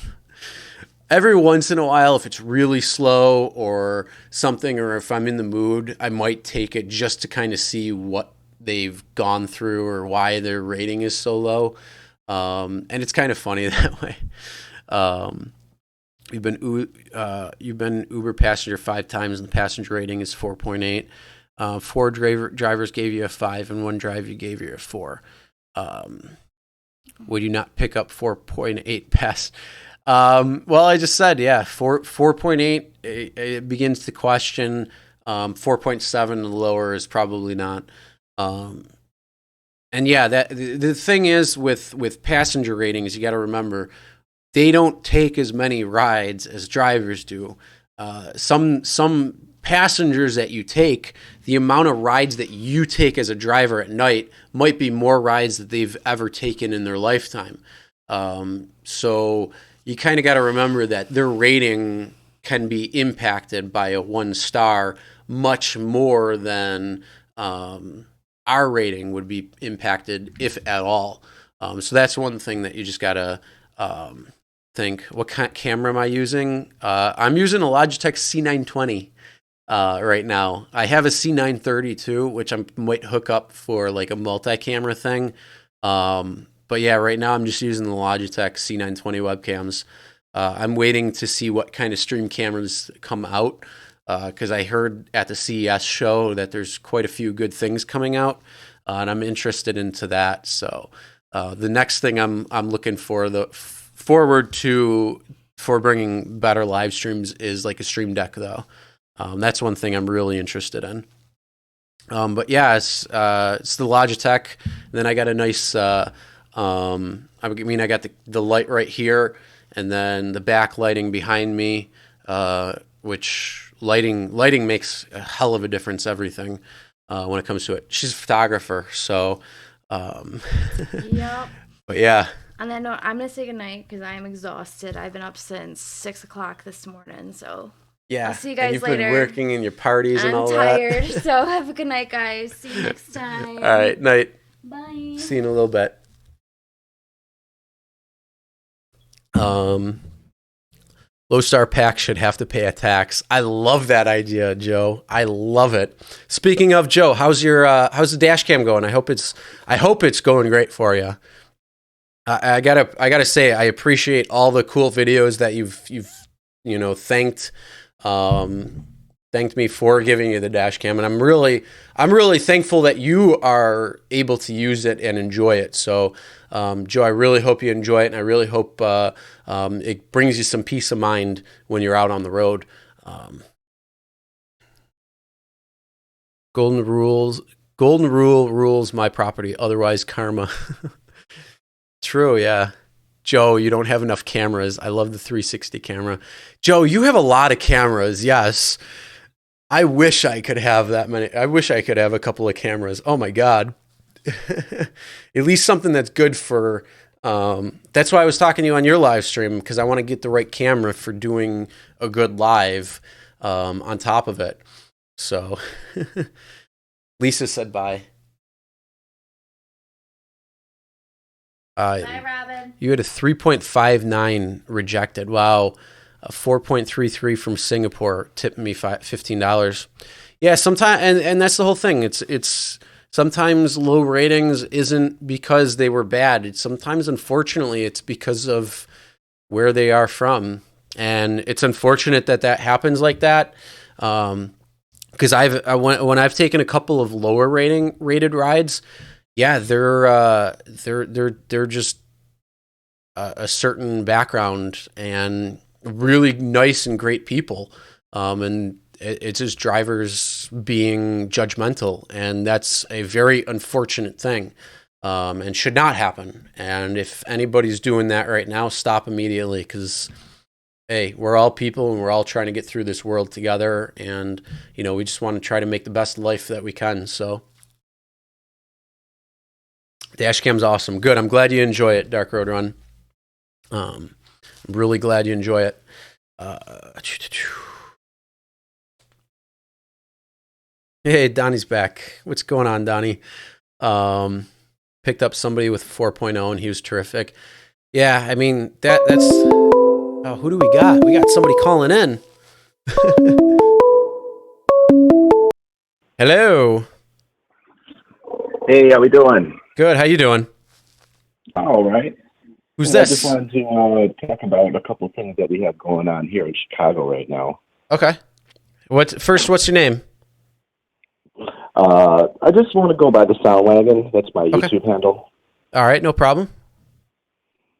Every once in a while, if it's really slow or something, or if I'm in the mood, I might take it just to kind of see what they've gone through or why their rating is so low. And it's kind of funny that way. You've been Uber passenger 5 times, and the passenger rating is 4.8. 4 drivers gave you a 5, and 1 driver gave you a 4. Would you not pick up 4.8 pass? Well, I just said, 4.8, it begins to question. 4.7 and lower is probably not. And that the thing is with passenger ratings, you got to remember, they don't take as many rides as drivers do. Some passengers that you take, the amount of rides that you take as a driver at night might be more rides that they've ever taken in their lifetime. So you kind of got to remember that their rating can be impacted by a 1 star much more than our rating would be impacted, if at all. So that's one thing that you just got to think. What kind of camera am I using? I'm using a Logitech C920 right now. I have a C930 too, which I might hook up for like a multi-camera thing. But yeah, right now I'm just using the Logitech C920 webcams. I'm waiting to see what kind of stream cameras come out, because I heard at the CES show that there's quite a few good things coming out, and I'm interested into that. So the next thing I'm looking forward to for bringing better live streams is like a stream deck, though. That's one thing I'm really interested in. But yeah, it's the Logitech. Then I got a nice. I got the light right here, and then the back lighting behind me, which lighting makes a hell of a difference. Everything when it comes to it. She's a photographer, so. Yep. But yeah. And then I'm gonna say goodnight because I am exhausted. I've been up since 6 o'clock this morning, so. Yeah. I'll see you guys you've later. Been working in your parties and all I'm tired, that. so have a good night, guys. See you next time. All right, night. Bye. See you in a little bit. Low star pack should have to pay a tax. I love that idea, Joe. I love it. Speaking of Joe, how's the dash cam going? I hope it's going great for you. I gotta say, I appreciate all the cool videos that you've thanked thanked me for giving you the dash cam, and I'm really thankful that you are able to use it and enjoy it. So, Joe, I really hope you enjoy it, and I really hope it brings you some peace of mind when you're out on the road. Golden rule rules my property, otherwise karma. True, yeah. Joe, you don't have enough cameras. I love the 360 camera. Joe, you have a lot of cameras, yes. I wish I could have that many. I wish I could have a couple of cameras. Oh my God. At least something that's good for, that's why I was talking to you on your live stream, because I want to get the right camera for doing a good live on top of it. So Lisa said bye. Bye, Robin. You had a 3.59 rejected. Wow. A 4.33 from Singapore tipped me $15. Yeah, sometimes, and that's the whole thing. It's sometimes low ratings isn't because they were bad. It's sometimes, unfortunately, it's because of where they are from. And it's unfortunate that happens like that. Because when I've taken a couple of lower rated rides, yeah, they're just a certain background and really nice and great people, and it's just drivers being judgmental, and that's a very unfortunate thing, and should not happen. And if anybody's doing that right now, stop immediately, because hey, we're all people and we're all trying to get through this world together, and we just want to try to make the best life that we can. So Dashcam's awesome. Good. I'm glad you enjoy it, Dark Road Run. I'm really glad you enjoy it. Hey, Donnie's back. What's going on, Donnie? Picked up somebody with 4.0 and he was terrific. Yeah, I mean, that's... Oh, who do we got? We got somebody calling in. Hello. Hey, how we doing? Good. How you doing? All right. Who's I this? just wanted to talk about a couple of things that we have going on here in Chicago right now. Okay. What's your name? I just want to go by the Sound Wagon. That's my YouTube handle. All right, no problem.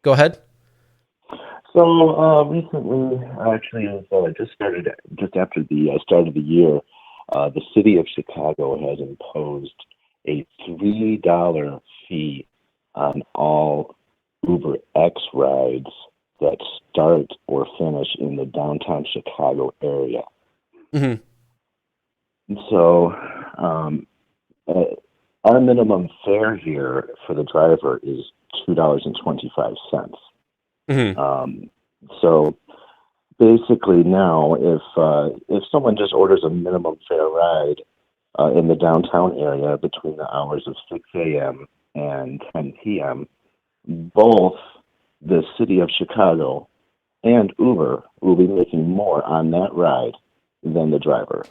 Go ahead. So recently, actually, it was just after the start of the year, the city of Chicago has imposed a $3 fee on all Uber X rides that start or finish in the downtown Chicago area. Mm-hmm. So our minimum fare here for the driver is $2.25. Mm-hmm. So basically now, if someone just orders a minimum fare ride in the downtown area between the hours of 6 a.m. and 10 p.m., both the city of Chicago and Uber will be making more on that ride than the driver.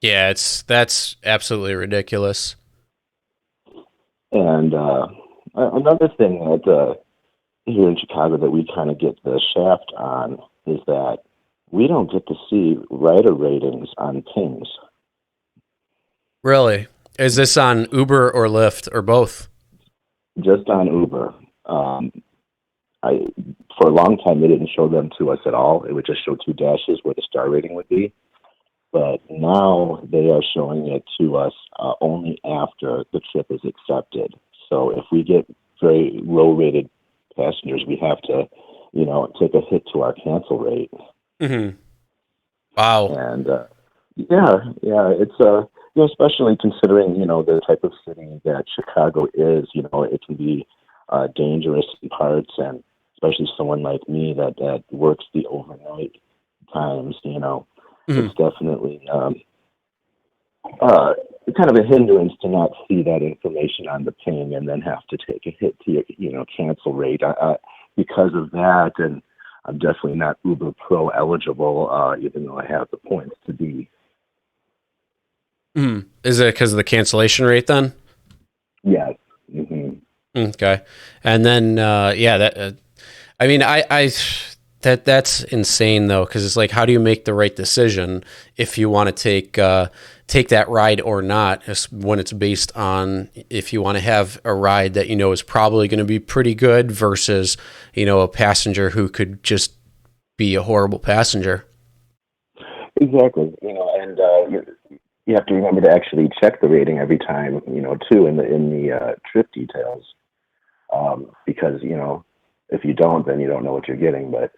Yeah, that's absolutely ridiculous. And another thing that here in Chicago that we kind of get the shaft on is that we don't get to see rider ratings on pings. Really? Is this on Uber or Lyft or both? Just on Uber. For a long time, they didn't show them to us at all. It would just show 2 dashes where the star rating would be. But now they are showing it to us only after the trip is accepted. So if we get very low-rated passengers, we have to, take a hit to our cancel rate. Mm-hmm. Wow. And it's especially considering the type of city that Chicago is. It can be dangerous in parts, and especially someone like me that works the overnight times. Mm-hmm. It's definitely kind of a hindrance to not see that information on the ping and then have to take a hit to your cancel rate because of that. And I'm definitely not Uber Pro eligible, even though I have the points to be. Mm-hmm. Is it because of the cancellation rate then? Yes. Mm-hmm. Okay. And then, I That's insane though, because it's like, how do you make the right decision if you want to take that ride or not? When it's based on if you want to have a ride that is probably going to be pretty good versus a passenger who could just be a horrible passenger. Exactly. And you have to remember to actually check the rating every time, too, in the trip details, because if you don't, then you don't know what you're getting. But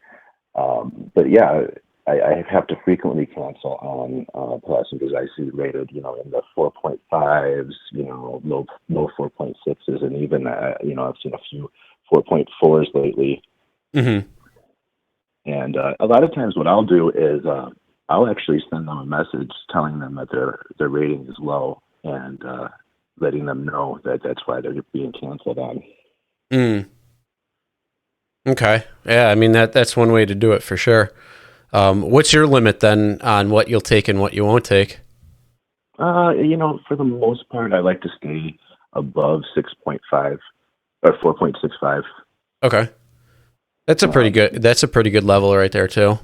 yeah, I have to frequently cancel on passengers I see rated, in the 4.5s, low 4.6s, and even I've seen a few 4.4s lately. Mm-hmm. And a lot of times, what I'll do is I'll actually send them a message telling them that their rating is low, and letting them know that that's why they're being canceled on. Mm. Okay. Yeah, I mean that's one way to do it for sure. What's your limit then on what you'll take and what you won't take? For the most part, I like to stay above 6.5 or 4.65. Okay. That's a pretty good level right there too.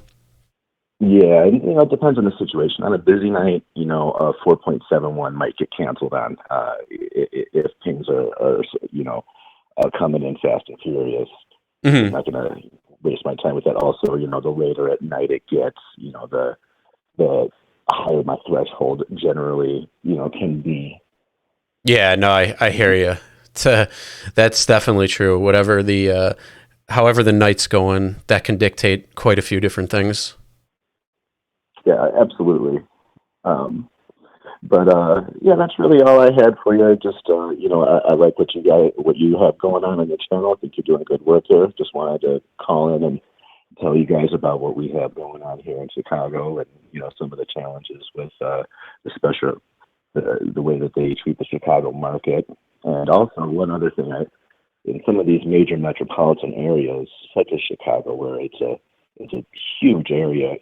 Yeah, and, it depends on the situation. On a busy night, a 4.71 might get canceled on if things are coming in fast and furious. Mm-hmm. I'm not going to waste my time with that. Also, the later at night it gets, the higher my threshold generally, can be. Yeah, no, I hear you. That's definitely true. However the night's going, that can dictate quite a few different things. Yeah, absolutely. But yeah, that's really all I had for you. Just I like what you have going on your channel. I think you're doing good work here. Just wanted to call in and tell you guys about what we have going on here in Chicago, and some of the challenges with the way that they treat the Chicago market. And also one other thing, in some of these major metropolitan areas, such as Chicago, where it's a huge area.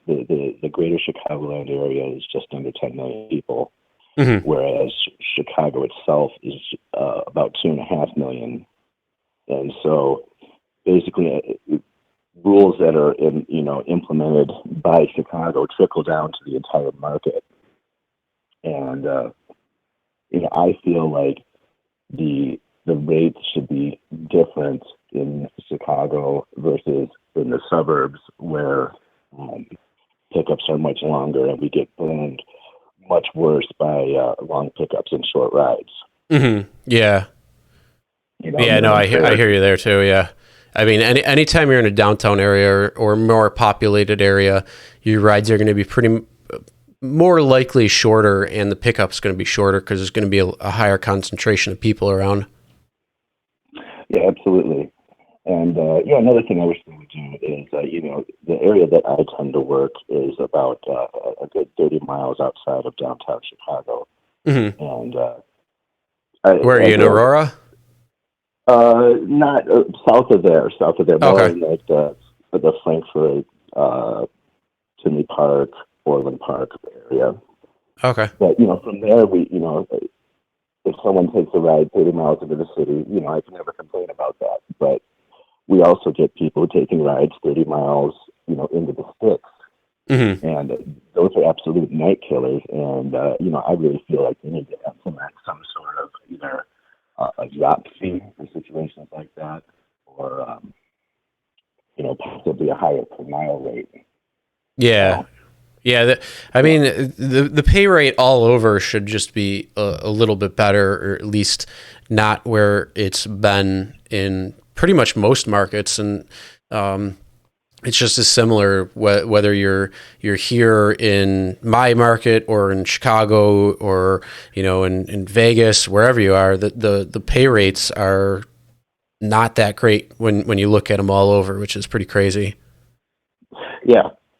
The greater Chicagoland area is just under 10 million people, mm-hmm. whereas Chicago itself is about 2.5 million. And so basically rules that are implemented by Chicago trickle down to the entire market. And I feel like the rates should be different in Chicago versus in the suburbs, where pickups are much longer, and we get burned much worse by long pickups and short rides. Mm-hmm. Yeah. No, I hear you there too. Yeah. I mean, anytime you're in a downtown area or more populated area, your rides are going to be more likely shorter, and the pickup's going to be shorter because there's going to be a higher concentration of people around. Yeah, absolutely. And another thing I wish they would do is, the area that I tend to work is about a good 30 miles outside of downtown Chicago. Mm-hmm. And where are you, in Aurora? Not south of there, more Okay. in like the Frankfurt, Tinley Park, Orland Park area. Okay. But from there, if someone takes a ride 30 miles into the city, I can never complain about that. But we also get people taking rides 30 miles, into the sticks. Mm-hmm. And those are absolute night killers. And, I really feel like we need to implement some sort of either a drop fee for situations like that, or, possibly a higher per mile rate. Yeah. Yeah. The pay rate all over should just be a little bit better, or at least not where it's been in pretty much most markets. And it's just as similar whether you're here in my market or in Chicago or in Vegas, wherever you are. The pay rates are not that great when you look at them all over, which is pretty crazy.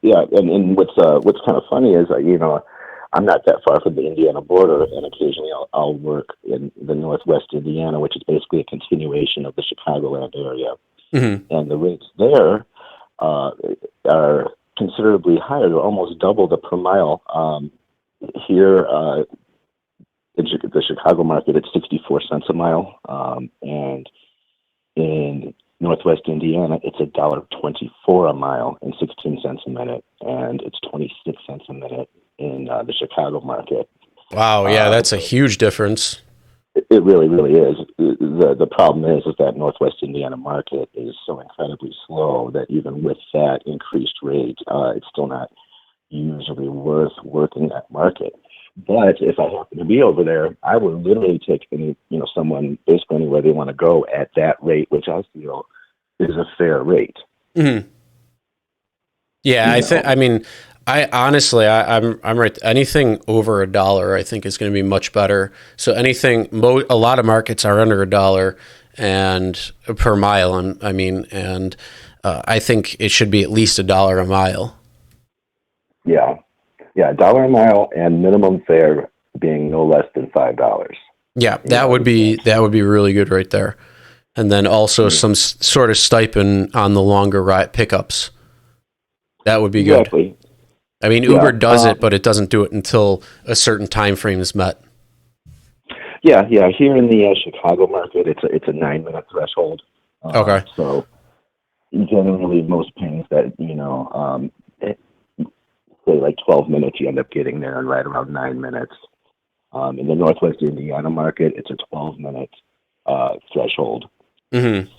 Yeah, and what's kind of funny is I'm not that far from the Indiana border, and occasionally I'll work in the Northwest Indiana, which is basically a continuation of the Chicagoland area. Mm-hmm. And the rates there are considerably higher. They're almost double the per mile. Here in the Chicago market, it's 64 cents a mile, and in Northwest Indiana, it's $1.24 a mile and 16 cents a minute, and it's 26 cents a minute in the Chicago market. Wow, yeah, that's a huge difference. It really, really is. The problem is that Northwest Indiana market is so incredibly slow that even with that increased rate, it's still not usually worth working that market. But if I happen to be over there, I would literally take someone basically anywhere they want to go at that rate, which I feel is a fair rate. Mm-hmm. Yeah, I honestly, I'm right. Anything over $1, I think, is going to be much better. So a lot of markets are under $1 and per mile. And I think it should be at least $1 a mile. Yeah, $1 a mile, and minimum fare being no less than $5. Yeah, that would be really good right there. And then also some sort of stipend on the longer ride pickups. That would be good. I mean, Uber does it, but it doesn't do it until a certain time frame is met. Yeah. Here in the Chicago market, it's a 9-minute threshold. Okay. So generally, most pains that say like 12 minutes, you end up getting there in right around 9 minutes. In the Northwest Indiana market, it's a 12-minute threshold. Mm-hmm.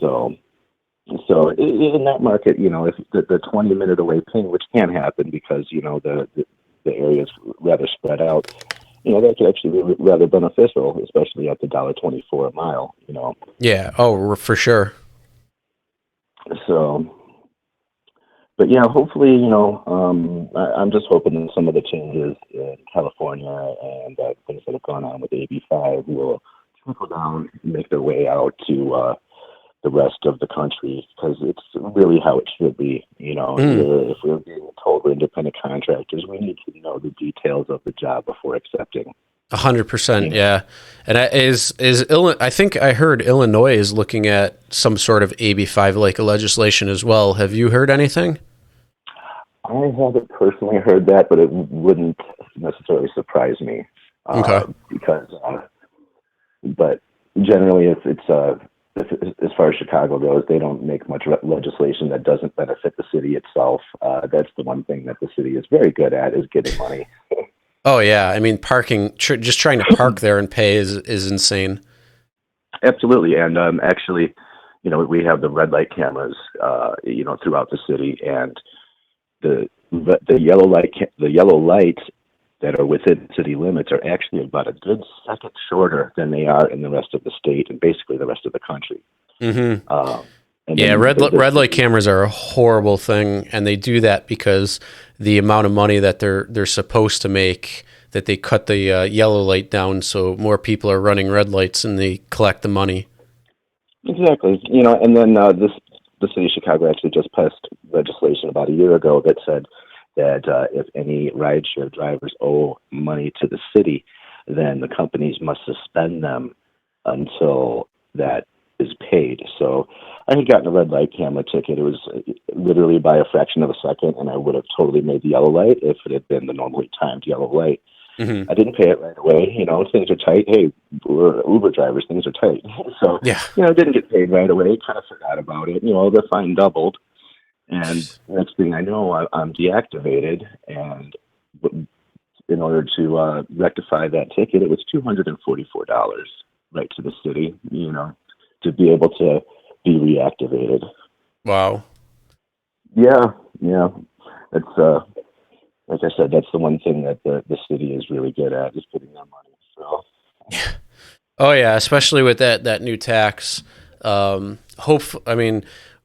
So in that market, if the 20-minute away ping, which can happen because the area is rather spread out, that could actually be rather beneficial, especially at the $1.24 a mile. Yeah. Oh, for sure. So, but yeah, hopefully, I'm just hoping that some of the changes in California and things that have gone on with AB5 will trickle down and make their way out to the rest of the country, because it's really how it should be. If we're being told we're independent contractors, we need to know the details of the job before accepting. 100%, yeah. And I think I heard Illinois is looking at some sort of AB5 like legislation as well. Have you heard anything? I haven't personally heard that, but it wouldn't necessarily surprise me. Okay. But generally, as far as Chicago goes, they don't make much legislation that doesn't benefit the city itself. That's the one thing that the city is very good at, is getting money. Oh yeah, I mean, parking, just trying to park there and pay is insane. Absolutely, and actually, we have the red light cameras, throughout the city, and the yellow lights that are within city limits are actually about a good second shorter than they are in the rest of the state and basically the rest of the country. Mm-hmm. Red light cameras are a horrible thing, and they do that because the amount of money that they're supposed to make, that they cut the yellow light down so more people are running red lights and they collect the money. Exactly. And then the city of Chicago actually just passed legislation about a year ago that said that if any rideshare drivers owe money to the city, then the companies must suspend them until that is paid. So I had gotten a red light camera ticket. It was literally by a fraction of a second, and I would have totally made the yellow light if it had been the normally timed yellow light. Mm-hmm. I didn't pay it right away. Things are tight. Hey, we're Uber drivers. Things are tight. So, didn't get paid right away. Kind of forgot about it. The fine doubled. And next thing I know, I'm deactivated. And in order to rectify that ticket, it was $244 right to the city, to be able to be reactivated. Wow. Yeah. That's like I said, that's the one thing that the city is really good at, is getting their money. So. Oh yeah, especially with that new tax.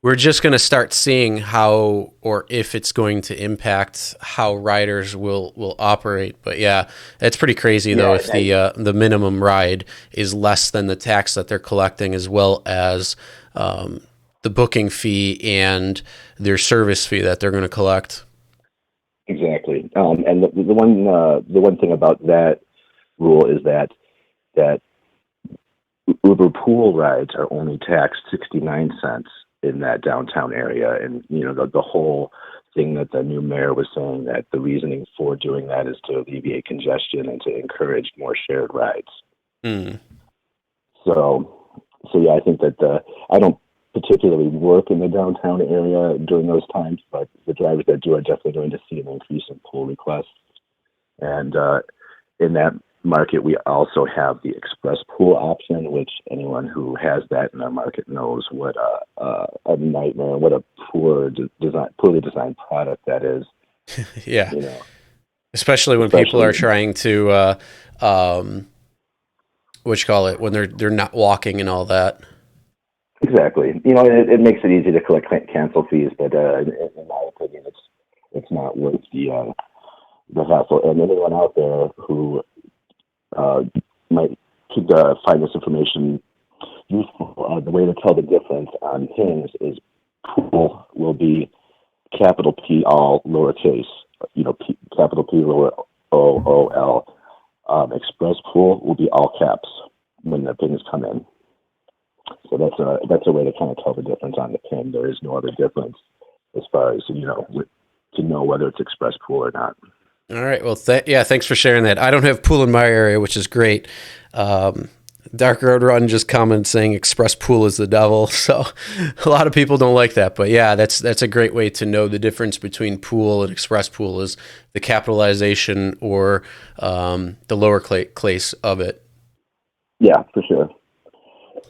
We're just going to start seeing how, or if it's going to impact how riders will operate. But yeah, it's pretty crazy though if the minimum ride is less than the tax that they're collecting, as well as the booking fee and their service fee that they're going to collect. Exactly. And the one thing about that rule is that Uber pool rides are only taxed 69 cents in that downtown area. And, the whole thing that the new mayor was saying, that the reasoning for doing that is to alleviate congestion and to encourage more shared rides. Mm. So yeah, I think that I don't particularly work in the downtown area during those times, but the drivers that do are definitely going to see an increase in pool requests. And in that market, we also have the express pool option, which anyone who has that in our market knows what a nightmare, what a poorly designed product that is. Yeah. You know, especially when people are trying to, what you call it, when they're not walking and all that. Exactly. You know, it makes it easy to collect cancel fees, but in my opinion, it's not worth the hassle. And anyone out there who might find this information useful, the way to tell the difference on things is pool will be capital P all lowercase, you know, capital P lower O-O-L. Express pool will be all caps when the pins come in. So that's a way to kind of tell the difference on the pin. There is no other difference as far as, you know, to know whether it's express pool or not. All right. Well, thanks for sharing that. I don't have pool in my area, which is great. Dark Road Run just commented saying express pool is the devil. So a lot of people don't like that. But yeah, that's a great way to know the difference between pool and express pool is the capitalization or the lower case of it. Yeah, for sure.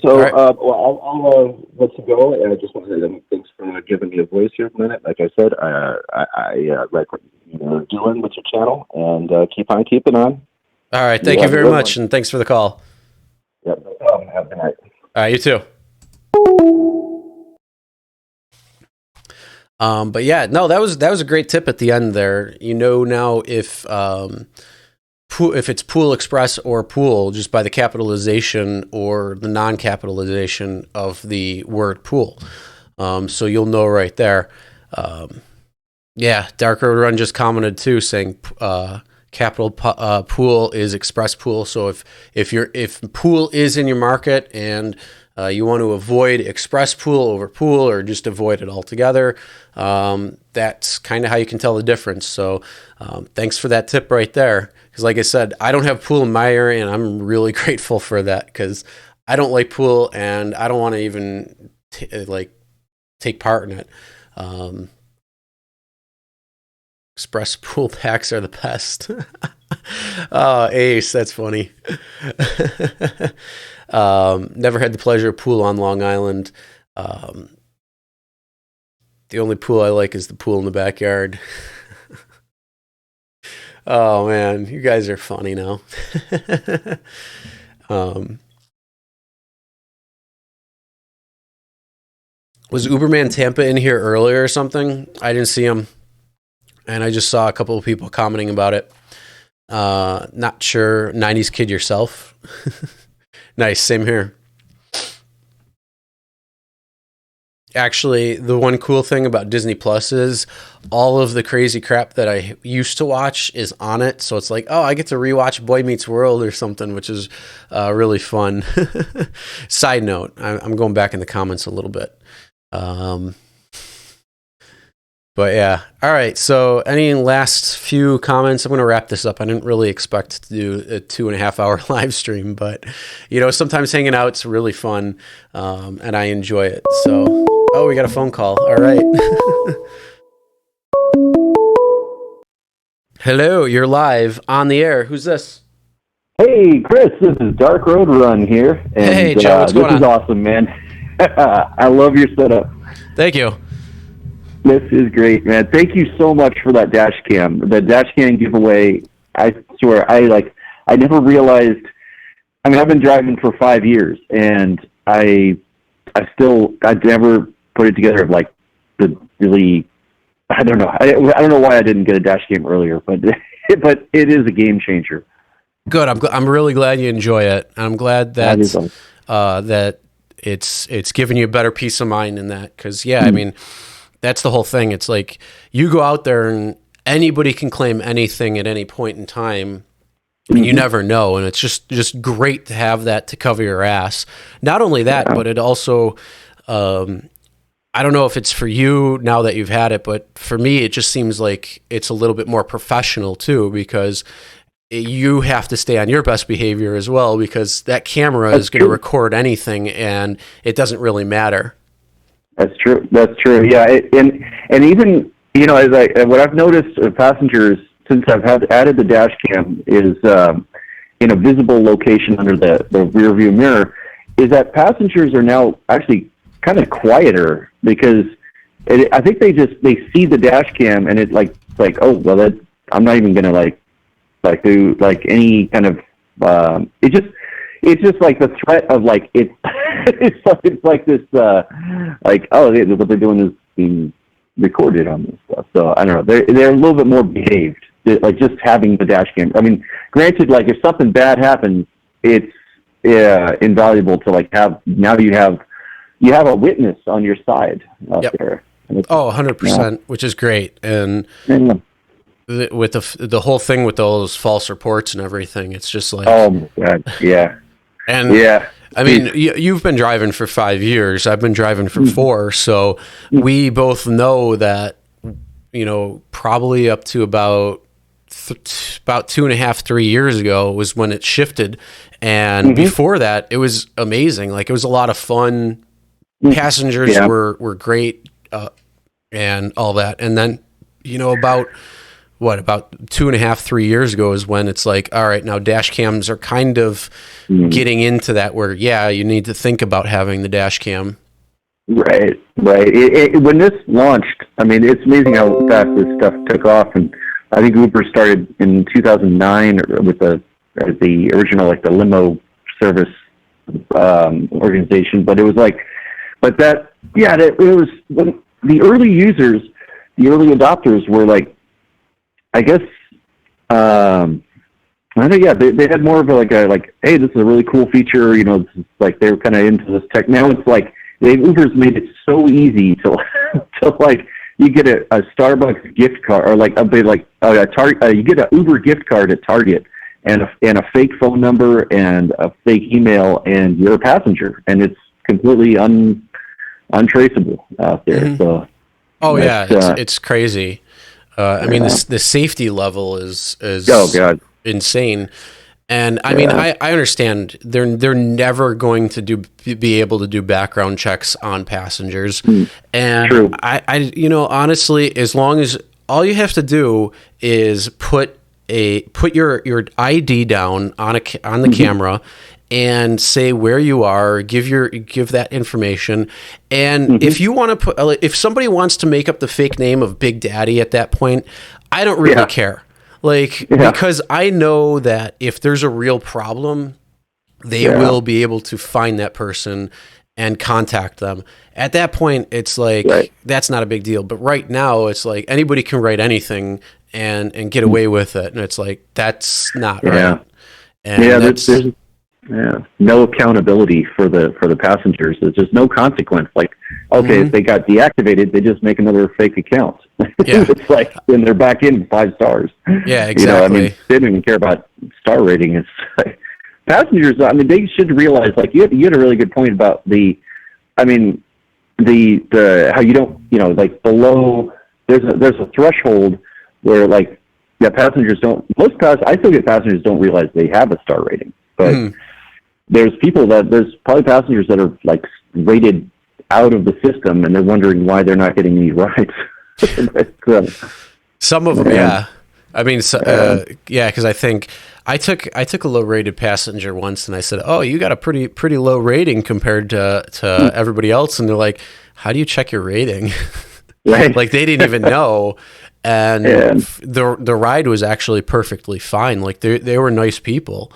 So, right. I'll let you go. And I just want to say thanks for giving me a voice here for a minute. Like I said, I like what you're doing with your channel, and keep on keeping on. All right. Thank you very much, and thanks for the call. Yep, no problem. Have a good night. All right, you too. But yeah, no, that was a great tip at the end there. You know now if it's Pool Express or Pool just by the capitalization or the non-capitalization of the word pool. So you'll know right there. Yeah, Dark Road Run just commented too, saying capital pool is express pool. So if pool is in your market and you want to avoid express pool over pool or just avoid it altogether, that's kind of how you can tell the difference. So thanks for that tip right there. Because like I said, I don't have pool in my area, and I'm really grateful for that because I don't like pool and I don't want to even take part in it. Express pool packs are the best. Oh, Ace, that's funny. Never had the pleasure of pool on Long Island. The only pool I like is the pool in the backyard. Oh man, you guys are funny now. Was Uberman Tampa in here earlier or something? I didn't see him. And I just saw a couple of people commenting about it. Not sure. 90s kid yourself. Nice. Same here. Actually, the one cool thing about Disney Plus is all of the crazy crap that I used to watch is on it. So it's like, oh, I get to rewatch Boy Meets World or something, which is really fun. Side note, I'm going back in the comments a little bit. But yeah. All right. So any last few comments? I'm going to wrap this up. I didn't really expect to do a 2.5 hour live stream, but you know, sometimes hanging out is really fun. And I enjoy it. So, oh, we got a phone call. All right. Hello, you're live on the air. Who's this? Hey, Chris, this is Dark Road Run here. And, hey, Joe, what's going on? This is awesome, man. I love your setup. Thank you. This is great, man. Thank you so much for that dash cam. The dash cam giveaway, I swear, I never realized. I mean, I've been driving for 5 years, and I never put it together of like the really. I don't know. I don't know why I didn't get a dash cam earlier, but it is a game changer. Good. I'm really glad you enjoy it. I'm glad that that it's giving you a better peace of mind in that. Because yeah, I mean, that's the whole thing. It's like you go out there and anybody can claim anything at any point in time. And you never know, and it's just great to have that to cover your ass. Not only that, but it also, I don't know if it's for you now that you've had it, but for me, it just seems like it's a little bit more professional too, because you have to stay on your best behavior as well, because that camera is going to record anything, and it doesn't really matter. That's true. That's true. Yeah, and even as what I've noticed of passengers since I've added the dash cam is in a visible location under the rear view mirror, is that passengers are now actually kind of quieter because I think they see the dash cam and it's like oh well I'm not even gonna like do like any kind of it's just like the threat of like it's like this like oh what they're doing is being recorded on this stuff. So I don't know, they're a little bit more behaved, like just having the dash cam. I mean, granted, like if something bad happens, it's invaluable to like have you have a witness on your side out there. 100%, which is great. And with the whole thing with those false reports and everything, it's just like, oh my God, yeah. And I mean, you've been driving for 5 years. I've been driving for 4. So we both know that, probably up to about 2.5, 3 years ago was when it shifted. And before that, it was amazing. Like, it was a lot of fun. Passengers were great and all that. And then, about 2.5, 3 years ago is when it's like, all right, now dash cams are kind of getting into that where, you need to think about having the dash cam. Right. When this launched, I mean, it's amazing how fast this stuff took off. And I think Uber started in 2009 with the original, like the limo service organization. But it was like, it was when the early users, the early adopters were like, I guess, I think, they had more of hey, this is a really cool feature, this is like, they were kind of into this tech. Now it's like, Uber's made it so easy to like, you get a Starbucks gift card, or you get an Uber gift card at Target, and a fake phone number and a fake email, and you're a passenger, and it's completely untraceable out there. So, it's crazy. I mean, the safety level is insane. And I mean, I understand they're never going to be able to do background checks on passengers. And true. I honestly, as long as all you have to do is put your ID down on the camera and say where you are, give that information. And if you want to if somebody wants to make up the fake name of Big Daddy at that point, I don't really care. Because I know that if there's a real problem, they will be able to find that person and contact them. At that point, it's like, that's not a big deal. But right now, it's like anybody can write anything and get away with it. And it's like, that's not right. And there's no accountability for the passengers. There's just no consequence. Like, okay, if they got deactivated, they just make another fake account. It's like, then they're back in 5 stars. Yeah, exactly. They don't even care about star rating. It's like, passengers, I mean, they should realize, like, you had a really good point about the how you don't, like below, there's a threshold where, like, passengers I still get passengers don't realize they have a star rating, but there's probably passengers that are like rated out of the system, and they're wondering why they're not getting any rides. Some of them, I mean, because I think I took a low-rated passenger once, and I said, "Oh, you got a pretty low rating compared to everybody else," and they're like, "How do you check your rating?" Right. Like, they didn't even know. And the ride was actually perfectly fine. Like, they were nice people.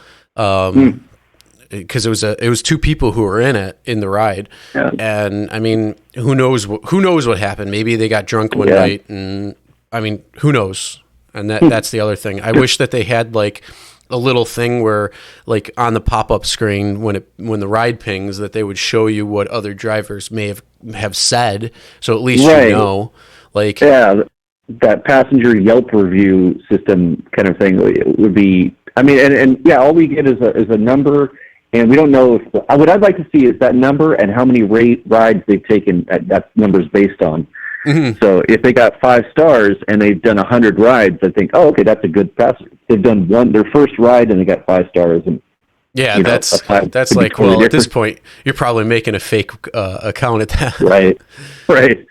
Because it was 2 people who were in the ride, and I mean, who knows what happened? Maybe they got drunk one night, and I mean, who knows? And that's the other thing. I wish that they had like a little thing where, like, on the pop-up screen when the ride pings, that they would show you what other drivers may have said, so at least you know, like, that passenger Yelp review system kind of thing would be. I mean, and all we get is a number. And we don't know what I'd like to see is that number and how many rides they've taken. That number's based on. So if they got 5 stars and they've done 100 rides, I think, oh, okay, that's a good passenger. They've done their first ride and they got 5 stars, and Yeah, you know, that's like, totally well, at this different. point, you're probably making a fake account at that. Right.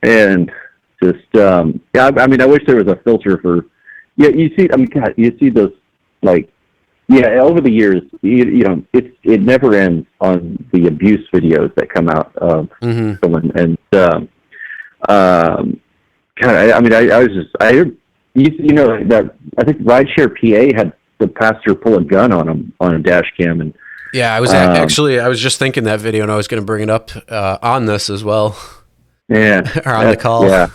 And just, yeah, I mean, I wish there was a filter for, yeah, you see, I mean, God, you see those, like, yeah, over the years, you know, it never ends on the abuse videos that come out of someone. And, God, I mean, I was just, you know, that I think Rideshare PA had the pastor pull a gun on him on a dash cam. And Yeah, I was actually, I was just thinking that video, and I was going to bring it up on this as well. Yeah. Or on the call. Yeah.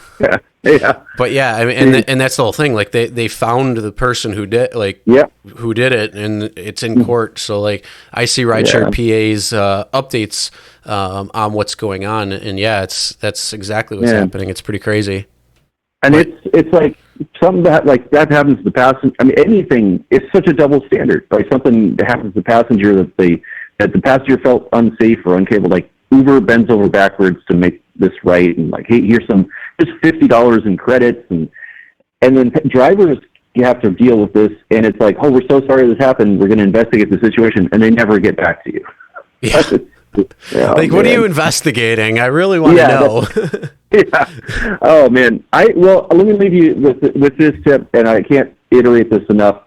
But yeah, I mean, and that's the whole thing. Like they found the person who did who did it, and it's in court. So like I see Rideshare PA's updates on what's going on, and yeah, that's exactly what's happening. It's pretty crazy. And it's like something that happens to the passenger. I mean, anything. It's such a double standard. Like something that happens to the passenger that the passenger felt unsafe or uncapable. Like Uber bends over backwards to make this right, and like, hey, here's just $50 in credits, and then drivers, you have to deal with this, and it's like, oh, we're so sorry this happened. We're going to investigate the situation, and they never get back to you. Yeah. Like, what are you investigating? I really want to know. Yeah. Oh man. Let me leave you with this tip, and I can't iterate this enough.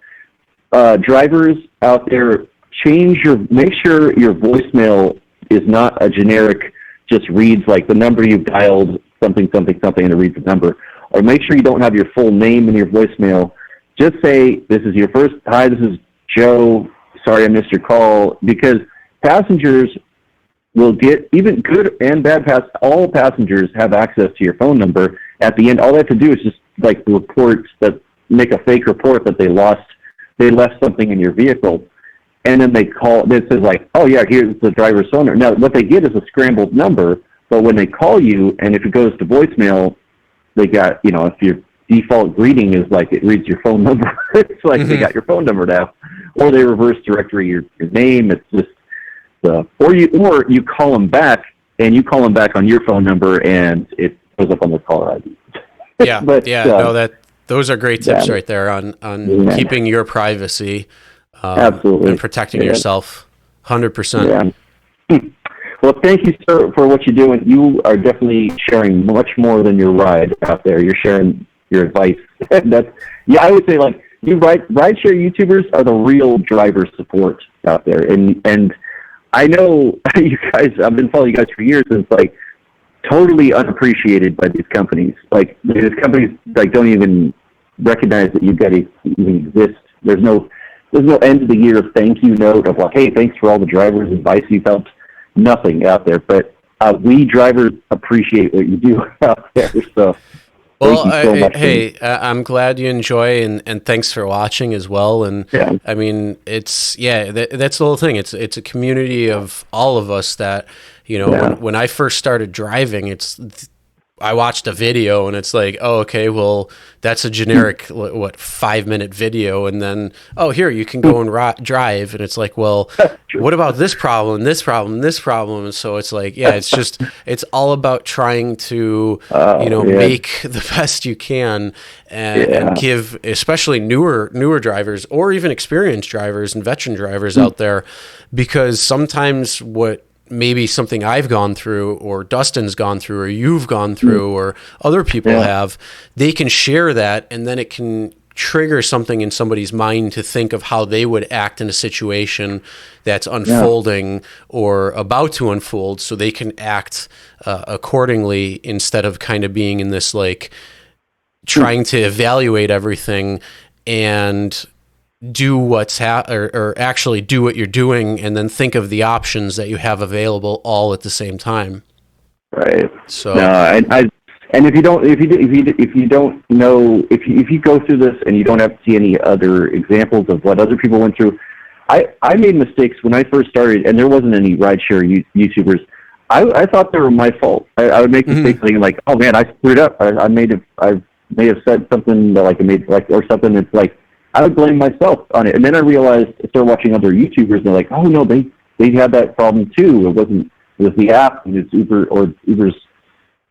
Drivers out there, make sure your voicemail is not a generic, just reads like the number you've dialed, something, something, something, and it reads the number. Or make sure you don't have your full name in your voicemail. Just say, this is your first, hi, this is Joe, sorry I missed your call, because passengers will get, even good and bad all passengers have access to your phone number. At the end, all they have to do is just like make a fake report that they left something in your vehicle. And then they call, this is like, oh yeah, here's the driver's phone number. Now, what they get is a scrambled number, but when they call you, and if it goes to voicemail, they got, you know, if your default greeting is like, it reads your phone number, it's like they got your phone number now. Or they reverse directory your name, it's just, or you call them back, and you call them back on your phone number, and it goes up on the caller ID. Yeah, those are great tips right there on keeping your privacy. Absolutely. And protecting yourself 100%. Yeah. Well, thank you, sir, for what you do. And you are definitely sharing much more than your ride out there. You're sharing your advice. I would say, like, rideshare YouTubers are the real driver support out there. And I know you guys, I've been following you guys for years, and it's like totally unappreciated by these companies. Like, these companies like don't even recognize that you guys even exist. There's no end of the year thank you note of like, hey, thanks for all the drivers' advice you've helped. Nothing out there, but we drivers appreciate what you do out there. So, well, I'm glad you enjoy, and thanks for watching as well. And I mean, that's the whole thing. It's a community of all of us that, you know, when I first started driving, I watched a video, and it's like, oh, okay, well, that's a generic, 5-minute video. And then, oh, here, you can go and drive. And it's like, well, what about this problem, this problem, this problem? And so it's like, yeah, it's all about trying to, make the best you can and give, especially newer drivers, or even experienced drivers and veteran drivers out there, because sometimes maybe something I've gone through, or Dustin's gone through, or you've gone through, or other people have, they can share that, and then it can trigger something in somebody's mind to think of how they would act in a situation that's unfolding or about to unfold, so they can act accordingly, instead of kind of being in this, like, trying to evaluate everything and do or actually do what you're doing, and then think of the options that you have available all at the same time. Right. So, and if you don't know, if you go through this and you don't have to see any other examples of what other people went through, I made mistakes when I first started, and there wasn't any rideshare YouTubers. I thought they were my fault. I would make mistakes thinking like, oh man, I screwed up. I may have said something that like I made or something that's like, I would blame myself on it. And then I realized, I started watching other YouTubers, and they're like, oh no, they had that problem too. It was the app, and it's Uber's,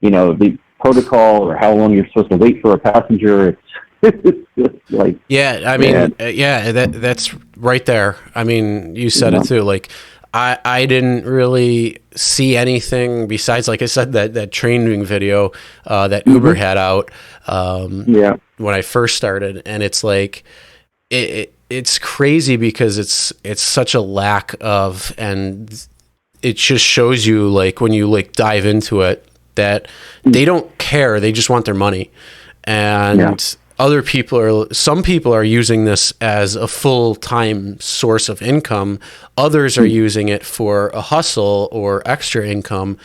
the protocol, or how long you're supposed to wait for a passenger. It's just like, Yeah, I mean, yeah, that's right there. I mean, you said it too. Like, I didn't really see anything besides, like I said, that training video that Uber had out when I first started, and it's like it's crazy because it's such a lack of, and it just shows you, like, when you like dive into it, that they don't care. They just want their money. And some people are using this as a full-time source of income. Others are using it for a hustle or extra income.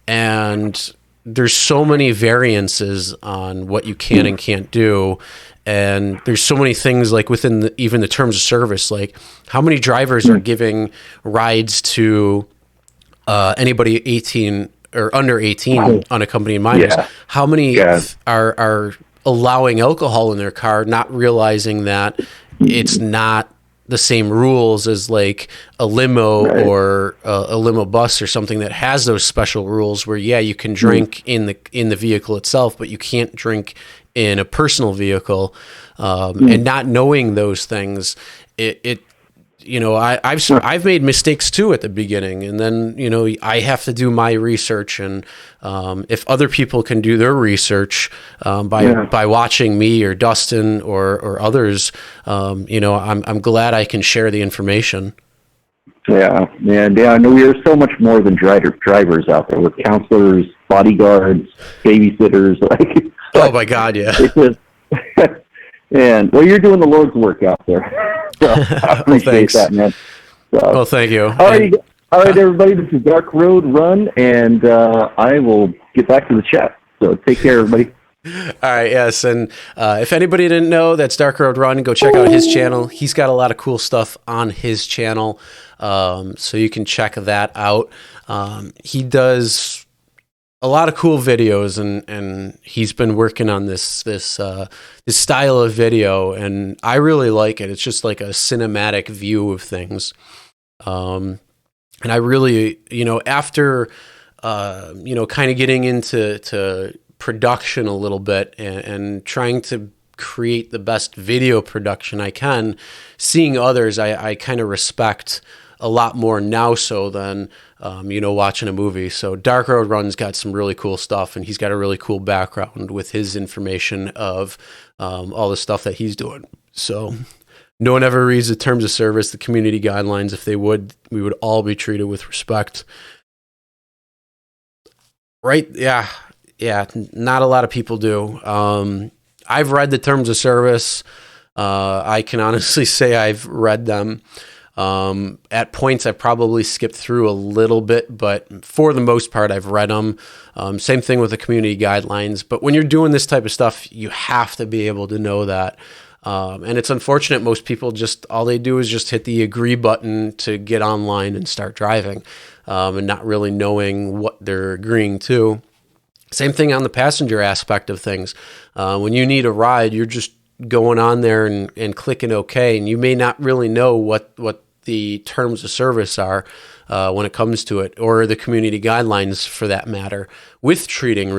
And there's so many variances on what you can and can't do. And there's so many things, like within even the terms of service, like how many drivers are giving rides to anybody 18 or under 18 unaccompanied minors. How many are allowing alcohol in their car, not realizing that it's not the same rules as like a limo or a limo bus or something that has those special rules where, you can drink in the vehicle itself, but you can't drink in a personal vehicle. And not knowing those things, I've made mistakes too at the beginning, and then, I have to do my research, and if other people can do their research by watching me or Dustin or others, I'm glad I can share the information. Yeah, and I know we are so much more than drivers out there. We're counselors, bodyguards, babysitters. Oh my God, yeah. It's just, and you're doing the Lord's work out there. So I appreciate that, man. So, well, thank you. All right, everybody. This is Dark Road Run, and I will get back to the chat. So take care, everybody. All right, yes, and if anybody didn't know, that's Dark Road Run. Go check out his channel. He's got a lot of cool stuff on his channel, so you can check that out. He does a lot of cool videos, and he's been working on this style of video, and I really like it. It's just like a cinematic view of things, and I really, after kind of getting into production a little bit and trying to create the best video production I can, seeing others, I kind of respect a lot more now so than watching a movie. So Dark Road Run's got some really cool stuff, and he's got a really cool background with his information of all the stuff that he's doing. So no one ever reads the terms of service, the community guidelines. If they would, we would all be treated with respect. Right? Yeah. Not a lot of people do. I've read the terms of service. I can honestly say I've read them. At points, I probably skipped through a little bit, but for the most part, I've read them. Same thing with the community guidelines. But when you're doing this type of stuff, you have to be able to know that. And it's unfortunate most people all they do is just hit the agree button to get online and start driving, and not really knowing what they're agreeing to. Same thing on the passenger aspect of things. When you need a ride, you're just going on there and clicking OK, and you may not really know what the terms of service are when it comes to it, or the community guidelines for that matter, with treating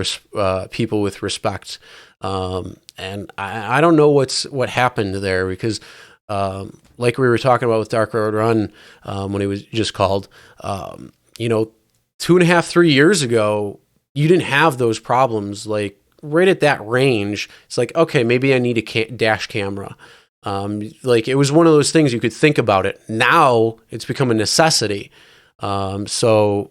people with respect. And I don't know what happened there, because like we were talking about with Dark Road Run when he was just called, 2.5, 3 years ago, you didn't have those problems. Like right at that range, it's like, okay, maybe I need a dash camera. Like it was one of those things you could think about it. Now it's become a necessity. So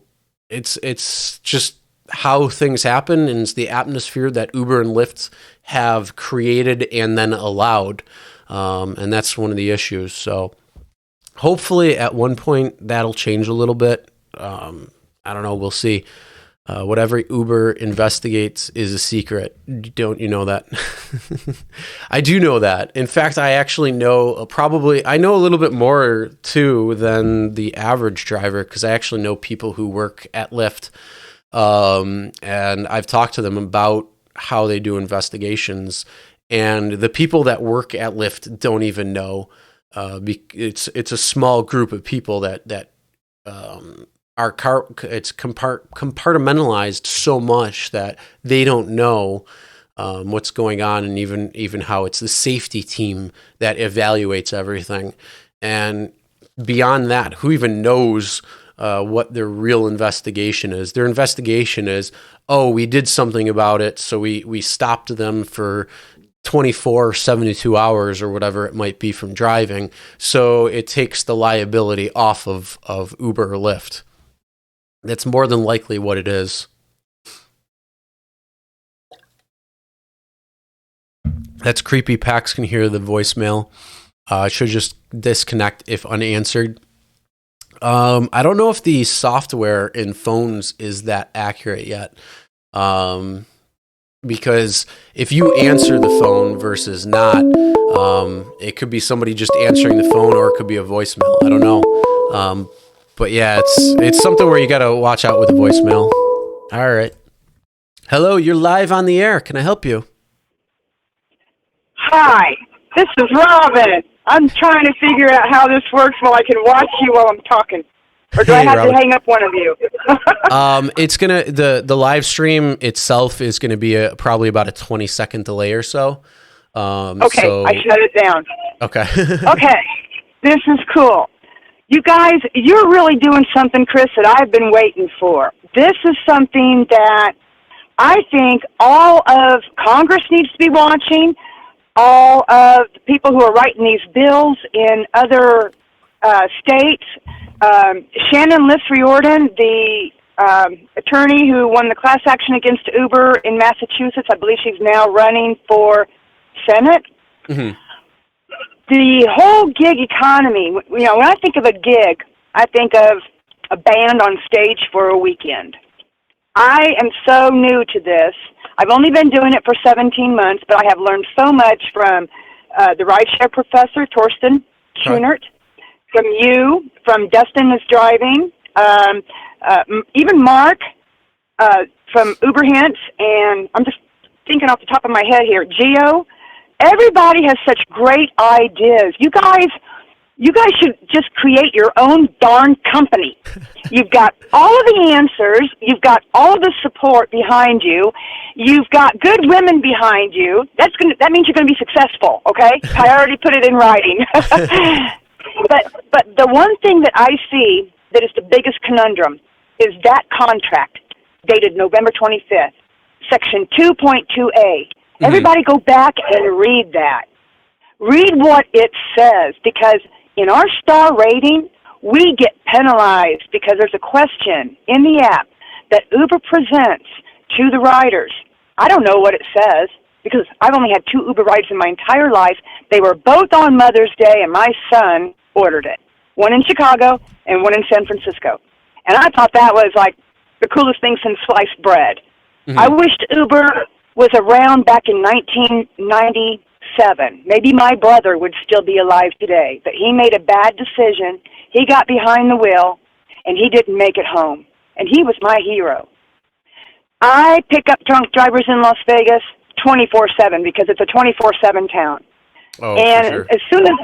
it's just how things happen, and it's the atmosphere that Uber and Lyft have created and then allowed. And that's one of the issues. So hopefully at one point that'll change a little bit. I don't know. We'll see. Whatever Uber investigates is a secret. Don't you know that? I do know that. In fact, I actually know I know a little bit more too than the average driver, because I actually know people who work at Lyft, and I've talked to them about how they do investigations, and the people that work at Lyft don't even know. It's a small group of people that it's compartmentalized so much that they don't know what's going on, and even how it's the safety team that evaluates everything. And beyond that, who even knows what their real investigation is? Their investigation is, oh, we did something about it, so we stopped them for 24 or 72 hours or whatever it might be from driving, so it takes the liability off of Uber or Lyft. That's more than likely what it is. That's creepy. Pax can hear the voicemail. Should just disconnect if unanswered. I don't know if the software in phones is that accurate yet. Because if you answer the phone versus not, it could be somebody just answering the phone, or it could be a voicemail. I don't know. But yeah, it's something where you got to watch out with the voicemail. All right. Hello, you're live on the air. Can I help you? Hi, this is Robin. I'm trying to figure out how this works while I can watch you while I'm talking. Or do I have to hang up one of you? It's gonna the live stream itself is gonna be probably about a 20-second delay or so. Okay, I shut it down. Okay. Okay, this is cool. You guys, you're really doing something, Chris, that I've been waiting for. This is something that I think all of Congress needs to be watching. All of the people who are writing these bills in other states. Shannon Liss Riordan, the attorney who won the class action against Uber in Massachusetts, I believe she's now running for Senate. Mm-hmm. The whole gig economy, when I think of a gig, I think of a band on stage for a weekend. I am so new to this. I've only been doing it for 17 months, but I have learned so much from the rideshare professor, Torsten Schoenert, from you, from Dustin is Driving, even Mark from Uber Hints, and I'm just thinking off the top of my head here, Geo. Everybody has such great ideas. You guys should just create your own darn company. You've got all of the answers. You've got all of the support behind you. You've got good women behind you. That means you're going to be successful, okay? I already put it in writing. But the one thing that I see that is the biggest conundrum is that contract dated November 25th, Section 2.2A. Mm-hmm. Everybody go back and read that. Read what it says, because in our star rating, we get penalized because there's a question in the app that Uber presents to the riders. I don't know what it says because I've only had 2 Uber rides in my entire life. They were both on Mother's Day, and my son ordered it. One in Chicago and one in San Francisco. And I thought that was like the coolest thing since sliced bread. Mm-hmm. I wished Uber was around back in 1997. Maybe my brother would still be alive today, but he made a bad decision. He got behind the wheel, and he didn't make it home. And he was my hero. I pick up drunk drivers in Las Vegas 24/7 because it's a 24/7 town. Oh, and sure. as soon as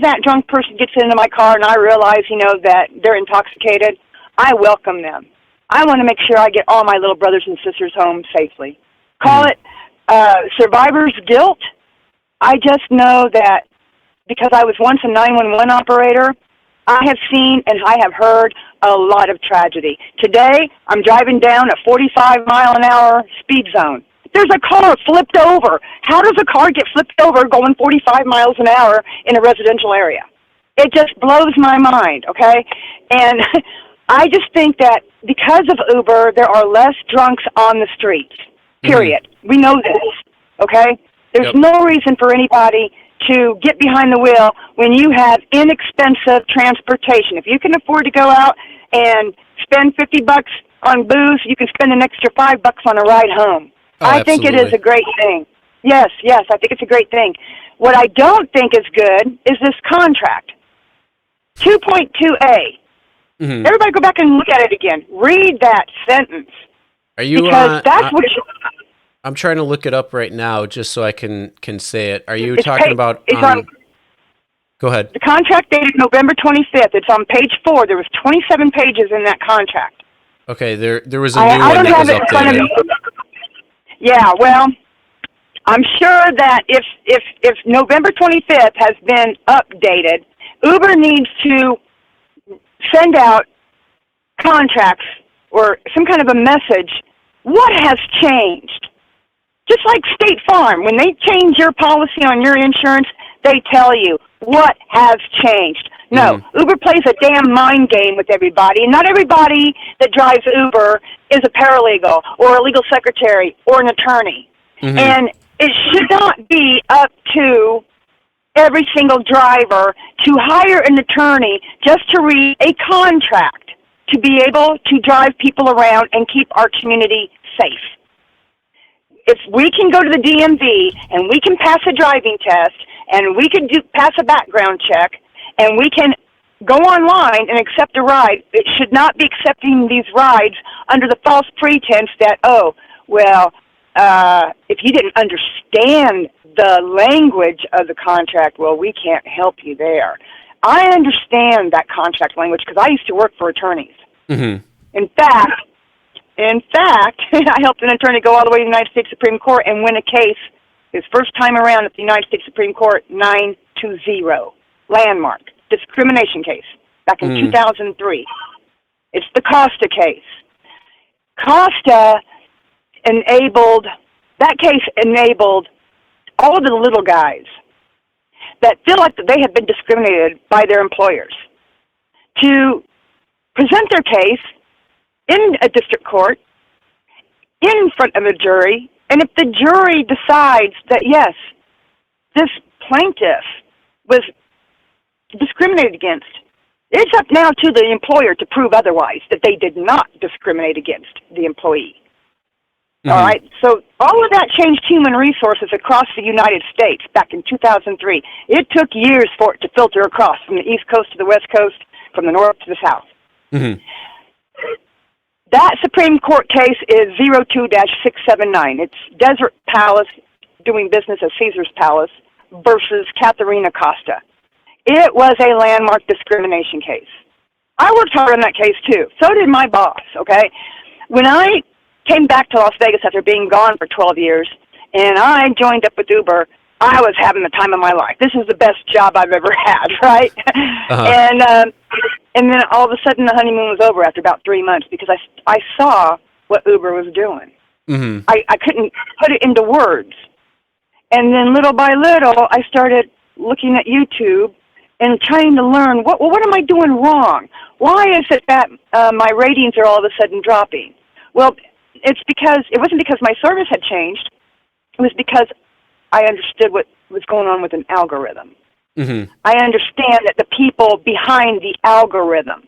that drunk person gets into my car and I realize, that they're intoxicated, I welcome them. I want to make sure I get all my little brothers and sisters home safely. Call it survivor's guilt. I just know that because I was once a 911 operator, I have seen and I have heard a lot of tragedy. Today, I'm driving down a 45-mile-an-hour speed zone. There's a car flipped over. How does a car get flipped over going 45 miles an hour in a residential area? It just blows my mind, okay? And I just think that because of Uber, there are less drunks on the streets, period. Mm-hmm. We know this, okay? There's no reason for anybody to get behind the wheel when you have inexpensive transportation. If you can afford to go out and spend $50 on booze, you can spend an extra $5 on a ride home. Oh, I think it is a great thing. Yes, I think it's a great thing. What I don't think is good is this contract. 2.2A. Mm-hmm. Everybody go back and look at it again. Read that sentence. Are you? Because that's what. I'm trying to look it up right now just so I can say it. Are you talking about? Go ahead. The contract dated November 25th. It's on page 4. There was 27 pages in that contract. Okay, there was a new one that was updated. Yeah, well, I'm sure that if November 25th has been updated, Uber needs to send out contracts or some kind of a message. What has changed? Just like State Farm, when they change your policy on your insurance, they tell you what has changed. No, Uber plays a damn mind game with everybody, and not everybody that drives Uber is a paralegal or a legal secretary or an attorney. And it should not be up to every single driver to hire an attorney just to read a contract to be able to drive people around and keep our community safe. If we can go to the DMV and we can pass a driving test and we can pass a background check and we can go online and accept a ride, it should not be accepting these rides under the false pretense that, if you didn't understand the language of the contract, well, we can't help you there. I understand that contract language because I used to work for attorneys. In fact, I helped an attorney go all the way to the United States Supreme Court and win a case his first time around at the United States Supreme Court, 9-0, landmark, discrimination case, back in 2003. It's the Costa case. That case enabled all of the little guys that feel like that they have been discriminated by their employers to present their case in a district court, in front of a jury, and if the jury decides that, yes, this plaintiff was discriminated against, it's up now to the employer to prove otherwise, that they did not discriminate against the employee. All right? So all of that changed human resources across the United States back in 2003. It took years for it to filter across from the East Coast to the West Coast, from the North to the South. That Supreme Court case is 02-679. It's Desert Palace doing business as Caesar's Palace versus Katharina Costa. It was a landmark discrimination case. I worked hard on that case, too. So did my boss, okay? When I came back to Las Vegas after being gone for 12 years, and I joined up with Uber, I was having the time of my life. This is the best job I've ever had, right? And then all of a sudden the honeymoon was over after about 3 months because I saw what Uber was doing. I couldn't put it into words. And then little by little, I started looking at YouTube and trying to learn, what am I doing wrong? Why is it that my ratings are all of a sudden dropping? Well, it wasn't because my service had changed. It was because I understood what was going on with an algorithm. I understand that the people behind the algorithm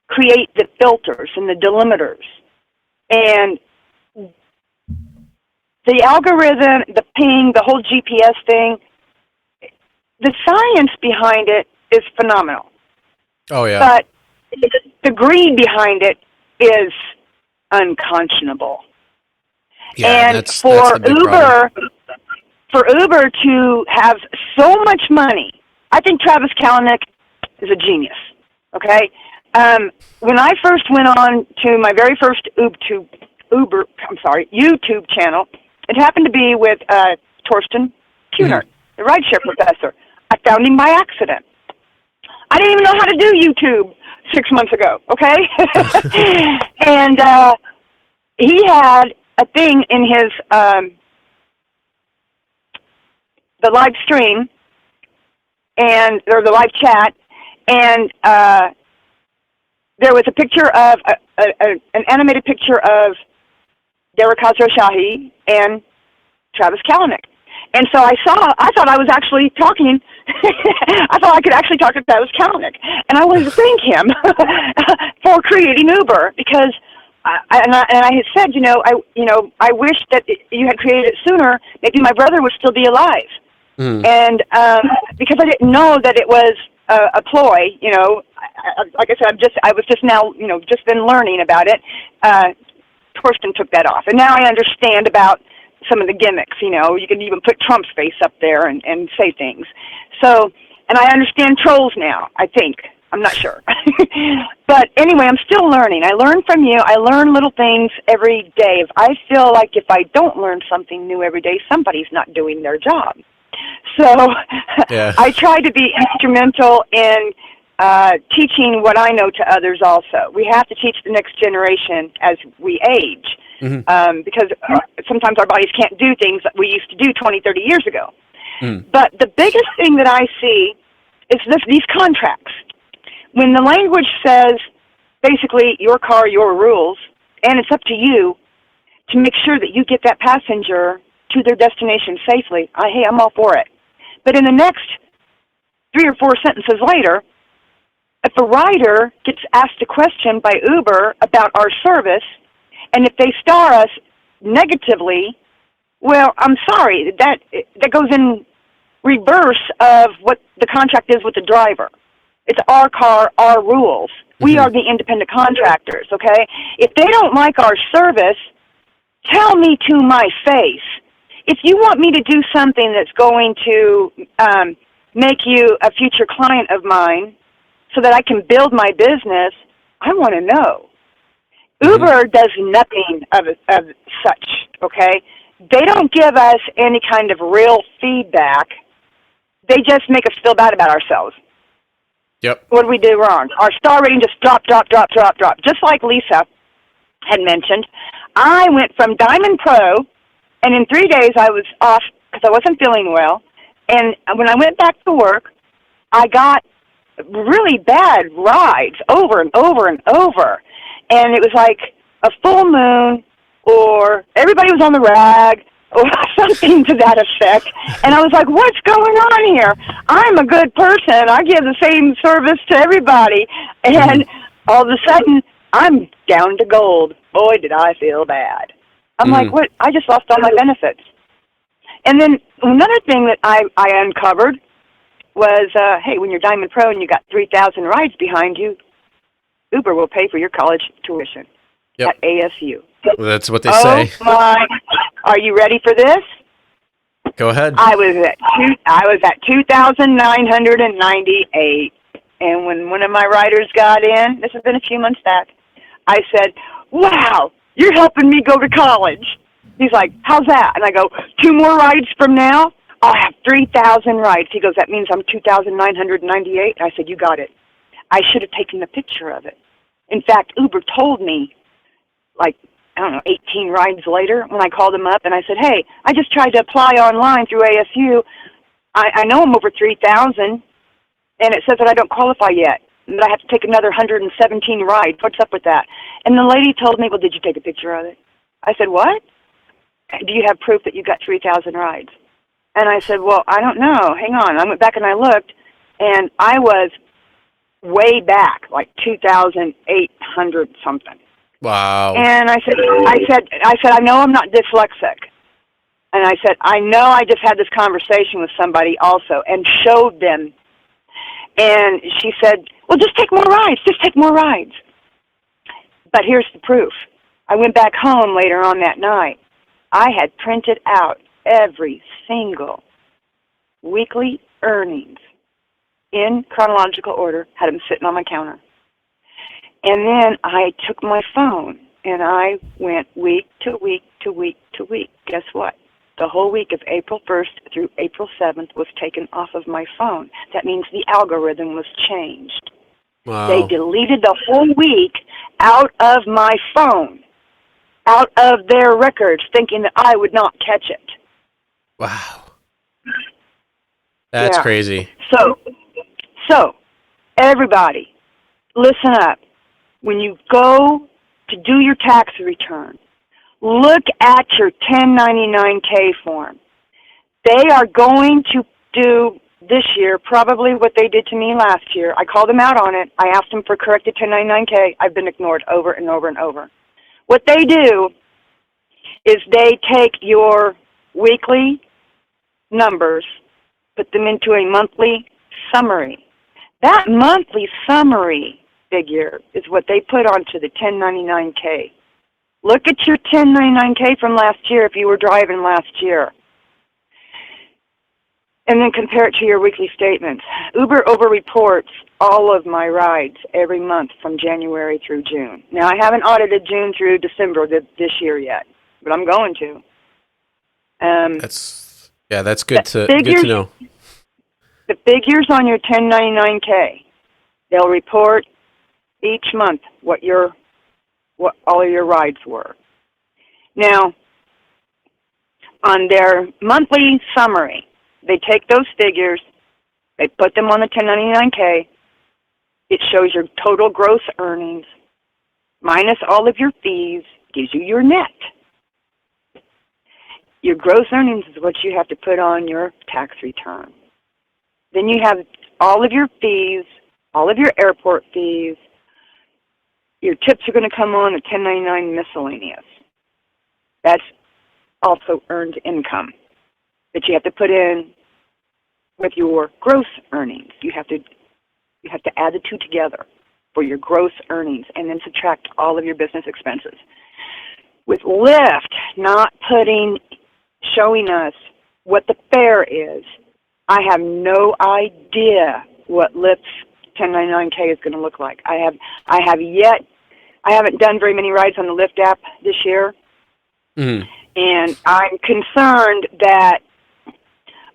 create the filters and the delimiters. And the algorithm, the ping, the whole GPS thing, the science behind it is phenomenal. Oh, yeah. But the greed behind it is unconscionable. Yeah, and for Uber to have so much money, I think Travis Kalanick is a genius. Okay, when I first went on to my very first YouTube channel, it happened to be with Torsten Kuhnert, the rideshare professor. I found him by accident. I didn't even know how to do YouTube 6 months ago. Okay, and he had a thing in his the live stream or the live chat, and there was a picture of an animated picture of Derek Khosrowshahi and Travis Kalanick. And so I thought I was actually talking. I thought I could actually talk to Travis Kalanick, and I wanted to thank him for creating Uber because. And I had said, I wish that you had created it sooner. Maybe my brother would still be alive. And because I didn't know that it was a ploy, like I said, I was just now, just been learning about it. Torsten took that off, and now I understand about some of the gimmicks. You can even put Trump's face up there and say things. So, and I understand trolls now. I think I'm not sure. But anyway, I'm still learning. I learn from you. I learn little things every day. I feel like if I don't learn something new every day, somebody's not doing their job. So I try to be instrumental in teaching what I know to others also. We have to teach the next generation as we age, because sometimes our bodies can't do things that we used to do 20, 30 years ago. But the biggest thing that I see is these contracts. When the language says, basically, your car, your rules, and it's up to you to make sure that you get that passenger to their destination safely, hey, I'm all for it. But in the next 3 or 4 sentences later, if a rider gets asked a question by Uber about our service, and if they star us negatively, well, I'm sorry, that goes in reverse of what the contract is with the driver. It's our car, our rules. We are the independent contractors, okay? If they don't like our service, tell me to my face. If you want me to do something that's going to make you a future client of mine so that I can build my business, I want to know. Uber does nothing of such, okay? They don't give us any kind of real feedback. They just make us feel bad about ourselves. Yep. What did we do wrong? Our star rating just dropped. Just like Lisa had mentioned, I went from Diamond Pro, and in 3 days I was off because I wasn't feeling well. And when I went back to work, I got really bad rides over and over and over. And it was like a full moon, or everybody was on the rag, or something to that effect. And I was like, what's going on here? I'm a good person. I give the same service to everybody. And all of a sudden, I'm down to gold. Boy, did I feel bad. I'm like, what? I just lost all my benefits. And then another thing that I uncovered was, hey, when you're Diamond Pro and you got 3,000 rides behind you, Uber will pay for your college tuition at ASU. Well, that's what they say. Are you ready for this? Go ahead. I was at 2,998, and when one of my riders got in, this has been a few months back, I said, "Wow, you're helping me go to college." He's like, "How's that?" And I go, 2 more rides from now, I'll have 3,000 rides. He goes, "That means I'm 2,998." And I said, "You got it." I should have taken a picture of it. In fact, Uber told me, like, 18 rides later when I called him up and I said, "Hey, I just tried to apply online through ASU. I know I'm over 3,000, and it says that I don't qualify yet, but I have to take another 117 rides. What's up with that?" And the lady told me, "Well, did you take a picture of it?" I said, "What? Do you have proof that you got 3,000 rides?" And I said, "Well, I don't know. Hang on." I went back and I looked, and I was way back, like 2,800 something. Wow. And I said, I know I'm not dyslexic. And I said, I know I just had this conversation with somebody also and showed them. And she said, "Well, just take more rides. Just take more rides." But here's the proof. I went back home later on that night. I had printed out every single weekly earnings in chronological order, had them sitting on my counter. And then I took my phone, and I went week to week to week to week. Guess what? The whole week of April 1st through April 7th was taken off of my phone. That means the algorithm was changed. Wow. They deleted the whole week out of my phone, out of their records, thinking that I would not catch it. Wow. That's crazy. So, everybody, listen up. When you go to do your tax return, look at your 1099-K form. They are going to do this year probably what they did to me last year. I called them out on it. I asked them for corrected 1099-K. I've been ignored over and over and over. What they do is they take your weekly numbers, put them into a monthly summary. That monthly summary figure is what they put onto the 1099-K. Look at your 1099-K from last year if you were driving last year. and then compare it to your weekly statements. Uber over-reports all of my rides every month from January through June. Now, I haven't audited June through December this year yet, but I'm going to. That's good to know. The figures on your 1099K, they'll report each month what all of your rides were. Now, on their monthly summary, they take those figures, they put them on the 1099K. It shows your total gross earnings minus all of your fees, gives you your net. Your gross earnings is what you have to put on your tax return. Then you have all of your fees, all of your airport fees. Your tips are going to come on a 1099 miscellaneous. That's also earned income that you have to put in with your gross earnings. You have to add the two together for your gross earnings and then subtract all of your business expenses. With Lyft not showing us what the fare is, I have no idea what Lyft's 1099K is going to look like. I haven't done very many rides on the Lyft app this year, and I'm concerned that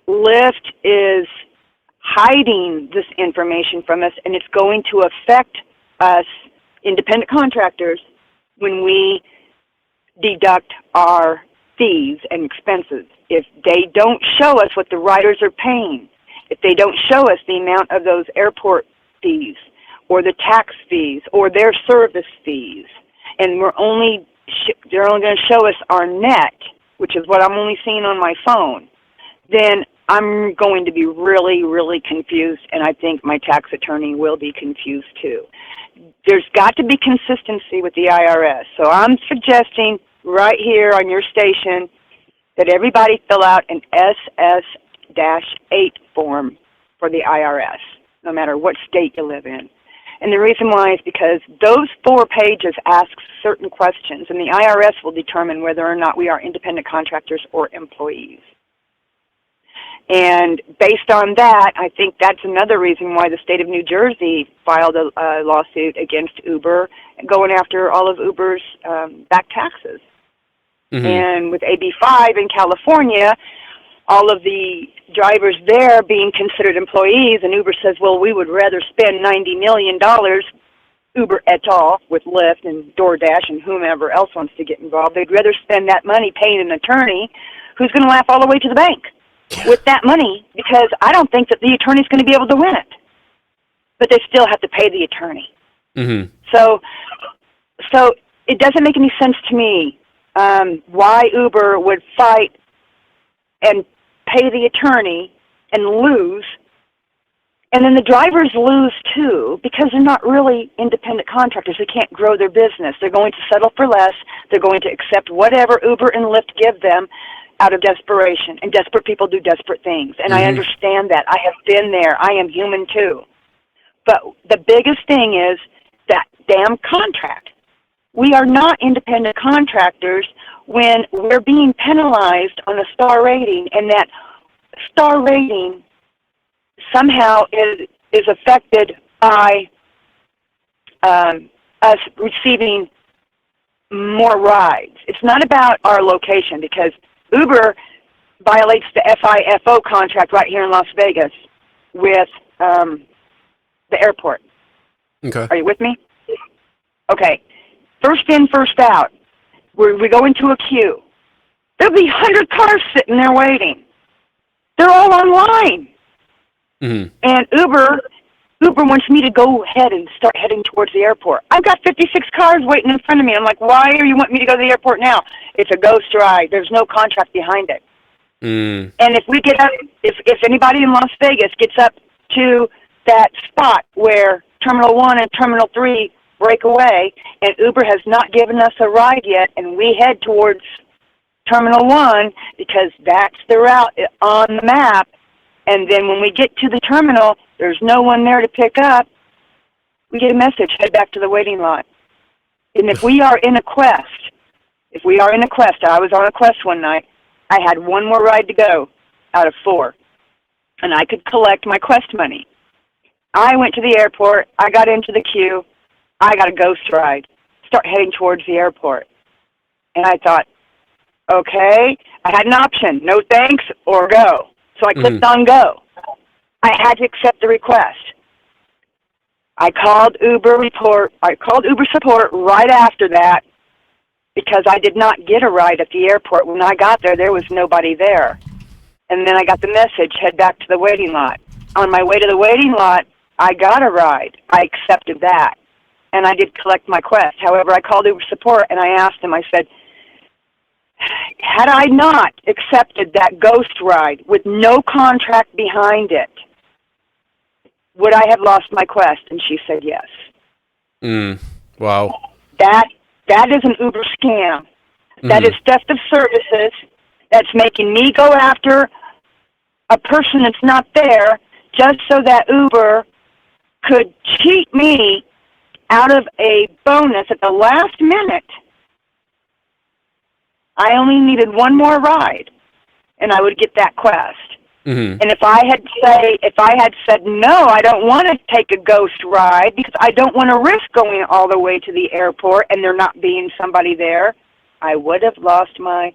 Lyft is hiding this information from us, and it's going to affect us independent contractors when we deduct our fees and expenses. If they don't show us what the riders are paying, if they don't show us the amount of those airport fees or the tax fees or their service fees, and they're only going to show us our net, which is what I'm only seeing on my phone, then I'm going to be really, really confused, and I think my tax attorney will be confused too. There's got to be consistency with the IRS. So I'm suggesting right here on your station that everybody fill out an SS-8 form for the IRS, no matter what state you live in. And the reason why is because those 4 pages ask certain questions, and the IRS will determine whether or not we are independent contractors or employees. And based on that, I think that's another reason why the state of New Jersey filed a lawsuit against Uber, going after all of Uber's back taxes. And with AB5 in California, all of the drivers there being considered employees, and Uber says, well, we would rather spend $90 million, Uber et al., with Lyft and DoorDash and whomever else wants to get involved. They'd rather spend that money paying an attorney who's going to laugh all the way to the bank with that money, because I don't think that the attorney's going to be able to win it. But they still have to pay the attorney. So it doesn't make any sense to me why Uber would fight and pay the attorney and lose, and then the drivers lose too, because they're not really independent contractors. They can't grow their business. They're going to settle for less. They're going to accept whatever Uber and Lyft give them out of desperation, and desperate people do desperate things, and I understand that. I have been there. I am human too. But the biggest thing is that damn contract. We are not independent contractors when we're being penalized on a star rating, and that star rating somehow is affected by us receiving more rides. It's not about our location, because Uber violates the FIFO contract right here in Las Vegas with the airport. Okay. Are you with me? Okay. First in, first out. We go into a queue. There'll be 100 cars sitting there waiting. They're all online. And Uber wants me to go ahead and start heading towards the airport. I've got 56 cars waiting in front of me. I'm like, why are you wanting me to go to the airport now? It's a ghost ride. There's no contract behind it. And if we get up, if anybody in Las Vegas gets up to that spot where Terminal 1 and Terminal 3 break away, and Uber has not given us a ride yet, and we head towards Terminal 1 because that's the route on the map, and then when we get to the terminal, there's no one there to pick up, we get a message, head back to the waiting lot. And if we are in a quest, I was on a quest one night, I had one more ride to go out of 4. and I could collect my Quest money. I went to the airport. I got into the queue. I got a ghost ride. Start heading towards the airport. And I thought, okay, I had an option, no thanks or go. So I clicked on go. I had to accept the request. I called Uber support right after that because I did not get a ride at the airport. When I got there, there was nobody there. And then I got the message, head back to the waiting lot. On my way to the waiting lot, I got a ride. I accepted that. And I did collect my Quest. However, I called Uber support and I asked them, I said, had I not accepted that ghost ride with no contract behind it, would I have lost my Quest? And she said yes. Wow. That is an Uber scam. That is theft of services. That's making me go after a person that's not there just so that Uber could cheat me out of a bonus at the last minute. I only needed one more ride, and I would get that Quest. And if I had said no, I don't want to take a ghost ride because I don't want to risk going all the way to the airport and there not being somebody there, I would have lost my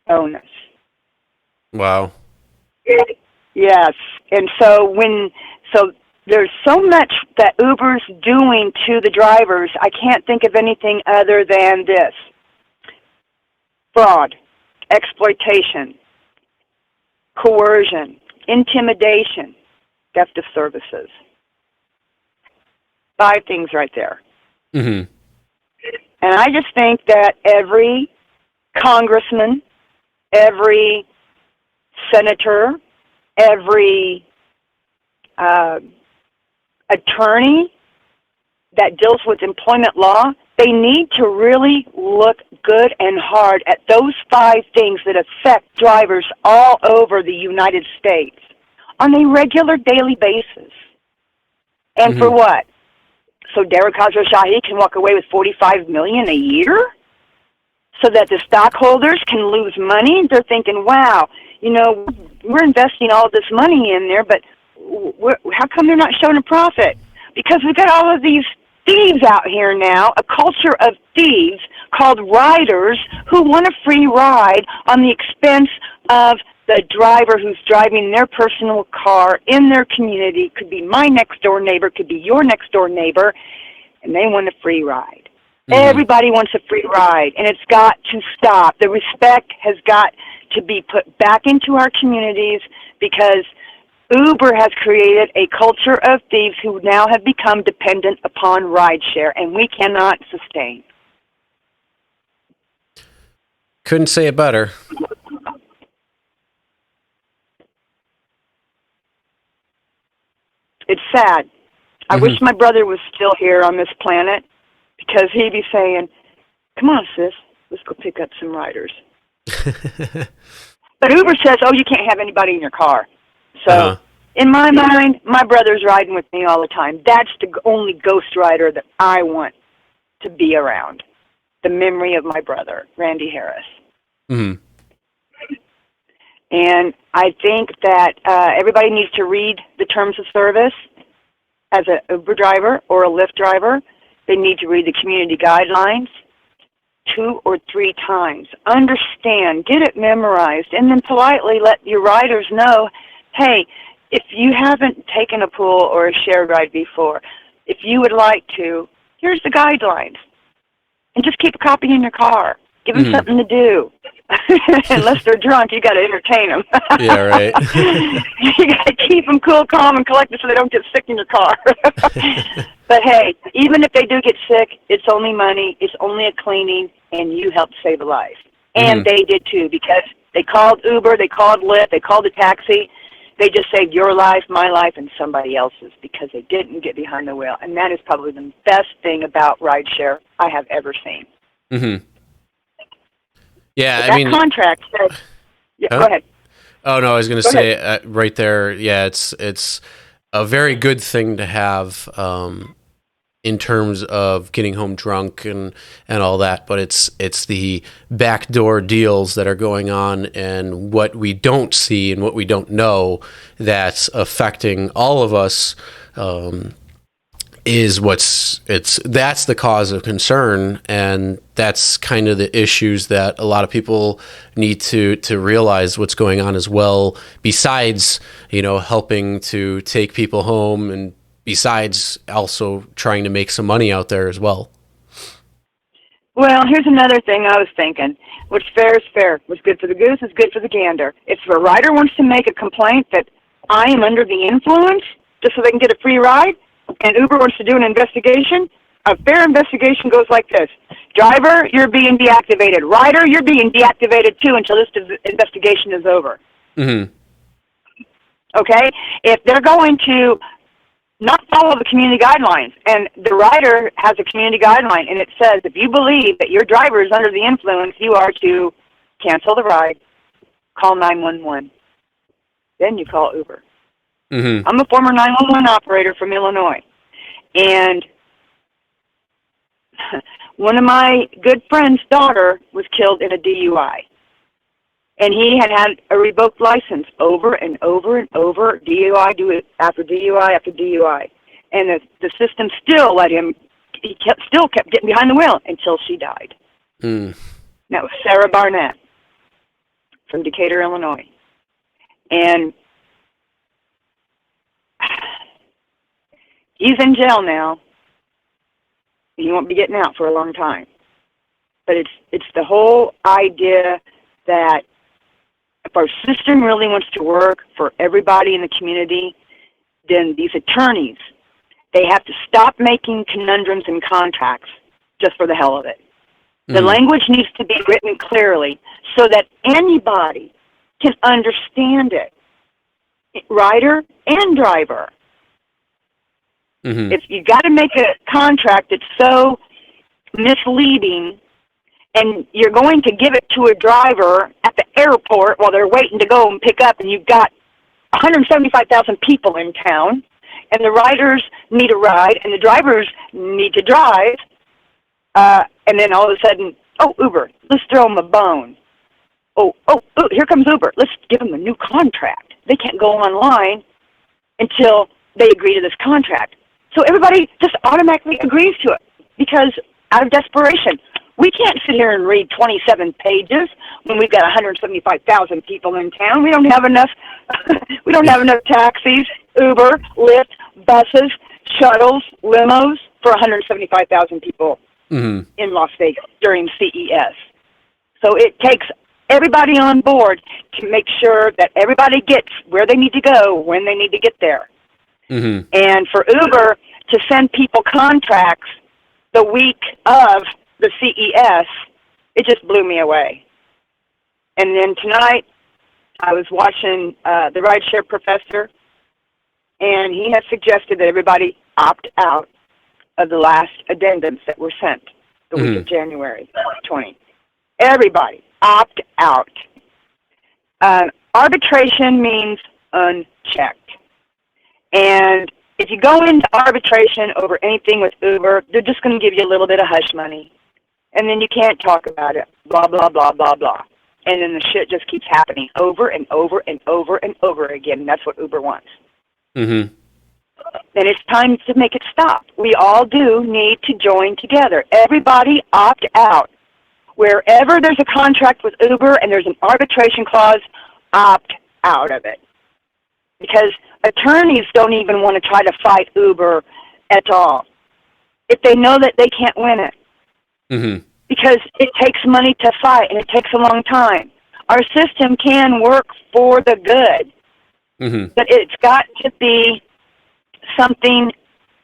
bonus. Wow. Yes, and so there's so much that Uber's doing to the drivers. I can't think of anything other than this: fraud, exploitation, coercion, intimidation, theft of services. 5 things right there. And I just think that every congressman, every senator, every attorney that deals with employment law, they need to really look good and hard at those 5 things that affect drivers all over the United States on a regular daily basis. And for what? So Derek Khosrowshahi can walk away with $45 million a year? So that the stockholders can lose money? They're thinking, wow, we're investing all this money in there, but how come they're not showing a profit? Because we've got all of these thieves out here now, a culture of thieves called riders who want a free ride on the expense of the driver who's driving their personal car in their community. Could be my next door neighbor, could be your next door neighbor, and they want a free ride. Everybody wants a free ride, and it's got to stop. The respect has got to be put back into our communities because Uber has created a culture of thieves who now have become dependent upon rideshare, and we cannot sustain. Couldn't say it better. It's sad. I wish my brother was still here on this planet because he'd be saying, come on, sis, let's go pick up some riders. But Uber says, oh, you can't have anybody in your car. So in my mind, my brother's riding with me all the time. That's the only ghost rider that I want to be around. The memory of my brother, Randy Harris. And I think that everybody needs to read the terms of service as an Uber driver or a Lyft driver. They need to read the community guidelines 2 or 3 times. Understand, get it memorized, and then politely let your riders know, hey, if you haven't taken a pool or a shared ride before, if you would like to, here's the guidelines. And just keep a copy in your car. Give them something to do. Unless they're drunk, you got to entertain them. Yeah, right. You got to keep them cool, calm, and collected so they don't get sick in your car. But hey, even if they do get sick, it's only money, it's only a cleaning, and you helped save a life. And they did too, because they called Uber, they called Lyft, they called a taxi. They just saved your life, my life, and somebody else's because they didn't get behind the wheel. And that is probably the best thing about rideshare I have ever seen. Yeah, but that contract says, go ahead. Oh, no, I was going to say right there, yeah, it's a very good thing to have in terms of getting home drunk and all that, but it's the backdoor deals that are going on and what we don't see and what we don't know that's affecting all of us. That's the cause of concern, and that's kind of the issues that a lot of people need to realize what's going on as well, besides, helping to take people home, and besides also trying to make some money out there as well. Well, here's another thing I was thinking. What's fair is fair. What's good for the goose is good for the gander. If a rider wants to make a complaint that I am under the influence just so they can get a free ride, and Uber wants to do an investigation, a fair investigation goes like this. Driver, you're being deactivated. Rider, you're being deactivated too until this investigation is over. Mm-hmm. Okay? If they're going to not follow the community guidelines, and the rider has a community guideline, and it says if you believe that your driver is under the influence, you are to cancel the ride, call 911. Then you call Uber. Mm-hmm. I'm a former 911 operator from Illinois, and one of my good friend's daughter was killed in a DUI, and he had a revoked license over and over and over, DUI, do it after DUI after DUI, and the system still let him. He still kept getting behind the wheel until she died. Mm. That was Sarah Barnett from Decatur, Illinois, and he's in jail now. He won't be getting out for a long time. But it's the whole idea that if our system really wants to work for everybody in the community, then these attorneys, they have to stop making conundrums and contracts just for the hell of it. The language needs to be written clearly so that anybody can understand it, rider and driver. Mm-hmm. If you got to make a contract that's so misleading, and you're going to give it to a driver at the airport while they're waiting to go and pick up, and you've got 175,000 people in town, and the riders need a ride, and the drivers need to drive, and then all of a sudden, oh, Uber, let's throw them a bone. Oh, here comes Uber. Let's give them a new contract. They can't go online until they agree to this contract. So everybody just automatically agrees to it because out of desperation. We can't sit here and read 27 pages when we've got 175,000 people in town. We don't have enough. We don't have enough taxis, Uber, Lyft, buses, shuttles, limos for 175,000 people in Las Vegas during CES. So it takes everybody on board to make sure that everybody gets where they need to go when they need to get there. And for Uber to send people contracts the week of the CES, it just blew me away. And then tonight, I was watching the Rideshare Professor, and he has suggested that everybody opt out of the last addendums that were sent the week of January 20. Everybody, opt out. Arbitration means unchecked. And if you go into arbitration over anything with Uber, they're just going to give you a little bit of hush money. And then you can't talk about it, blah, blah, blah, blah, blah. And then the shit just keeps happening over and over and over and over again. And that's what Uber wants. And it's time to make it stop. We all do need to join together. Everybody opt out. Wherever there's a contract with Uber and there's an arbitration clause, opt out of it. Because attorneys don't even want to try to fight Uber at all if they know that they can't win it. Because it takes money to fight, and it takes a long time. Our system can work for the good, but it's got to be something,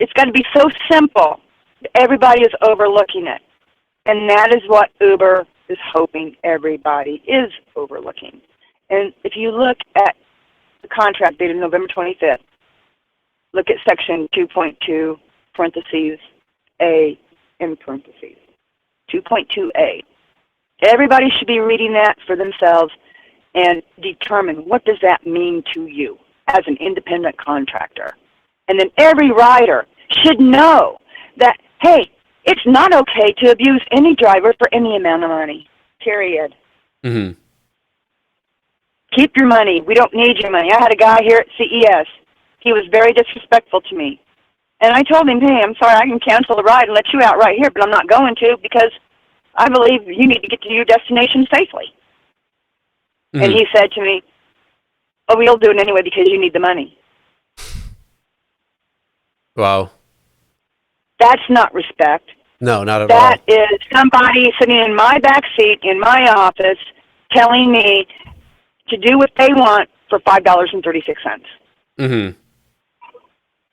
it's got to be so simple that everybody is overlooking it. And that is what Uber is hoping everybody is overlooking. And if you look at the contract dated November 25th, look at section 2.2, parentheses, A in parentheses. 2.2a. Everybody should be reading that for themselves and determine what does that mean to you as an independent contractor. And then every rider should know that, hey, it's not okay to abuse any driver for any amount of money, period. Mm-hmm. Keep your money. We don't need your money. I had a guy here at CES. He was very disrespectful to me. And I told him, hey, I'm sorry, I can cancel the ride and let you out right here, but I'm not going to because I believe you need to get to your destination safely. Mm-hmm. And he said to me, oh, we'll do it anyway because you need the money. Wow. That's not respect. No, not at all. That is somebody sitting in my back seat in my office telling me to do what they want for $5.36. Mm-hmm.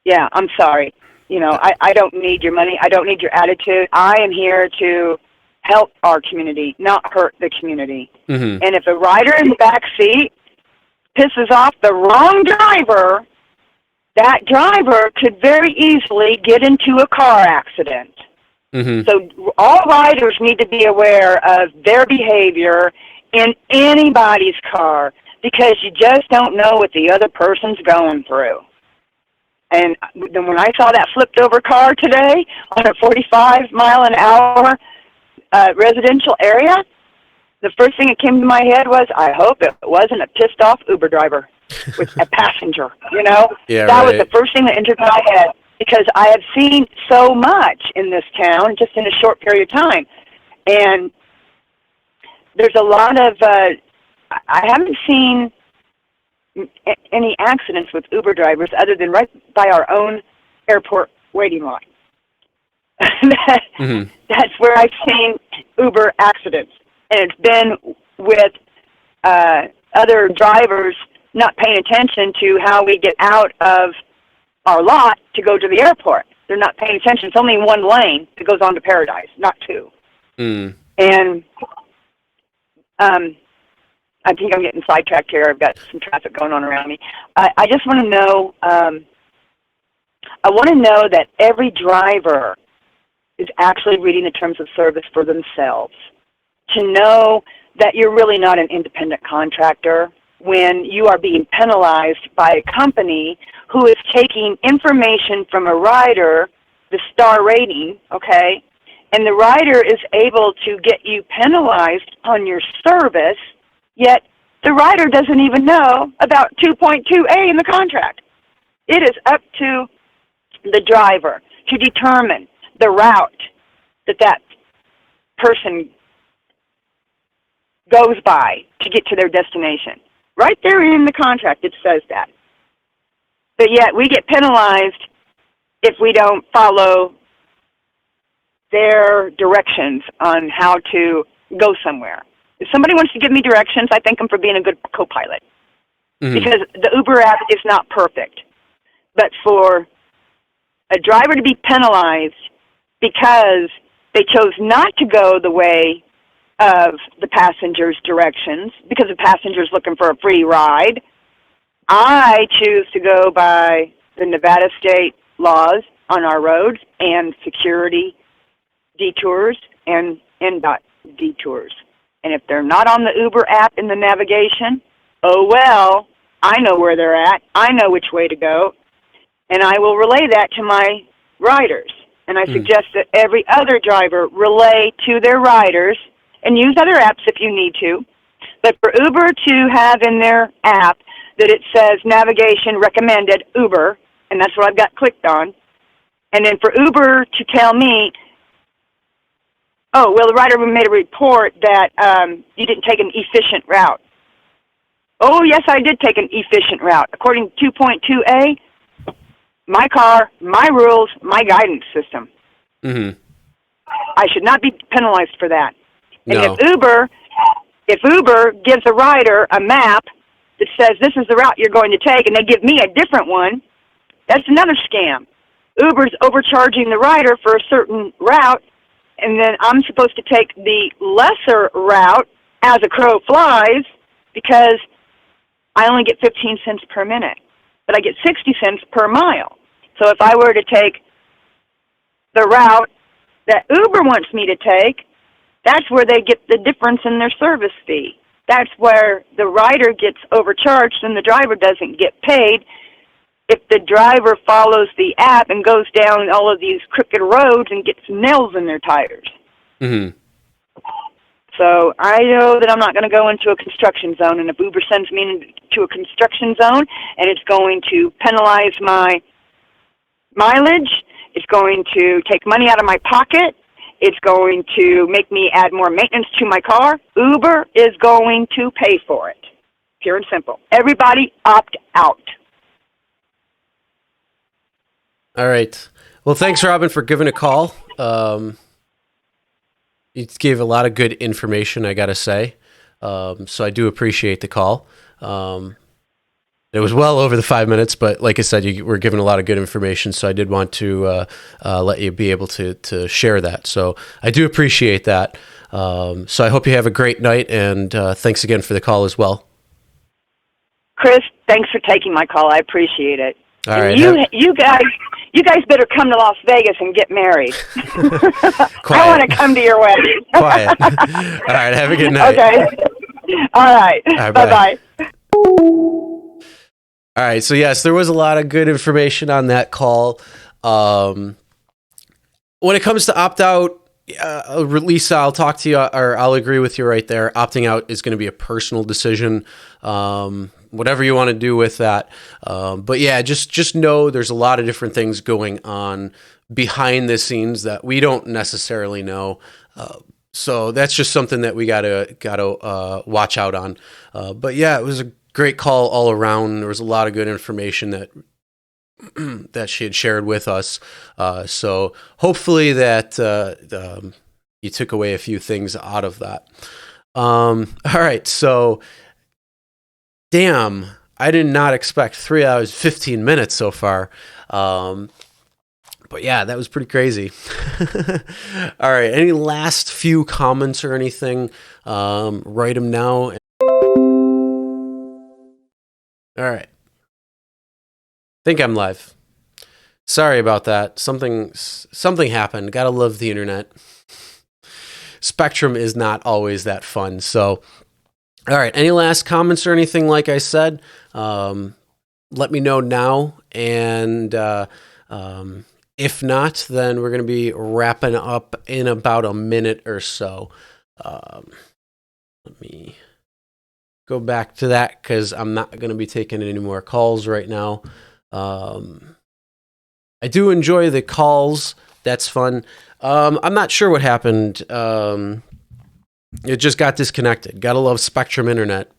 Yeah, I'm sorry. You know, I don't need your money. I don't need your attitude. I am here to help our community, not hurt the community. Mm-hmm. And if a rider in the back seat pisses off the wrong driver, that driver could very easily get into a car accident. Mm-hmm. So all riders need to be aware of their behavior in anybody's car because you just don't know what the other person's going through. And then when I saw that flipped over car today on a 45-mile-an-hour residential area, the first thing that came to my head was, I hope it wasn't a pissed-off Uber driver with a passenger, you know? Yeah, that right. was the first thing that entered my head because I have seen so much in this town just in a short period of time. And there's a lot of, I haven't seen any accidents with Uber drivers other than right by our own airport waiting line. Mm-hmm. That's where I've seen Uber accidents. And it's been with other drivers not paying attention to how we get out of our lot to go to the airport. They're not paying attention. It's only one lane that goes on to Paradise, not two. Mm. And I think I'm getting sidetracked here. I've got some traffic going on around me. I just want to know, I want to know that every driver is actually reading the terms of service for themselves. To know that you're really not an independent contractor when you are being penalized by a company who is taking information from a rider, the star rating, okay, and the rider is able to get you penalized on your service, yet the rider doesn't even know about 2.2A in the contract. It is up to the driver to determine the route that that person goes by to get to their destination. Right there in the contract it says that. But yet we get penalized if we don't follow their directions on how to go somewhere. If somebody wants to give me directions, I thank them for being a good co-pilot. Mm-hmm. Because the Uber app is not perfect. But for a driver to be penalized because they chose not to go the way of the passenger's directions, because the passenger's looking for a free ride, I choose to go by the Nevada state laws on our roads and security detours and NDOT detours. And if they're not on the Uber app in the navigation, oh well, I know where they're at. I know which way to go. And I will relay that to my riders. And I suggest that every other driver relay to their riders, and use other apps if you need to. But for Uber to have in their app that it says navigation recommended Uber, and that's what I've got clicked on. And then for Uber to tell me, oh, well, the rider made a report that you didn't take an efficient route. Oh, yes, I did take an efficient route. According to 2.2A, my car, my rules, my guidance system. Mm-hmm. I should not be penalized for that. And No. if Uber gives a rider a map that says this is the route you're going to take, and they give me a different one, that's another scam. Uber's overcharging the rider for a certain route, and then I'm supposed to take the lesser route as a crow flies because I only get 15 cents per minute, but I get 60 cents per mile. So if I were to take the route that Uber wants me to take, that's where they get the difference in their service fee. That's where the rider gets overcharged and the driver doesn't get paid if the driver follows the app and goes down all of these crooked roads and gets nails in their tires. Mm-hmm. So I know that I'm not going to go into a construction zone, and if Uber sends me into a construction zone and it's going to penalize my mileage, it's going to take money out of my pocket, it's going to make me add more maintenance to my car, Uber is going to pay for it. Pure and simple. Everybody opt out. All right. Well, thanks, Robin, for giving a call. You gave a lot of good information, I got to say. So I do appreciate the call. It was well over the 5 minutes, but like I said, you were given a lot of good information, so I did want to let you be able to share that. So I do appreciate that. So I hope you have a great night, and thanks again for the call as well. Chris, thanks for taking my call. I appreciate it. All right. You guys better come to Las Vegas and get married. I want to come to your wedding. Quiet. All right. Have a good night. Okay. All right. Bye-bye. All right. So, yes, there was a lot of good information on that call. When it comes to opt-out, Lisa, I'll talk to you, or I'll agree with you right there. Opting out is going to be a personal decision. Whatever you want to do with that. But yeah, just know there's a lot of different things going on behind the scenes that we don't necessarily know. So that's just something that we gotta watch out on. But yeah, it was a great call all around. There was a lot of good information that that she had shared with us. So hopefully that you took away a few things out of that. All right, so damn, I did not expect 3 hours, 15 minutes so far. But yeah, that was pretty crazy. All right, any last few comments or anything? Write them now. All right. Think I'm live. Sorry about that. Something happened. Gotta love the internet. Spectrum is not always that fun. So, all right. Any last comments or anything? Like I said, let me know now. And if not, then we're going to be wrapping up in about a minute or so. Let me go back to that because I'm not going to be taking any more calls right now. I do enjoy the calls. That's fun. I'm not sure what happened. It just got disconnected. Gotta love Spectrum Internet.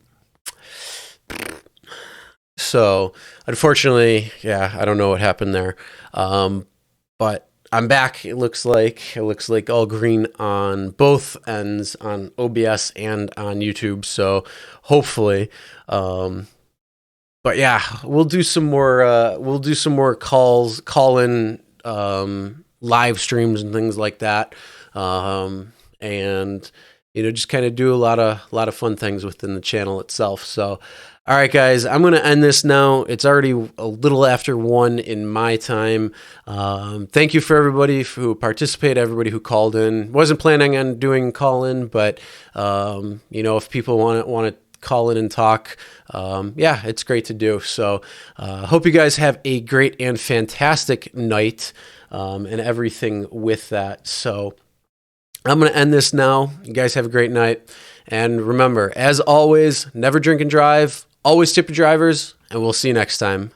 So, unfortunately, yeah, I don't know what happened there. But I'm back. It looks like all green on both ends, on OBS and on YouTube. So, hopefully, but yeah, we'll do some more calls, call in, live streams and things like that. And just kind of do a lot of fun things within the channel itself. So, all right, guys, I'm going to end this now. It's already a little after 1 in my time. Thank you for everybody who participated, everybody who called in. Wasn't planning on doing call in, but if people want to call in and talk, yeah, it's great to do. So, hope you guys have a great and fantastic night, and everything with that. So, I'm going to end this now. You guys have a great night. And remember, as always, never drink and drive. Always tip your drivers, and we'll see you next time.